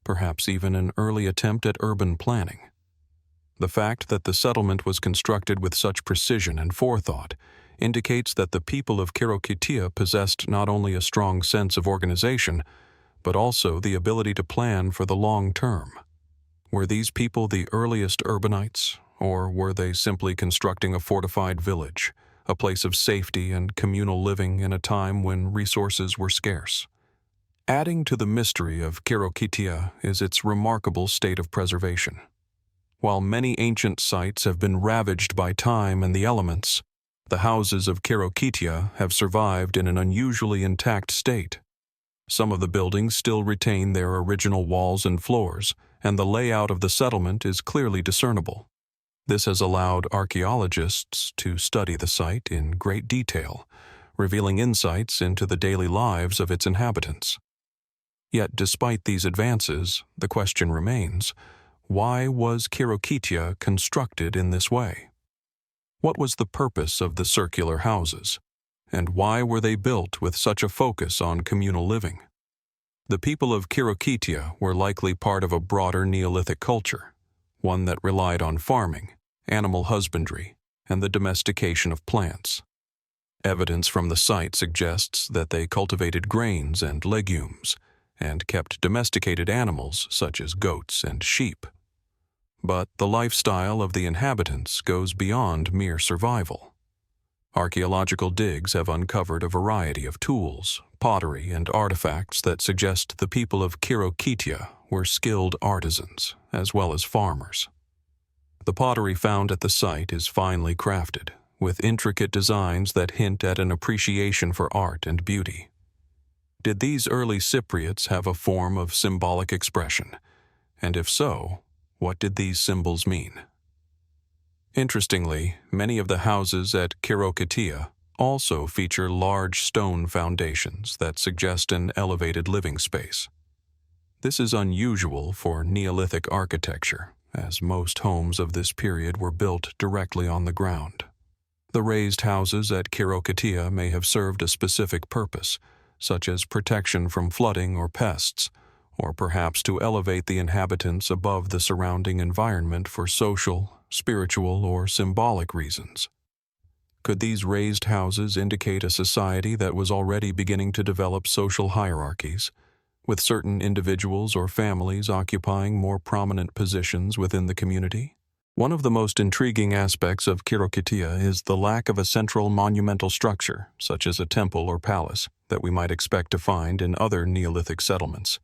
perhaps even an early attempt at urban planning. The fact that the settlement was constructed with such precision and forethought indicates that the people of Khirokitia possessed not only a strong sense of organization, but also the ability to plan for the long term. Were these people the earliest urbanites, or were they simply constructing a fortified village, a place of safety and communal living in a time when resources were scarce? Adding to the mystery of Khirokitia is its remarkable state of preservation. While many ancient sites have been ravaged by time and the elements, the houses of Khirokitia have survived in an unusually intact state. Some of the buildings still retain their original walls and floors, and the layout of the settlement is clearly discernible. This has allowed archaeologists to study the site in great detail, revealing insights into the daily lives of its inhabitants. Yet, despite these advances, the question remains, why was Khirokitia constructed in this way? What was the purpose of the circular houses, and why were they built with such a focus on communal living? The people of Khirokitia were likely part of a broader Neolithic culture, one that relied on farming, animal husbandry, and the domestication of plants. Evidence from the site suggests that they cultivated grains and legumes, and kept domesticated animals such as goats and sheep. But the lifestyle of the inhabitants goes beyond mere survival. Archaeological digs have uncovered a variety of tools, pottery, and artifacts that suggest the people of Khirokitia were skilled artisans, as well as farmers. The pottery found at the site is finely crafted, with intricate designs that hint at an appreciation for art and beauty. Did these early Cypriots have a form of symbolic expression? And if so, what did these symbols mean? Interestingly, many of the houses at Khirokitia also feature large stone foundations that suggest an elevated living space. This is unusual for Neolithic architecture, as most homes of this period were built directly on the ground. The raised houses at Khirokitia may have served a specific purpose, such as protection from flooding or pests, or perhaps to elevate the inhabitants above the surrounding environment for social, spiritual, or symbolic reasons. Could these raised houses indicate a society that was already beginning to develop social hierarchies, with certain individuals or families occupying more prominent positions within the community? One of the most intriguing aspects of Khirokitia is the lack of a central monumental structure, such as a temple or palace, that we might expect to find in other Neolithic settlements.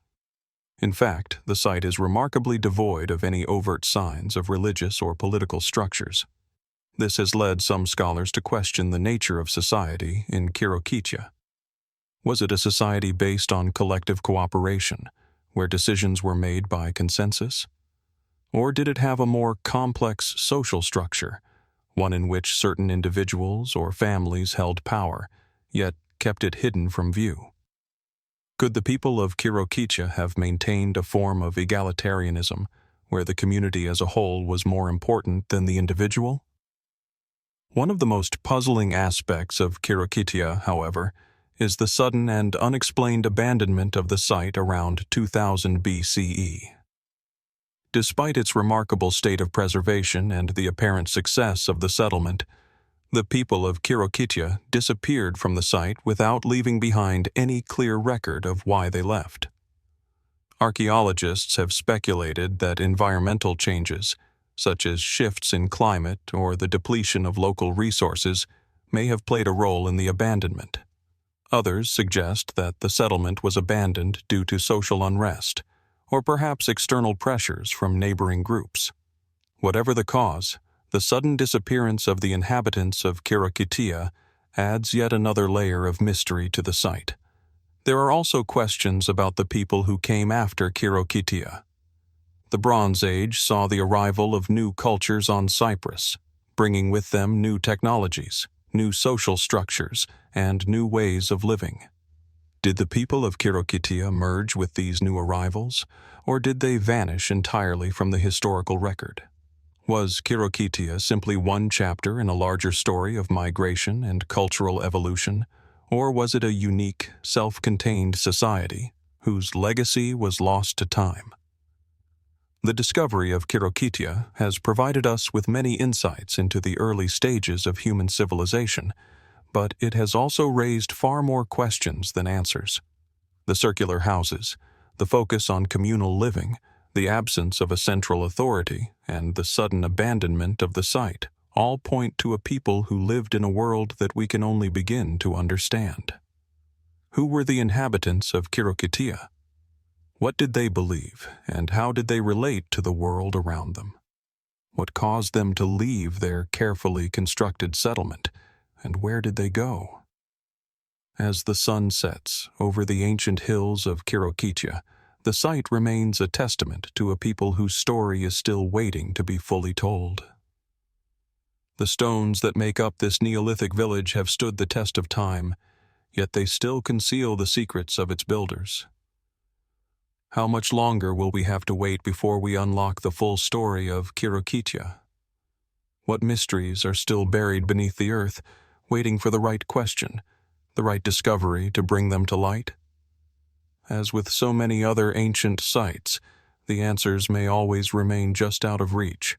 In fact, the site is remarkably devoid of any overt signs of religious or political structures. This has led some scholars to question the nature of society in Khirokitia. Was it a society based on collective cooperation, where decisions were made by consensus? Or did it have a more complex social structure, one in which certain individuals or families held power, yet kept it hidden from view? Could the people of Khirokitia have maintained a form of egalitarianism, where the community as a whole was more important than the individual? One of the most puzzling aspects of Khirokitia, however, is the sudden and unexplained abandonment of the site around 2000 BCE. Despite its remarkable state of preservation and the apparent success of the settlement, the people of Khirokitia disappeared from the site without leaving behind any clear record of why they left. Archaeologists have speculated that environmental changes, such as shifts in climate or the depletion of local resources, may have played a role in the abandonment. Others suggest that the settlement was abandoned due to social unrest, or perhaps external pressures from neighboring groups. Whatever the cause, the sudden disappearance of the inhabitants of Khirokitia adds yet another layer of mystery to the site. There are also questions about the people who came after Khirokitia. The Bronze Age saw the arrival of new cultures on Cyprus, bringing with them new technologies, new social structures, and new ways of living. Did the people of Khirokitia merge with these new arrivals, or did they vanish entirely from the historical record? Was Khirokitia simply one chapter in a larger story of migration and cultural evolution, or was it a unique, self-contained society whose legacy was lost to time? The discovery of Khirokitia has provided us with many insights into the early stages of human civilization, but it has also raised far more questions than answers. The circular houses, the focus on communal living, the absence of a central authority, and the sudden abandonment of the site all point to a people who lived in a world that we can only begin to understand. Who were the inhabitants of Khirokitia? What did they believe, and how did they relate to the world around them? What caused them to leave their carefully constructed settlement, and where did they go? As the sun sets over the ancient hills of Khirokitia, the site remains a testament to a people whose story is still waiting to be fully told. The stones that make up this Neolithic village have stood the test of time, yet they still conceal the secrets of its builders. How much longer will we have to wait before we unlock the full story of Khirokitia? What mysteries are still buried beneath the earth, waiting for the right question, the right discovery to bring them to light? As with so many other ancient sites, the answers may always remain just out of reach,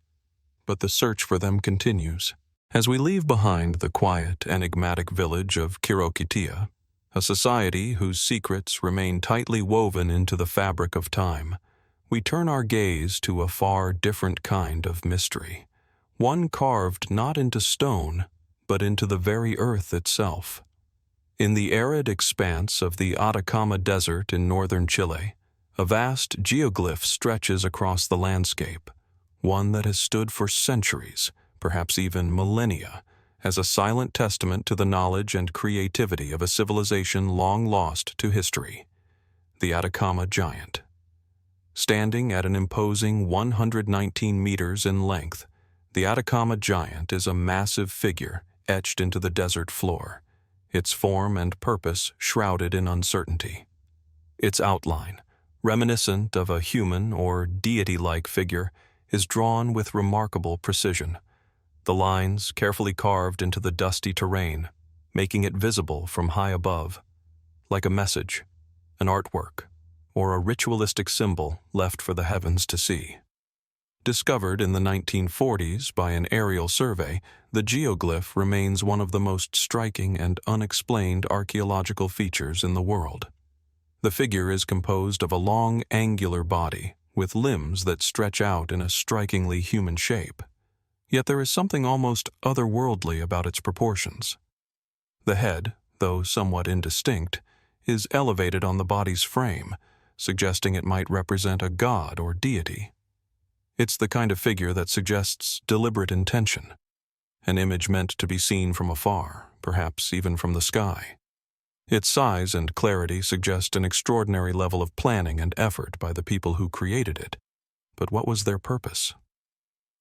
but the search for them continues. As we leave behind the quiet, enigmatic village of Khirokitia, a society whose secrets remain tightly woven into the fabric of time, we turn our gaze to a far different kind of mystery, one carved not into stone, but into the very earth itself. In the arid expanse of the Atacama Desert in northern Chile, a vast geoglyph stretches across the landscape, one that has stood for centuries, perhaps even millennia, as a silent testament to the knowledge and creativity of a civilization long lost to history, the Atacama Giant. Standing at an imposing 119 meters in length, the Atacama Giant is a massive figure etched into the desert floor, its form and purpose shrouded in uncertainty. Its outline, reminiscent of a human or deity-like figure, is drawn with remarkable precision, the lines carefully carved into the dusty terrain, making it visible from high above, like a message, an artwork, or a ritualistic symbol left for the heavens to see. Discovered in the 1940s by an aerial survey, the geoglyph remains one of the most striking and unexplained archaeological features in the world. The figure is composed of a long, angular body, with limbs that stretch out in a strikingly human shape. Yet there is something almost otherworldly about its proportions. The head, though somewhat indistinct, is elevated on the body's frame, suggesting it might represent a god or deity. It's the kind of figure that suggests deliberate intention, an image meant to be seen from afar, perhaps even from the sky. Its size and clarity suggest an extraordinary level of planning and effort by the people who created it. But what was their purpose?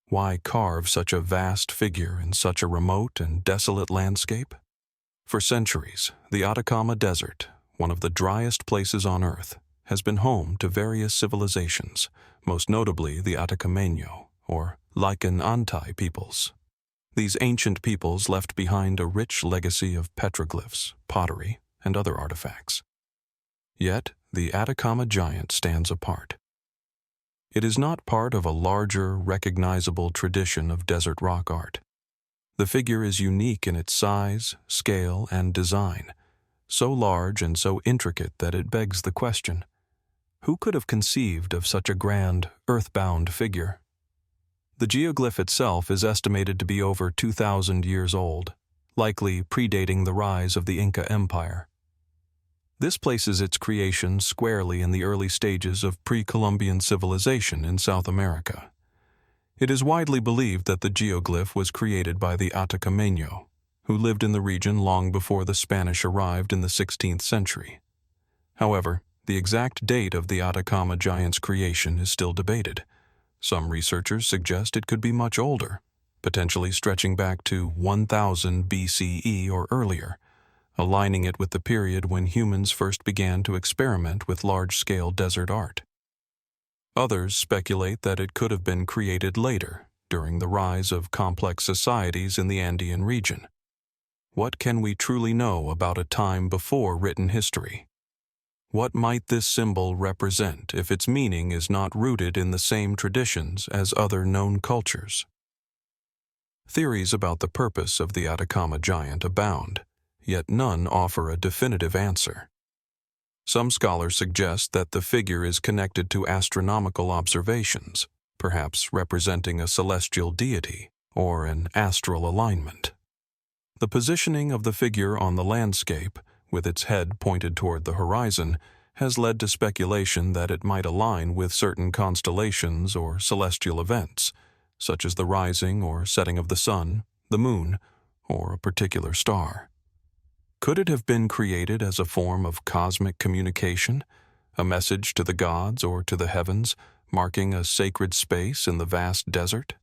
Why carve such a vast figure in such a remote and desolate landscape? For centuries, the Atacama Desert, one of the driest places on Earth, has been home to various civilizations, most notably the Atacameño, or Lichen Antai peoples. These ancient peoples left behind a rich legacy of petroglyphs, pottery, and other artifacts. Yet, the Atacama giant stands apart. It is not part of a larger, recognizable tradition of desert rock art. The figure is unique in its size, scale, and design, so large and so intricate that it begs the question, who could have conceived of such a grand, earthbound figure? The geoglyph itself is estimated to be over 2,000 years old, likely predating the rise of the Inca Empire. This places its creation squarely in the early stages of pre-Columbian civilization in South America. It is widely believed that the geoglyph was created by the Atacameño, who lived in the region long before the Spanish arrived in the 16th century. However, the exact date of the Atacama giant's creation is still debated. Some researchers suggest it could be much older, potentially stretching back to 1000 BCE or earlier, aligning it with the period when humans first began to experiment with large-scale desert art. Others speculate that it could have been created later, during the rise of complex societies in the Andean region. What can we truly know about a time before written history? What might this symbol represent if its meaning is not rooted in the same traditions as other known cultures? Theories about the purpose of the Atacama giant abound, yet none offer a definitive answer. Some scholars suggest that the figure is connected to astronomical observations, perhaps representing a celestial deity or an astral alignment. The positioning of the figure on the landscape, with its head pointed toward the horizon, has led to speculation that it might align with certain constellations or celestial events, such as the rising or setting of the sun, the moon, or a particular star. Could it have been created as a form of cosmic communication, a message to the gods or to the heavens, marking a sacred space in the vast desert?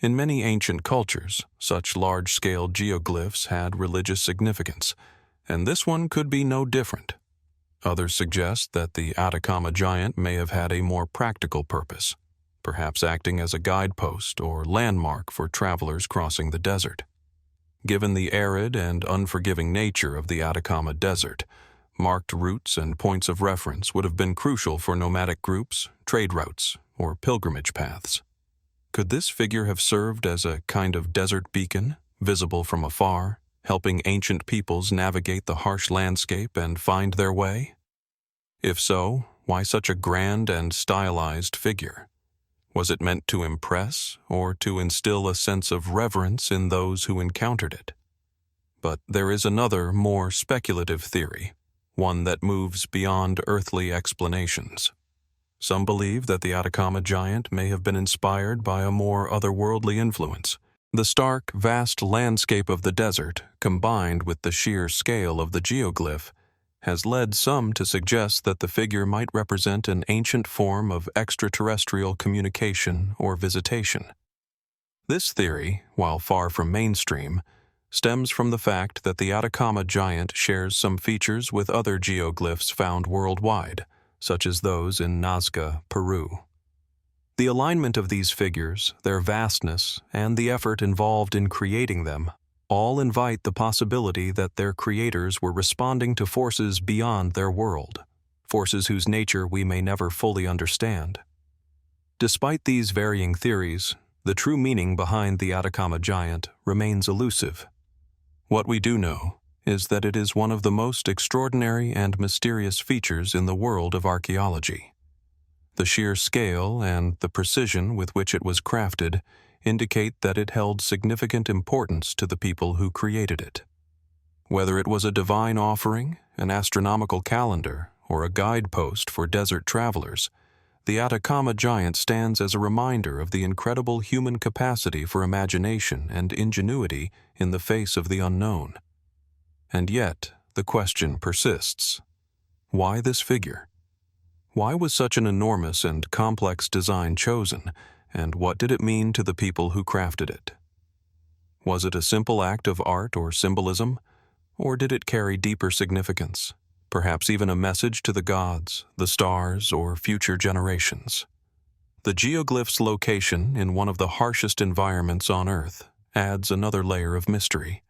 In many ancient cultures, such large-scale geoglyphs had religious significance, and this one could be no different. Others suggest that the Atacama giant may have had a more practical purpose, perhaps acting as a guidepost or landmark for travelers crossing the desert. Given the arid and unforgiving nature of the Atacama Desert, marked routes and points of reference would have been crucial for nomadic groups, trade routes, or pilgrimage paths. Could this figure have served as a kind of desert beacon, visible from afar, helping ancient peoples navigate the harsh landscape and find their way? If so, why such a grand and stylized figure? Was it meant to impress or to instill a sense of reverence in those who encountered it? But there is another, more speculative theory, one that moves beyond earthly explanations. Some believe that the Atacama giant may have been inspired by a more otherworldly influence. The stark, vast landscape of the desert, combined with the sheer scale of the geoglyph, has led some to suggest that the figure might represent an ancient form of extraterrestrial communication or visitation. This theory, while far from mainstream, stems from the fact that the Atacama giant shares some features with other geoglyphs found worldwide, such as those in Nazca, Peru. The alignment of these figures, their vastness, and the effort involved in creating them all invite the possibility that their creators were responding to forces beyond their world, forces whose nature we may never fully understand. Despite these varying theories, the true meaning behind the Atacama giant remains elusive. What we do know is that it is one of the most extraordinary and mysterious features in the world of archaeology. The sheer scale and the precision with which it was crafted indicate that it held significant importance to the people who created it. Whether it was a divine offering, an astronomical calendar, or a guidepost for desert travelers, the Atacama giant stands as a reminder of the incredible human capacity for imagination and ingenuity in the face of the unknown. And yet, the question persists. Why this figure? Why was such an enormous and complex design chosen, and what did it mean to the people who crafted it? Was it a simple act of art or symbolism, or did it carry deeper significance, perhaps even a message to the gods, the stars, or future generations? The geoglyph's location in one of the harshest environments on Earth adds another layer of mystery.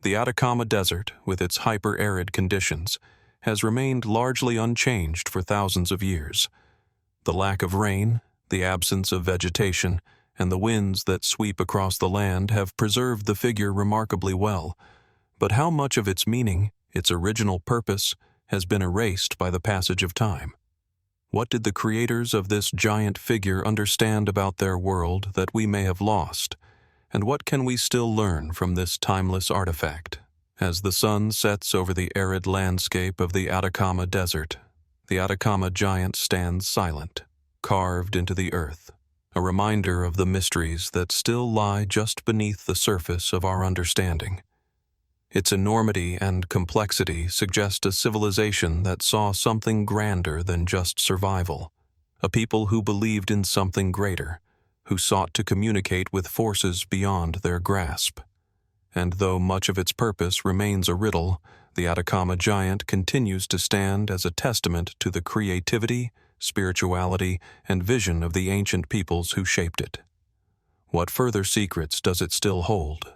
The Atacama Desert, with its hyper-arid conditions, has remained largely unchanged for thousands of years. The lack of rain, the absence of vegetation, and the winds that sweep across the land have preserved the figure remarkably well. But how much of its meaning, its original purpose, has been erased by the passage of time? What did the creators of this giant figure understand about their world that we may have lost? And what can we still learn from this timeless artifact? As the sun sets over the arid landscape of the Atacama Desert, the Atacama giant stands silent, carved into the earth, a reminder of the mysteries that still lie just beneath the surface of our understanding. Its enormity and complexity suggest a civilization that saw something grander than just survival, a people who believed in something greater, who sought to communicate with forces beyond their grasp. And though much of its purpose remains a riddle, the Atacama giant continues to stand as a testament to the creativity, spirituality, and vision of the ancient peoples who shaped it. What further secrets does it still hold?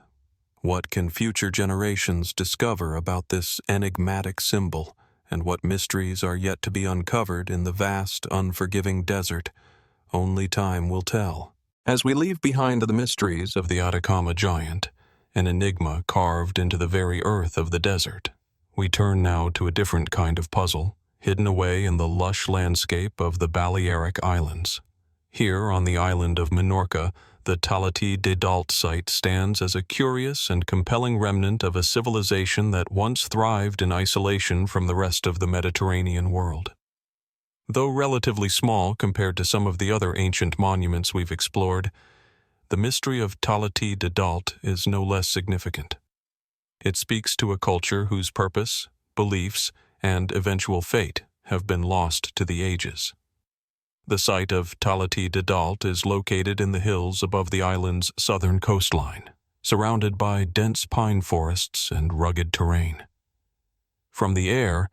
What can future generations discover about this enigmatic symbol, and what mysteries are yet to be uncovered in the vast, unforgiving desert? Only time will tell. As we leave behind the mysteries of the Atacama giant, an enigma carved into the very earth of the desert, we turn now to a different kind of puzzle, hidden away in the lush landscape of the Balearic Islands. Here on the island of Minorca, the Talatí de Dalt site stands as a curious and compelling remnant of a civilization that once thrived in isolation from the rest of the Mediterranean world. Though relatively small compared to some of the other ancient monuments we've explored, the mystery of Talatí de Dalt is no less significant. It speaks to a culture whose purpose, beliefs, and eventual fate have been lost to the ages. The site of Talatí de Dalt is located in the hills above the island's southern coastline, surrounded by dense pine forests and rugged terrain. From the air,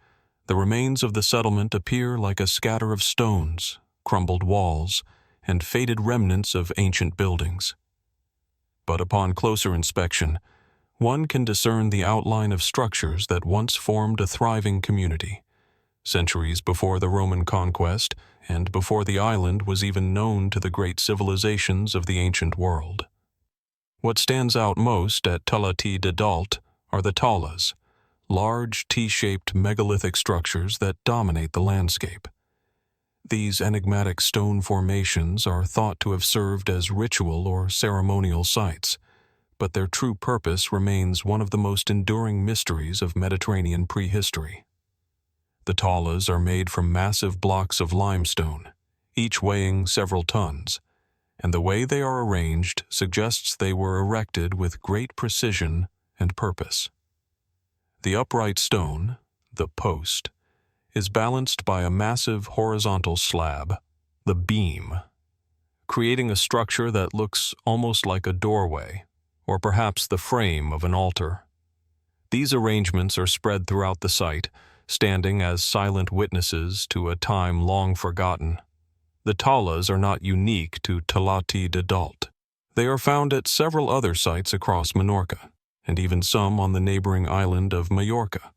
the remains of the settlement appear like a scatter of stones, crumbled walls, and faded remnants of ancient buildings. But upon closer inspection, one can discern the outline of structures that once formed a thriving community, centuries before the Roman conquest and before the island was even known to the great civilizations of the ancient world. What stands out most at Talatí de Dalt are the talas, large T-shaped megalithic structures that dominate the landscape. These enigmatic stone formations are thought to have served as ritual or ceremonial sites, but their true purpose remains one of the most enduring mysteries of Mediterranean prehistory. The talas are made from massive blocks of limestone, each weighing several tons, and the way they are arranged suggests they were erected with great precision and purpose. The upright stone, the post, is balanced by a massive horizontal slab, the beam, creating a structure that looks almost like a doorway, or perhaps the frame of an altar. These arrangements are spread throughout the site, standing as silent witnesses to a time long forgotten. The talas are not unique to Talatí de Dalt. They are found at several other sites across Minorca, and even some on the neighboring island of Majorca.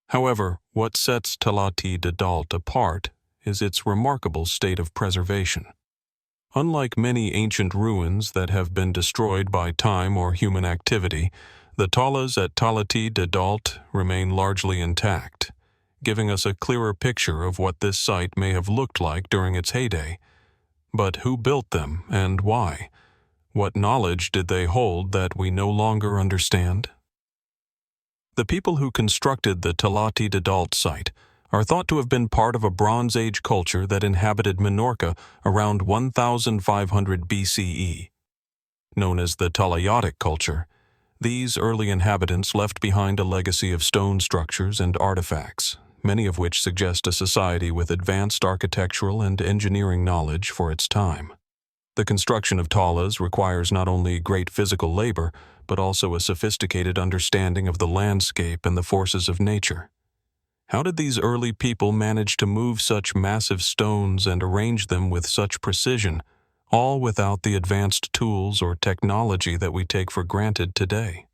However, what sets Talatí de Dalt apart is its remarkable state of preservation. Unlike many ancient ruins that have been destroyed by time or human activity, the talas at Talatí de Dalt remain largely intact, giving us a clearer picture of what this site may have looked like during its heyday. But who built them and why? What knowledge did they hold that we no longer understand? The people who constructed the Talatí de Dalt site are thought to have been part of a Bronze Age culture that inhabited Minorca around 1500 BCE. Known as the Talayotic culture, These early inhabitants left behind a legacy of stone structures and artifacts, many of which suggest a society with advanced architectural and engineering knowledge for its time. The construction of talas requires not only great physical labor, but also a sophisticated understanding of the landscape and the forces of nature. How did these early people manage to move such massive stones and arrange them with such precision, all without the advanced tools or technology that we take for granted today?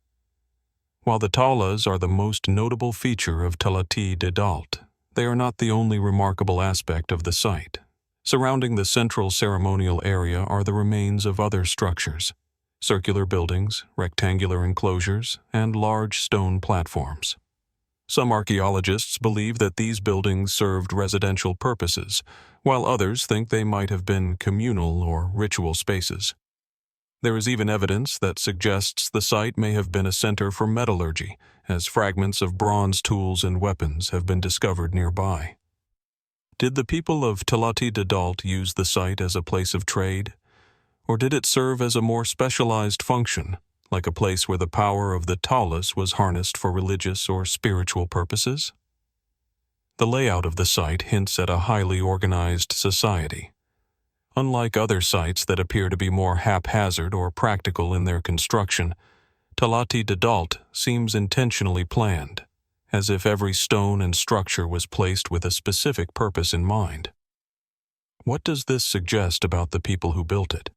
While the talas are the most notable feature of Talatí de Dalt, they are not the only remarkable aspect of the site. Surrounding the central ceremonial area are the remains of other structures: circular buildings, rectangular enclosures, and large stone platforms. Some archaeologists believe that these buildings served residential purposes, while others think they might have been communal or ritual spaces. There is even evidence that suggests the site may have been a center for metallurgy, as fragments of bronze tools and weapons have been discovered nearby. Did the people of Talatí de Dalt use the site as a place of trade? Or did it serve as a more specialized function, like a place where the power of the talas was harnessed for religious or spiritual purposes? The layout of the site hints at a highly organized society. Unlike other sites that appear to be more haphazard or practical in their construction, Talatí de Dalt seems intentionally planned, as if every stone and structure was placed with a specific purpose in mind. What does this suggest about the people who built it?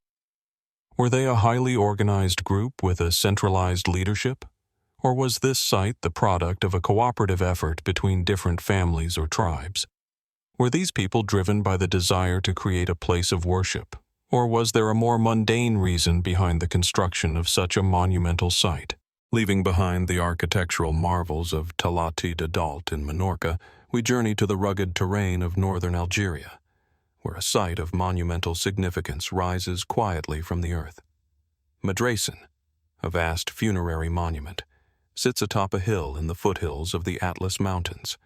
Were they a highly organized group with a centralized leadership? Or was this site the product of a cooperative effort between different families or tribes? Were these people driven by the desire to create a place of worship? Or was there a more mundane reason behind the construction of such a monumental site? Leaving behind the architectural marvels of Talatí de Dalt in Minorca, we journey to the rugged terrain of northern Algeria, where a site of monumental significance rises quietly from the earth. Medracen, a vast funerary monument, sits atop a hill in the foothills of the Atlas Mountains,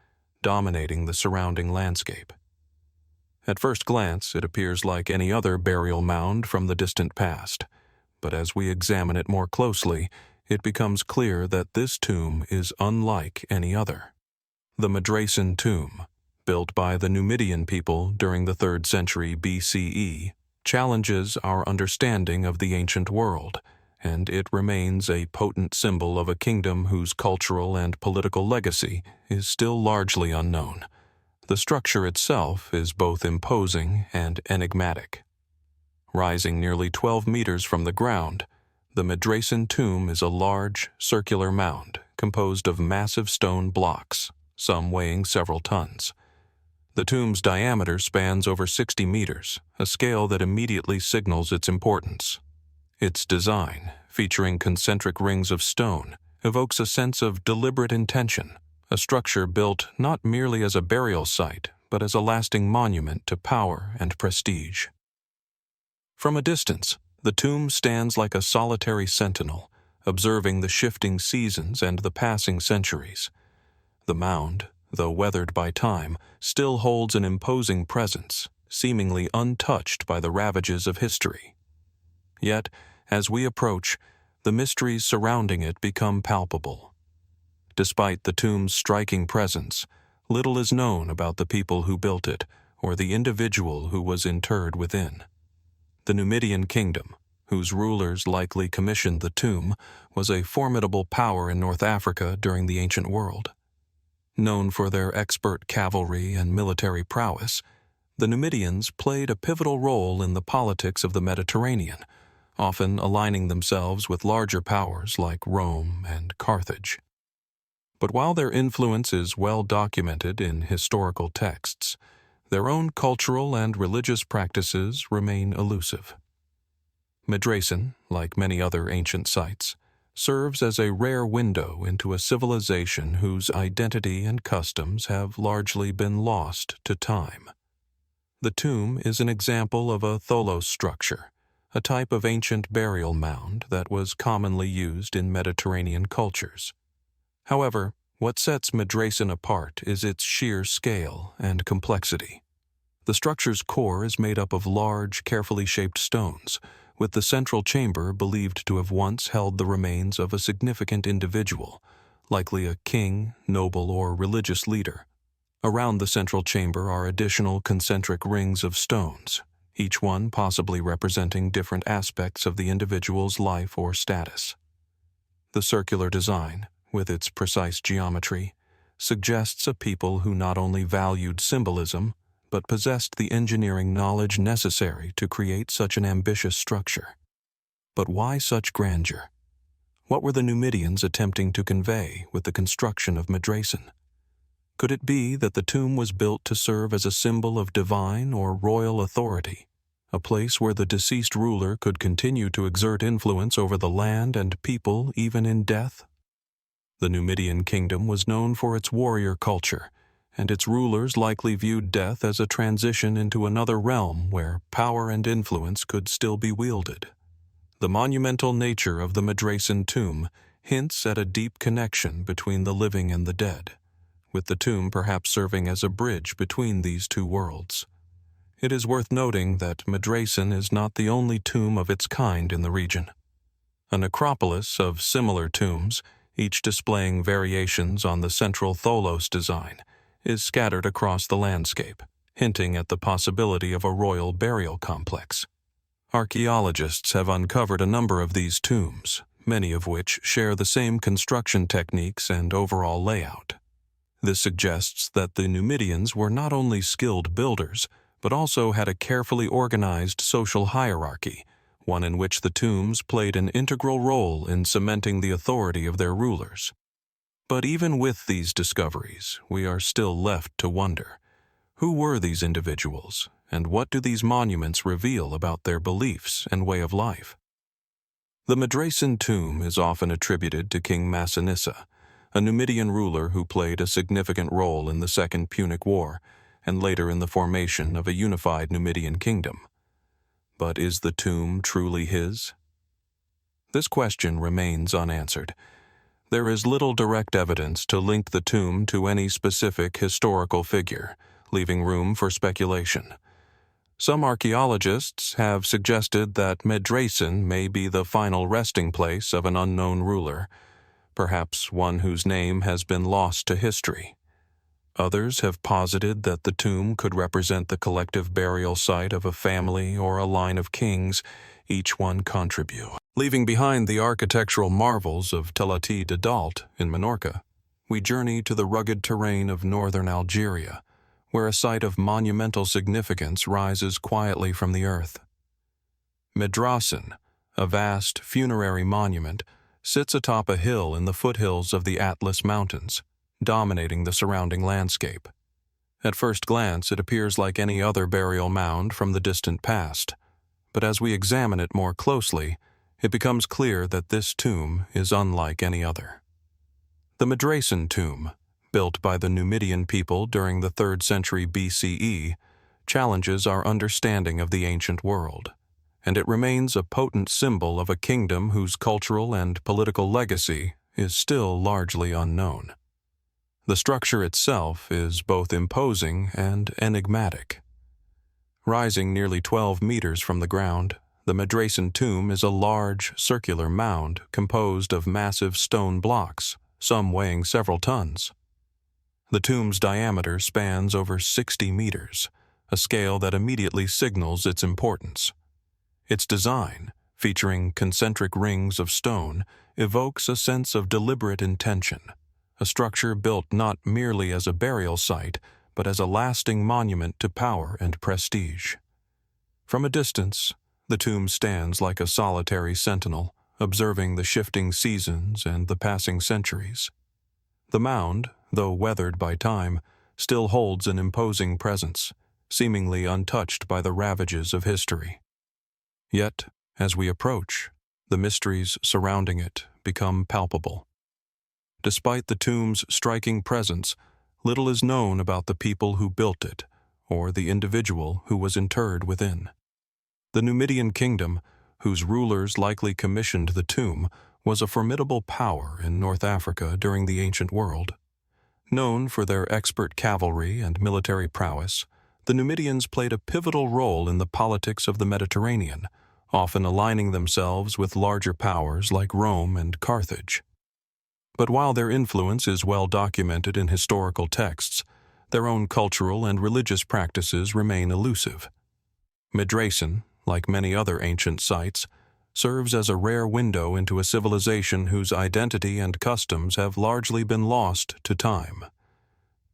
dominating the surrounding landscape. At first glance, it appears like any other burial mound from the distant past, but as we examine it more closely, it becomes clear that this tomb is unlike any other. The Medracen tomb, built by the Numidian people during the 3rd century BCE, challenges our understanding of the ancient world, and it remains a potent symbol of a kingdom whose cultural and political legacy is still largely unknown. The structure itself is both imposing and enigmatic. Rising nearly 12 meters from the ground, the Medracen tomb is a large, circular mound composed of massive stone blocks, some weighing several tons. The tomb's diameter spans over 60 meters, a scale that immediately signals its importance. Its design, featuring concentric rings of stone, evokes a sense of deliberate intention, a structure built not merely as a burial site, but as a lasting monument to power and prestige. From a distance, the tomb stands like a solitary sentinel, observing the shifting seasons and the passing centuries. The mound, though weathered by time, still holds an imposing presence, seemingly untouched by the ravages of history. Yet, as we approach, the mysteries surrounding it become palpable. Despite the tomb's striking presence, little is known about the people who built it or the individual who was interred within. The Numidian kingdom, whose rulers likely commissioned the tomb, was a formidable power in North Africa during the ancient world. Known for their expert cavalry and military prowess, the Numidians played a pivotal role in the politics of the Mediterranean, often aligning themselves with larger powers like Rome and Carthage. But while their influence is well documented in historical texts, their own cultural and religious practices remain elusive. Medracen, like many other ancient sites, serves as a rare window into a civilization whose identity and customs have largely been lost to time. The tomb is an example of a tholos structure, a type of ancient burial mound that was commonly used in Mediterranean cultures. However, what sets Medracen apart is its sheer scale and complexity. The structure's core is made up of large, carefully shaped stones, with the central chamber believed to have once held the remains of a significant individual, likely a king, noble, or religious leader. Around the central chamber are additional concentric rings of stones, each one possibly representing different aspects of the individual's life or status. The circular design, with its precise geometry, suggests a people who not only valued symbolism, but possessed the engineering knowledge necessary to create such an ambitious structure. But why such grandeur? What were the Numidians attempting to convey with the construction of Medracen? Could it be that the tomb was built to serve as a symbol of divine or royal authority, a place where the deceased ruler could continue to exert influence over the land and people even in death? The Numidian kingdom was known for its warrior culture, and its rulers likely viewed death as a transition into another realm where power and influence could still be wielded. The monumental nature of the Medracen tomb hints at a deep connection between the living and the dead, with the tomb perhaps serving as a bridge between these two worlds. It is worth noting that Medracen is not the only tomb of its kind in the region. A necropolis of similar tombs, each displaying variations on the central tholos design, is scattered across the landscape, hinting at the possibility of a royal burial complex. Archaeologists have uncovered a number of these tombs, many of which share the same construction techniques and overall layout. This suggests that the Numidians were not only skilled builders, but also had a carefully organized social hierarchy, one in which the tombs played an integral role in cementing the authority of their rulers. But even with these discoveries, we are still left to wonder, who were these individuals, and what do these monuments reveal about their beliefs and way of life? The Medracen tomb is often attributed to King Massinissa, a Numidian ruler who played a significant role in the Second Punic War, and later in the formation of a unified Numidian kingdom. But is the tomb truly his? This question remains unanswered. There is little direct evidence to link the tomb to any specific historical figure, leaving room for speculation. Some archaeologists have suggested that Medracen may be the final resting place of an unknown ruler, perhaps one whose name has been lost to history. Others have posited that the tomb could represent the collective burial site of a family or a line of kings, each one contribute. Leaving behind the architectural marvels of Talatí de Dalt in Minorca, we journey to the rugged terrain of northern Algeria, where a site of monumental significance rises quietly from the earth. Medracen, a vast funerary monument, sits atop a hill in the foothills of the Atlas Mountains, dominating the surrounding landscape. At first glance, it appears like any other burial mound from the distant past, but as we examine it more closely, it becomes clear that this tomb is unlike any other. The Medracen tomb, built by the Numidian people during the 3rd century BCE, challenges our understanding of the ancient world, and it remains a potent symbol of a kingdom whose cultural and political legacy is still largely unknown. The structure itself is both imposing and enigmatic. Rising nearly 12 meters from the ground, the Medracen tomb is a large, circular mound composed of massive stone blocks, some weighing several tons. The tomb's diameter spans over 60 meters, a scale that immediately signals its importance. Its design, featuring concentric rings of stone, evokes a sense of deliberate intention, a structure built not merely as a burial site, but as a lasting monument to power and prestige. From a distance, the tomb stands like a solitary sentinel, observing the shifting seasons and the passing centuries. The mound, though weathered by time, still holds an imposing presence, seemingly untouched by the ravages of history. Yet, as we approach, the mysteries surrounding it become palpable. Despite the tomb's striking presence, little is known about the people who built it, or the individual who was interred within. The Numidian kingdom, whose rulers likely commissioned the tomb, was a formidable power in North Africa during the ancient world. Known for their expert cavalry and military prowess, the Numidians played a pivotal role in the politics of the Mediterranean, often aligning themselves with larger powers like Rome and Carthage. But while their influence is well documented in historical texts, their own cultural and religious practices remain elusive. Medracen, like many other ancient sites, serves as a rare window into a civilization whose identity and customs have largely been lost to time.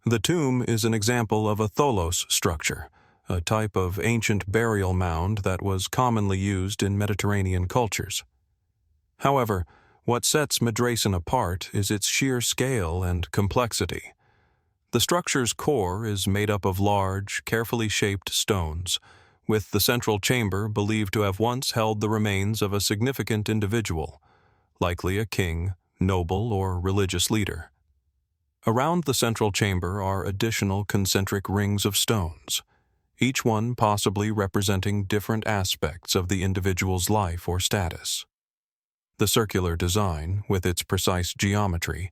The tomb is an example of a tholos structure, a type of ancient burial mound that was commonly used in Mediterranean cultures. However, what sets Medracen apart is its sheer scale and complexity. The structure's core is made up of large, carefully shaped stones, with the central chamber believed to have once held the remains of a significant individual, likely a king, noble, or religious leader. Around the central chamber are additional concentric rings of stones, each one possibly representing different aspects of the individual's life or status. The circular design, with its precise geometry,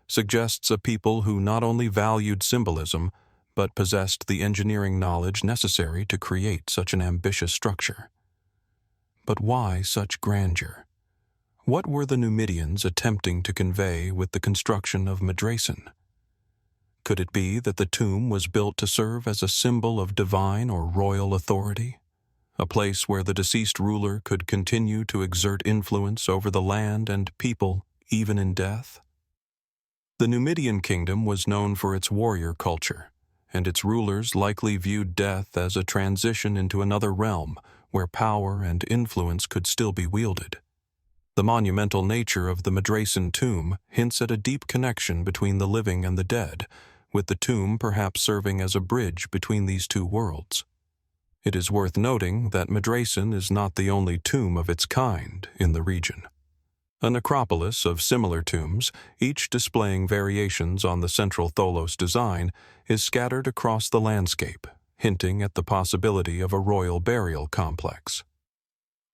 suggests a people who not only valued symbolism, but possessed the engineering knowledge necessary to create such an ambitious structure. But why such grandeur? What were the Numidians attempting to convey with the construction of Medracen? Could it be that the tomb was built to serve as a symbol of divine or royal authority? A place where the deceased ruler could continue to exert influence over the land and people, even in death? The Numidian kingdom was known for its warrior culture, and its rulers likely viewed death as a transition into another realm where power and influence could still be wielded. The monumental nature of the Medracen tomb hints at a deep connection between the living and the dead, with the tomb perhaps serving as a bridge between these two worlds. It is worth noting that Medracen is not the only tomb of its kind in the region. A necropolis of similar tombs, each displaying variations on the central tholos design, is scattered across the landscape, hinting at the possibility of a royal burial complex.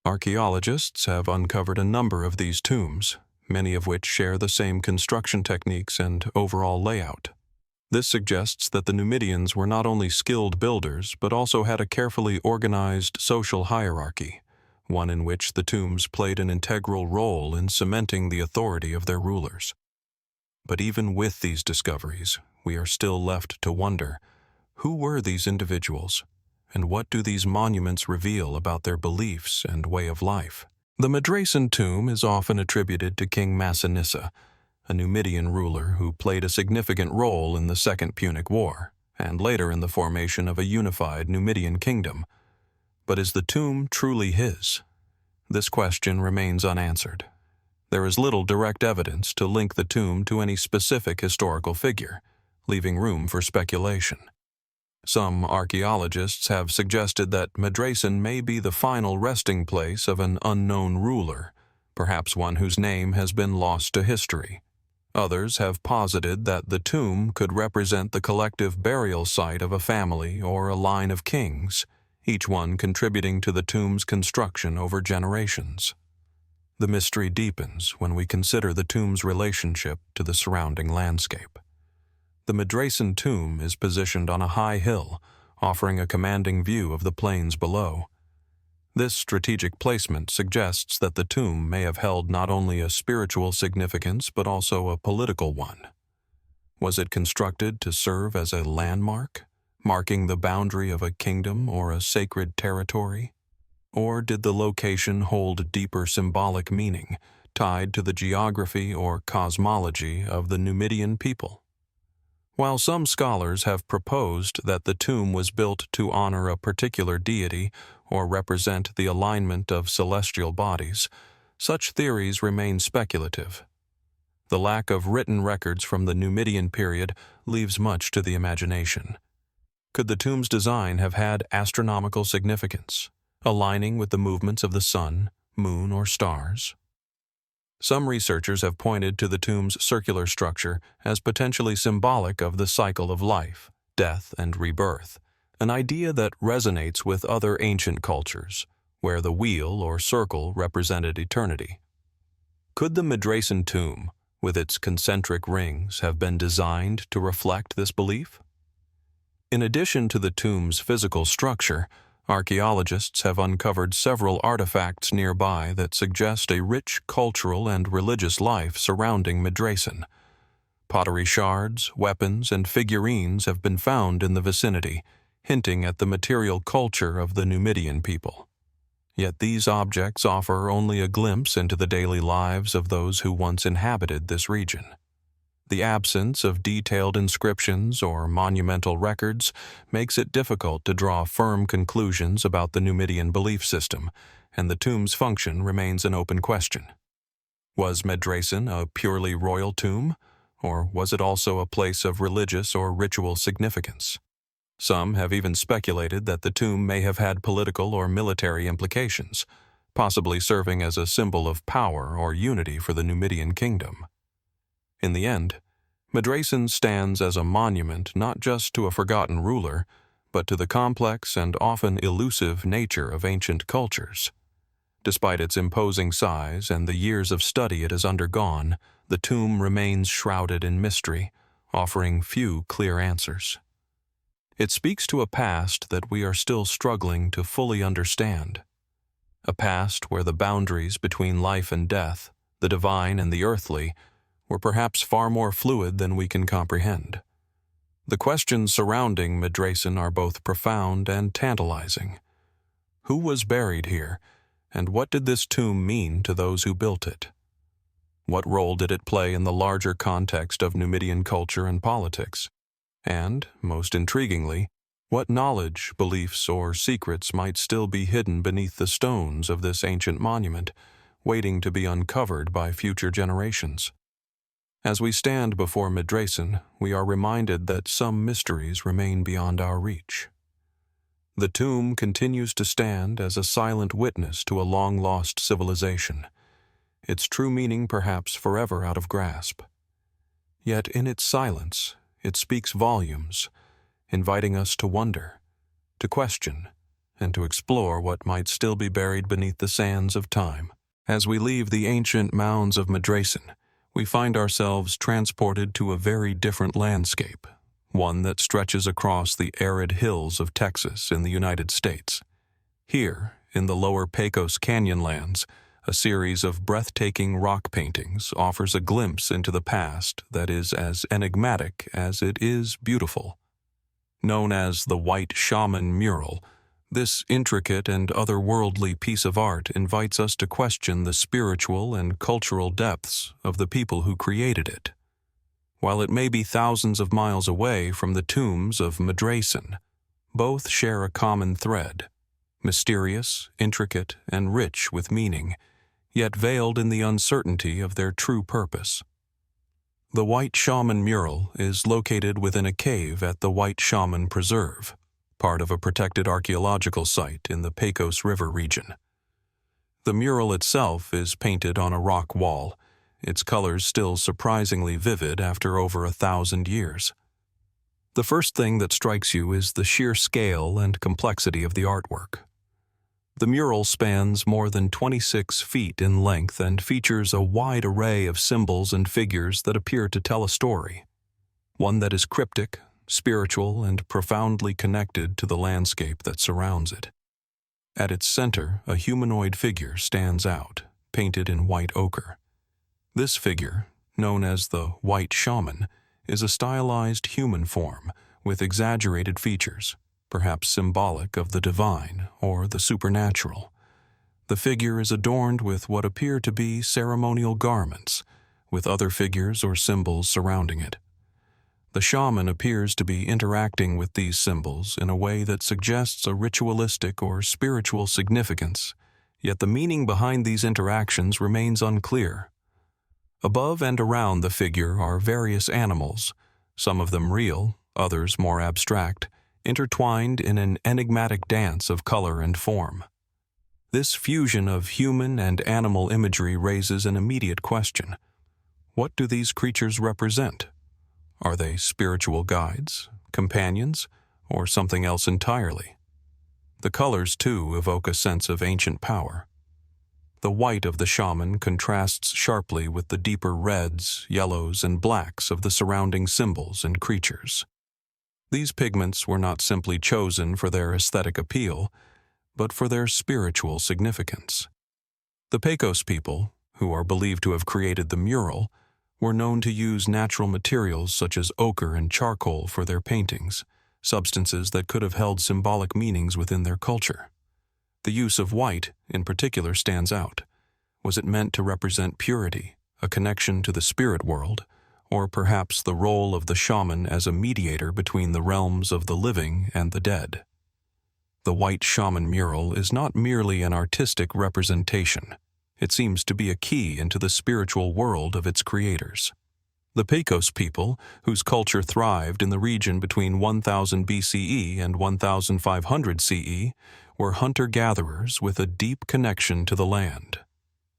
Archaeologists have uncovered a number of these tombs, many of which share the same construction techniques and overall layout. This suggests that the Numidians were not only skilled builders, but also had a carefully organized social hierarchy, one in which the tombs played an integral role in cementing the authority of their rulers. But even with these discoveries, we are still left to wonder, who were these individuals, and what do these monuments reveal about their beliefs and way of life? The Medracen tomb is often attributed to King Massinissa, a Numidian ruler who played a significant role in the Second Punic War, and later in the formation of a unified Numidian kingdom. But is the tomb truly his? This question remains unanswered. There is little direct evidence to link the tomb to any specific historical figure, leaving room for speculation. Some archaeologists have suggested that Medracen may be the final resting place of an unknown ruler, perhaps one whose name has been lost to history. Others have posited that the tomb could represent the collective burial site of a family or a line of kings, each one contributing to the tomb's construction over generations. The mystery deepens when we consider the tomb's relationship to the surrounding landscape. The Medracen tomb is positioned on a high hill, offering a commanding view of the plains below. This strategic placement suggests that the tomb may have held not only a spiritual significance but also a political one. Was it constructed to serve as a landmark, marking the boundary of a kingdom or a sacred territory? Or did the location hold deeper symbolic meaning, tied to the geography or cosmology of the Numidian people? While some scholars have proposed that the tomb was built to honor a particular deity or represent the alignment of celestial bodies, such theories remain speculative. The lack of written records from the Numidian period leaves much to the imagination. Could the tomb's design have had astronomical significance, aligning with the movements of the sun, moon, or stars? Some researchers have pointed to the tomb's circular structure as potentially symbolic of the cycle of life, death, and rebirth, an idea that resonates with other ancient cultures, where the wheel or circle represented eternity. Could the Medracen tomb, with its concentric rings, have been designed to reflect this belief? In addition to the tomb's physical structure, Archaeologists have uncovered several artifacts nearby that suggest a rich cultural and religious life surrounding Medracen. Pottery shards, weapons, and figurines have been found in the vicinity, hinting at the material culture of the Numidian people. Yet these objects offer only a glimpse into the daily lives of those who once inhabited this region. The absence of detailed inscriptions or monumental records makes it difficult to draw firm conclusions about the Numidian belief system, and the tomb's function remains an open question. Was Medracen a purely royal tomb, or was it also a place of religious or ritual significance? Some have even speculated that the tomb may have had political or military implications, possibly serving as a symbol of power or unity for the Numidian kingdom. In the end, Medracen stands as a monument not just to a forgotten ruler, but to the complex and often elusive nature of ancient cultures. Despite its imposing size and the years of study it has undergone, the tomb remains shrouded in mystery, offering few clear answers. It speaks to a past that we are still struggling to fully understand. A past where the boundaries between life and death, the divine and the earthly, were perhaps far more fluid than we can comprehend. The questions surrounding Medracen are both profound and tantalizing. Who was buried here, and what did this tomb mean to those who built it? What role did it play in the larger context of Numidian culture and politics? And, most intriguingly, what knowledge, beliefs, or secrets might still be hidden beneath the stones of this ancient monument, waiting to be uncovered by future generations? As we stand before Medracen, we are reminded that some mysteries remain beyond our reach. The tomb continues to stand as a silent witness to a long-lost civilization, its true meaning perhaps forever out of grasp. Yet in its silence, it speaks volumes, inviting us to wonder, to question, and to explore what might still be buried beneath the sands of time. As we leave the ancient mounds of Medracen, we find ourselves transported to a very different landscape, one that stretches across the arid hills of Texas in the United States. Here, in the lower Pecos Canyonlands, a series of breathtaking rock paintings offers a glimpse into the past that is as enigmatic as it is beautiful. Known as the White Shaman Mural, this intricate and otherworldly piece of art invites us to question the spiritual and cultural depths of the people who created it. While it may be thousands of miles away from the tombs of Medracen, both share a common thread, mysterious, intricate, and rich with meaning, yet veiled in the uncertainty of their true purpose. The White Shaman Mural is located within a cave at the White Shaman Preserve, part of a protected archaeological site in the Pecos River region. The mural itself is painted on a rock wall, its colors still surprisingly vivid after over 1,000 years. The first thing that strikes you is the sheer scale and complexity of the artwork. The mural spans more than 26 feet in length and features a wide array of symbols and figures that appear to tell a story, one that is cryptic, spiritual, and profoundly connected to the landscape that surrounds it. At its center, a humanoid figure stands out, painted in white ochre. This figure, known as the White Shaman, is a stylized human form with exaggerated features, perhaps symbolic of the divine or the supernatural. The figure is adorned with what appear to be ceremonial garments, with other figures or symbols surrounding it. The shaman appears to be interacting with these symbols in a way that suggests a ritualistic or spiritual significance, yet the meaning behind these interactions remains unclear. Above and around the figure are various animals, some of them real, others more abstract, intertwined in an enigmatic dance of color and form. This fusion of human and animal imagery raises an immediate question. What do these creatures represent? Are they spiritual guides, companions, or something else entirely? The colors, too, evoke a sense of ancient power. The white of the shaman contrasts sharply with the deeper reds, yellows, and blacks of the surrounding symbols and creatures. These pigments were not simply chosen for their aesthetic appeal, but for their spiritual significance. The Pecos people, who are believed to have created the mural, were known to use natural materials such as ochre and charcoal for their paintings, substances that could have held symbolic meanings within their culture. The use of white, in particular, stands out. Was it meant to represent purity, a connection to the spirit world, or perhaps the role of the shaman as a mediator between the realms of the living and the dead? The white shaman mural is not merely an artistic representation. It seems to be a key into the spiritual world of its creators. The Pecos people, whose culture thrived in the region between 1000 BCE and 1500 CE, were hunter-gatherers with a deep connection to the land.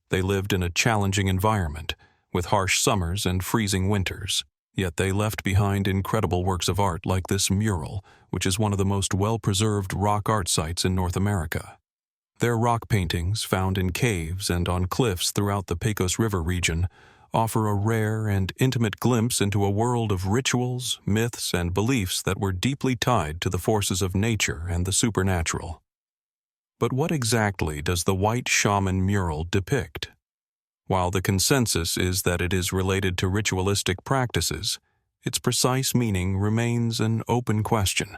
They lived in a challenging environment, with harsh summers and freezing winters, yet they left behind incredible works of art like this mural, which is one of the most well-preserved rock art sites in North America. Their rock paintings, found in caves and on cliffs throughout the Pecos River region, offer a rare and intimate glimpse into a world of rituals, myths, and beliefs that were deeply tied to the forces of nature and the supernatural. But what exactly does the white shaman mural depict? While the consensus is that it is related to ritualistic practices, its precise meaning remains an open question.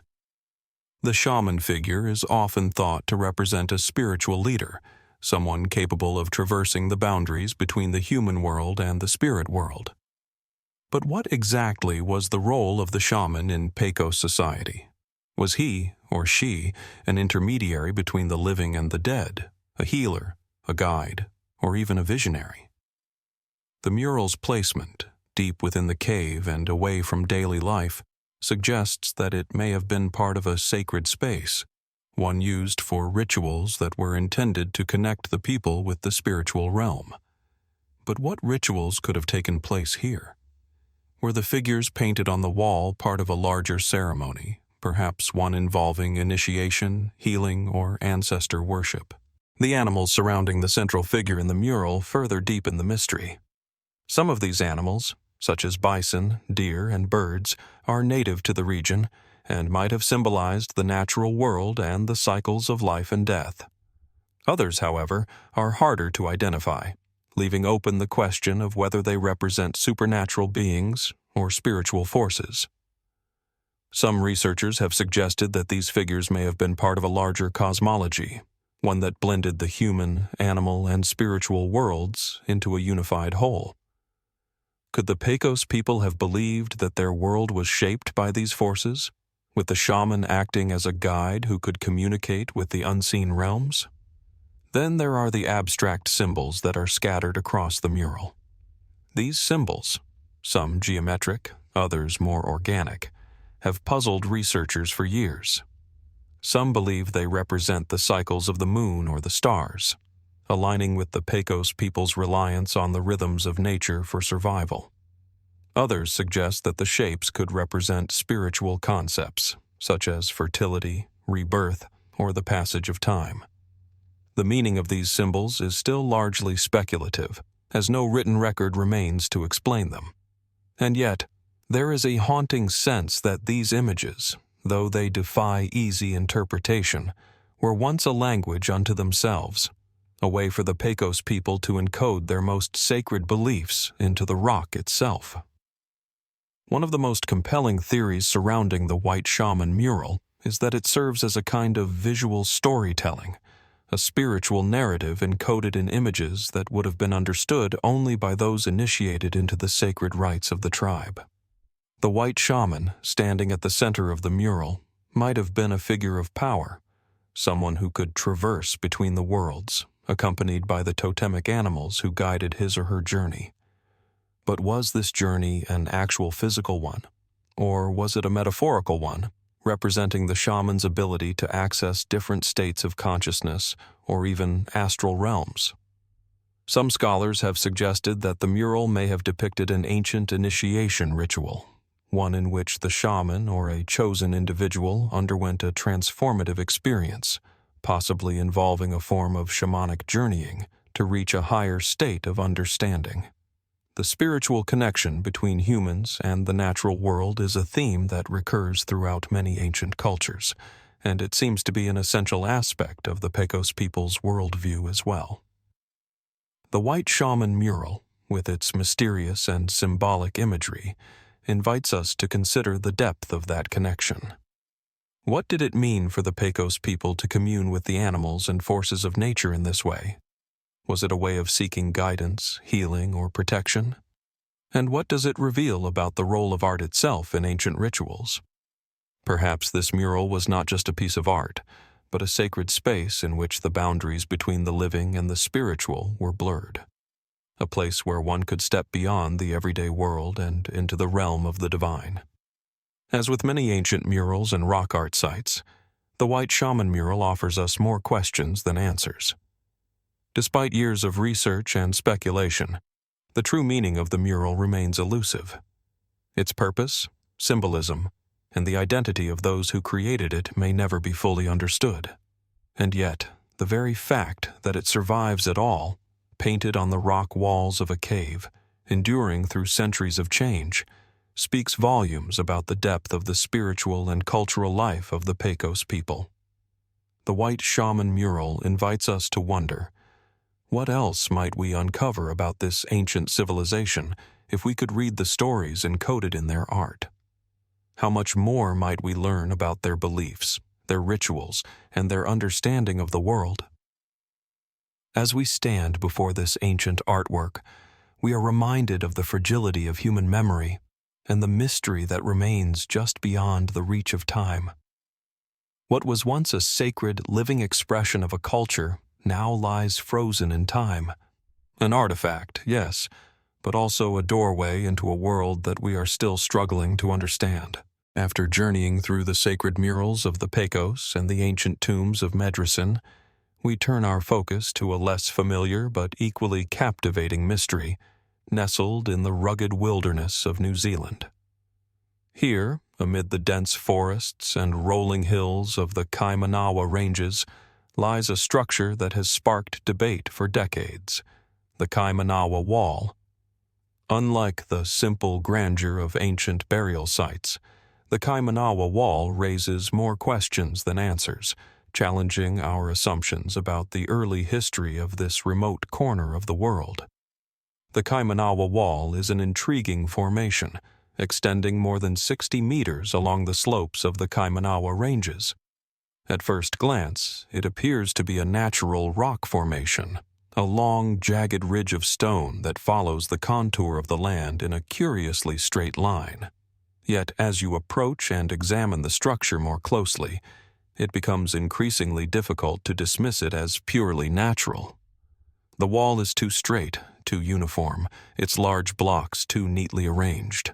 The shaman figure is often thought to represent a spiritual leader, someone capable of traversing the boundaries between the human world and the spirit world. But what exactly was the role of the shaman in Pecos society? Was he, or she, an intermediary between the living and the dead, a healer, a guide, or even a visionary? The mural's placement, deep within the cave and away from daily life, suggests that it may have been part of a sacred space, one used for rituals that were intended to connect the people with the spiritual realm. But what rituals could have taken place here? Were the figures painted on the wall part of a larger ceremony, perhaps one involving initiation, healing, or ancestor worship? The animals surrounding the central figure in the mural further deepen the mystery. Some of these animals, such as bison, deer, and birds, are native to the region and might have symbolized the natural world and the cycles of life and death. Others, however, are harder to identify, leaving open the question of whether they represent supernatural beings or spiritual forces. Some researchers have suggested that these figures may have been part of a larger cosmology, one that blended the human, animal, and spiritual worlds into a unified whole. Could the Pecos people have believed that their world was shaped by these forces, with the shaman acting as a guide who could communicate with the unseen realms? Then there are the abstract symbols that are scattered across the mural. These symbols, some geometric, others more organic, have puzzled researchers for years. Some believe they represent the cycles of the moon or the stars, aligning with the Pecos people's reliance on the rhythms of nature for survival. Others suggest that the shapes could represent spiritual concepts, such as fertility, rebirth, or the passage of time. The meaning of these symbols is still largely speculative, as no written record remains to explain them. And yet, there is a haunting sense that these images, though they defy easy interpretation, were once a language unto themselves, a way for the Pecos people to encode their most sacred beliefs into the rock itself. One of the most compelling theories surrounding the white shaman mural is that it serves as a kind of visual storytelling, a spiritual narrative encoded in images that would have been understood only by those initiated into the sacred rites of the tribe. The white shaman, standing at the center of the mural, might have been a figure of power, someone who could traverse between the worlds, accompanied by the totemic animals who guided his or her journey. But was this journey an actual physical one, or was it a metaphorical one, representing the shaman's ability to access different states of consciousness or even astral realms? Some scholars have suggested that the mural may have depicted an ancient initiation ritual, one in which the shaman or a chosen individual underwent a transformative experience, possibly involving a form of shamanic journeying to reach a higher state of understanding. The spiritual connection between humans and the natural world is a theme that recurs throughout many ancient cultures, and it seems to be an essential aspect of the Pecos people's worldview as well. The White Shaman mural, with its mysterious and symbolic imagery, invites us to consider the depth of that connection. What did it mean for the Pecos people to commune with the animals and forces of nature in this way? Was it a way of seeking guidance, healing, or protection? And what does it reveal about the role of art itself in ancient rituals? Perhaps this mural was not just a piece of art, but a sacred space in which the boundaries between the living and the spiritual were blurred. A place where one could step beyond the everyday world and into the realm of the divine. As with many ancient murals and rock art sites, the White Shaman mural offers us more questions than answers. Despite years of research and speculation, the true meaning of the mural remains elusive. Its purpose, symbolism, and the identity of those who created it may never be fully understood. And yet, the very fact that it survives at all, painted on the rock walls of a cave, enduring through centuries of change, speaks volumes about the depth of the spiritual and cultural life of the Pecos people. The White Shaman mural invites us to wonder, what else might we uncover about this ancient civilization if we could read the stories encoded in their art? How much more might we learn about their beliefs, their rituals, and their understanding of the world? As we stand before this ancient artwork, we are reminded of the fragility of human memory and the mystery that remains just beyond the reach of time. What was once a sacred, living expression of a culture now lies frozen in time. An artifact, yes, but also a doorway into a world that we are still struggling to understand. After journeying through the sacred murals of the Pecos and the ancient tombs of Medracen, we turn our focus to a less familiar but equally captivating mystery, nestled in the rugged wilderness of New Zealand. Here, amid the dense forests and rolling hills of the Kaimanawa Ranges, lies a structure that has sparked debate for decades, the Kaimanawa Wall. Unlike the simple grandeur of ancient burial sites, the Kaimanawa Wall raises more questions than answers, challenging our assumptions about the early history of this remote corner of the world. The Kaimanawa Wall is an intriguing formation, extending more than 60 meters along the slopes of the Kaimanawa Ranges. At first glance, it appears to be a natural rock formation, a long, jagged ridge of stone that follows the contour of the land in a curiously straight line. Yet as you approach and examine the structure more closely, it becomes increasingly difficult to dismiss it as purely natural. The wall is too straight, too uniform, its large blocks too neatly arranged.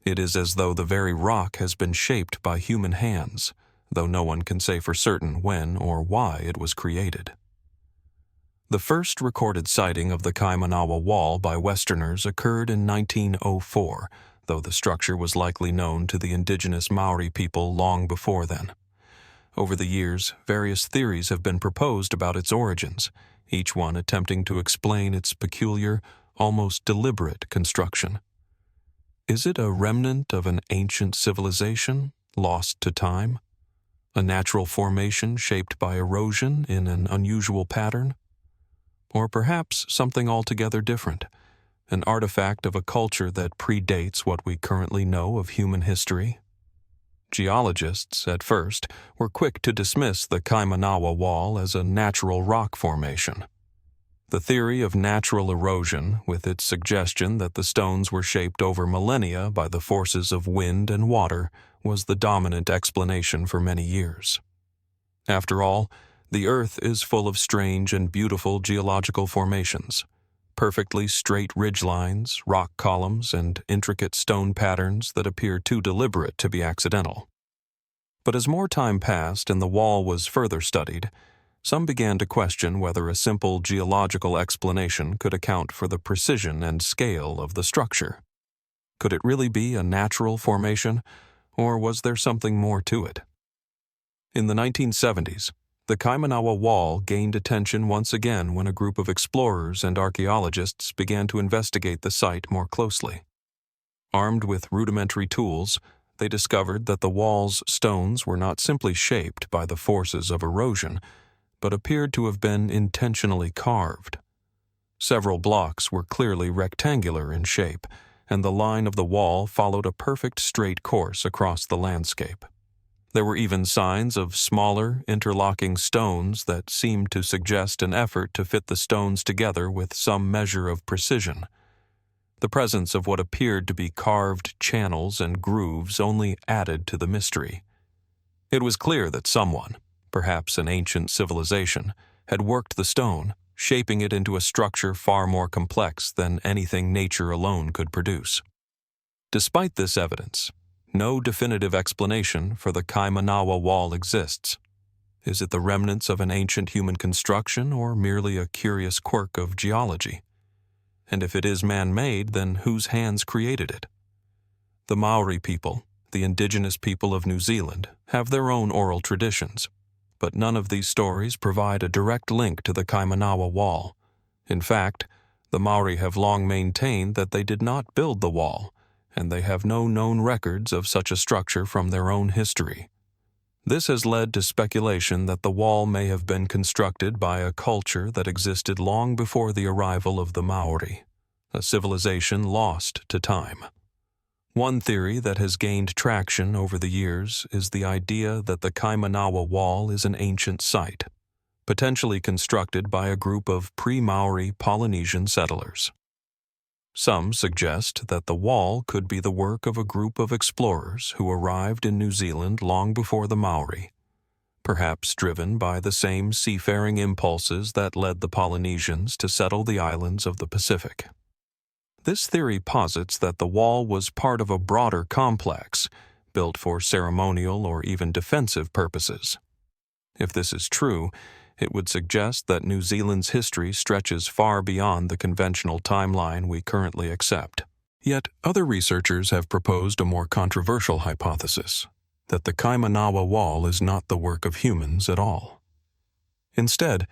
It is as though the very rock has been shaped by human hands, though no one can say for certain when or why it was created. The first recorded sighting of the Kaimanawa Wall by Westerners occurred in 1904, though the structure was likely known to the indigenous Maori people long before then. Over the years, various theories have been proposed about its origins, each one attempting to explain its peculiar, almost deliberate construction. Is it a remnant of an ancient civilization, lost to time? A natural formation shaped by erosion in an unusual pattern? Or perhaps something altogether different, an artifact of a culture that predates what we currently know of human history? Geologists, at first, were quick to dismiss the Kaimanawa Wall as a natural rock formation. The theory of natural erosion, with its suggestion that the stones were shaped over millennia by the forces of wind and water, was the dominant explanation for many years. After all, the Earth is full of strange and beautiful geological formations, perfectly straight ridgelines, rock columns, and intricate stone patterns that appear too deliberate to be accidental. But as more time passed and the wall was further studied, some began to question whether a simple geological explanation could account for the precision and scale of the structure. Could it really be a natural formation, or was there something more to it? In the 1970s, the Kaimanawa Wall gained attention once again when a group of explorers and archaeologists began to investigate the site more closely. Armed with rudimentary tools, they discovered that the wall's stones were not simply shaped by the forces of erosion, but appeared to have been intentionally carved. Several blocks were clearly rectangular in shape, and the line of the wall followed a perfect straight course across the landscape. There were even signs of smaller, interlocking stones that seemed to suggest an effort to fit the stones together with some measure of precision. The presence of what appeared to be carved channels and grooves only added to the mystery. It was clear that someone, perhaps an ancient civilization, had worked the stone, shaping it into a structure far more complex than anything nature alone could produce. Despite this evidence, no definitive explanation for the Kaimanawa Wall exists. Is it the remnants of an ancient human construction or merely a curious quirk of geology? And if it is man-made, then whose hands created it? The Maori people, the indigenous people of New Zealand, have their own oral traditions, but none of these stories provide a direct link to the Kaimanawa Wall. In fact, the Maori have long maintained that they did not build the wall, and they have no known records of such a structure from their own history. This has led to speculation that the wall may have been constructed by a culture that existed long before the arrival of the Maori, a civilization lost to time. One theory that has gained traction over the years is the idea that the Kaimanawa Wall is an ancient site, potentially constructed by a group of pre-Maori Polynesian settlers. Some suggest that the wall could be the work of a group of explorers who arrived in New Zealand long before the Maori, perhaps driven by the same seafaring impulses that led the Polynesians to settle the islands of the Pacific. This theory posits that the wall was part of a broader complex, built for ceremonial or even defensive purposes. If this is true, it would suggest that New Zealand's history stretches far beyond the conventional timeline we currently accept. Yet, other researchers have proposed a more controversial hypothesis, that the Kaimanawa Wall is not the work of humans at all. Instead,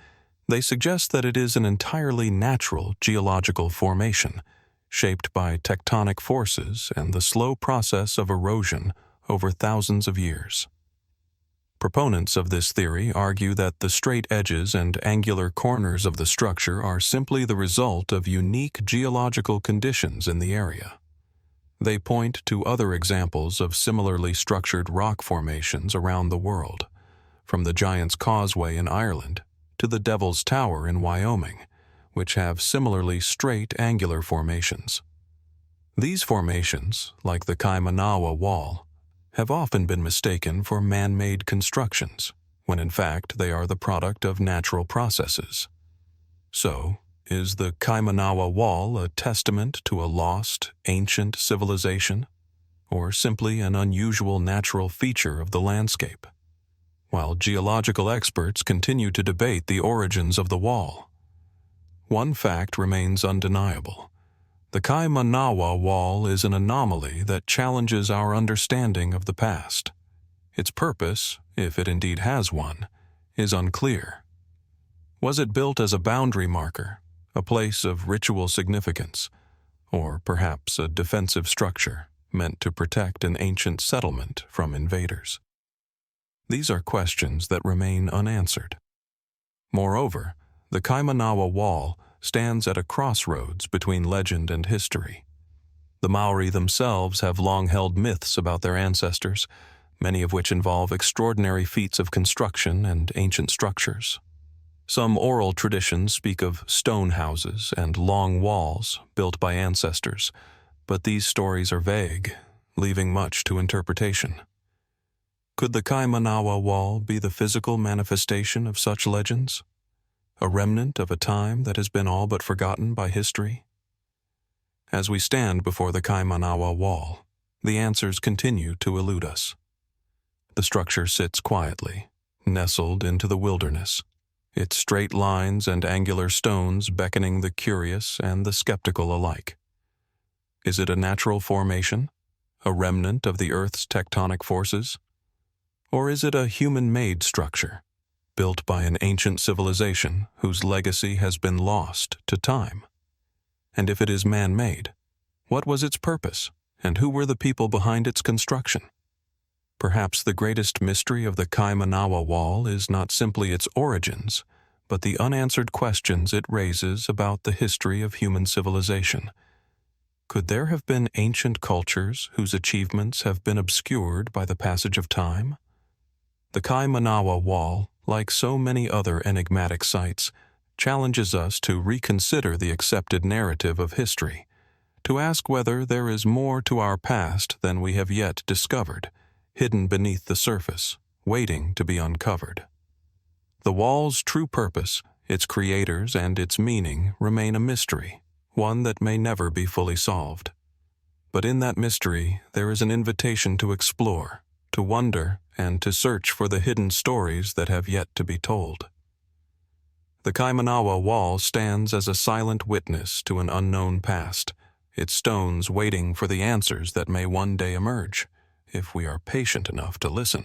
they suggest that it is an entirely natural geological formation, shaped by tectonic forces and the slow process of erosion over thousands of years. Proponents of this theory argue that the straight edges and angular corners of the structure are simply the result of unique geological conditions in the area. They point to other examples of similarly structured rock formations around the world, from the Giant's Causeway in Ireland to the Devil's Tower in Wyoming, which have similarly straight angular formations. These formations, like the Kaimanawa Wall, have often been mistaken for man-made constructions, when in fact they are the product of natural processes. So, is the Kaimanawa Wall a testament to a lost, ancient civilization, or simply an unusual natural feature of the landscape? While geological experts continue to debate the origins of the wall, one fact remains undeniable. The Kaimanawa Wall is an anomaly that challenges our understanding of the past. Its purpose, if it indeed has one, is unclear. Was it built as a boundary marker, a place of ritual significance, or perhaps a defensive structure meant to protect an ancient settlement from invaders? These are questions that remain unanswered. Moreover, the Kaimanawa Wall stands at a crossroads between legend and history. The Maori themselves have long held myths about their ancestors, many of which involve extraordinary feats of construction and ancient structures. Some oral traditions speak of stone houses and long walls built by ancestors, but these stories are vague, leaving much to interpretation. Could the Kaimanawa Wall be the physical manifestation of such legends? A remnant of a time that has been all but forgotten by history? As we stand before the Kaimanawa Wall, the answers continue to elude us. The structure sits quietly, nestled into the wilderness, its straight lines and angular stones beckoning the curious and the skeptical alike. Is it a natural formation, a remnant of the Earth's tectonic forces? Or is it a human-made structure, built by an ancient civilization whose legacy has been lost to time? And if it is man-made, what was its purpose, and who were the people behind its construction? Perhaps the greatest mystery of the Kaimanawa Wall is not simply its origins, but the unanswered questions it raises about the history of human civilization. Could there have been ancient cultures whose achievements have been obscured by the passage of time? The Kaimanawa Wall, like so many other enigmatic sites, challenges us to reconsider the accepted narrative of history, to ask whether there is more to our past than we have yet discovered, hidden beneath the surface, waiting to be uncovered. The wall's true purpose, its creators, and its meaning remain a mystery, one that may never be fully solved. But in that mystery, there is an invitation to explore, to wonder, and to search for the hidden stories that have yet to be told. The Kaimanawa Wall stands as a silent witness to an unknown past, its stones waiting for the answers that may one day emerge, if we are patient enough to listen.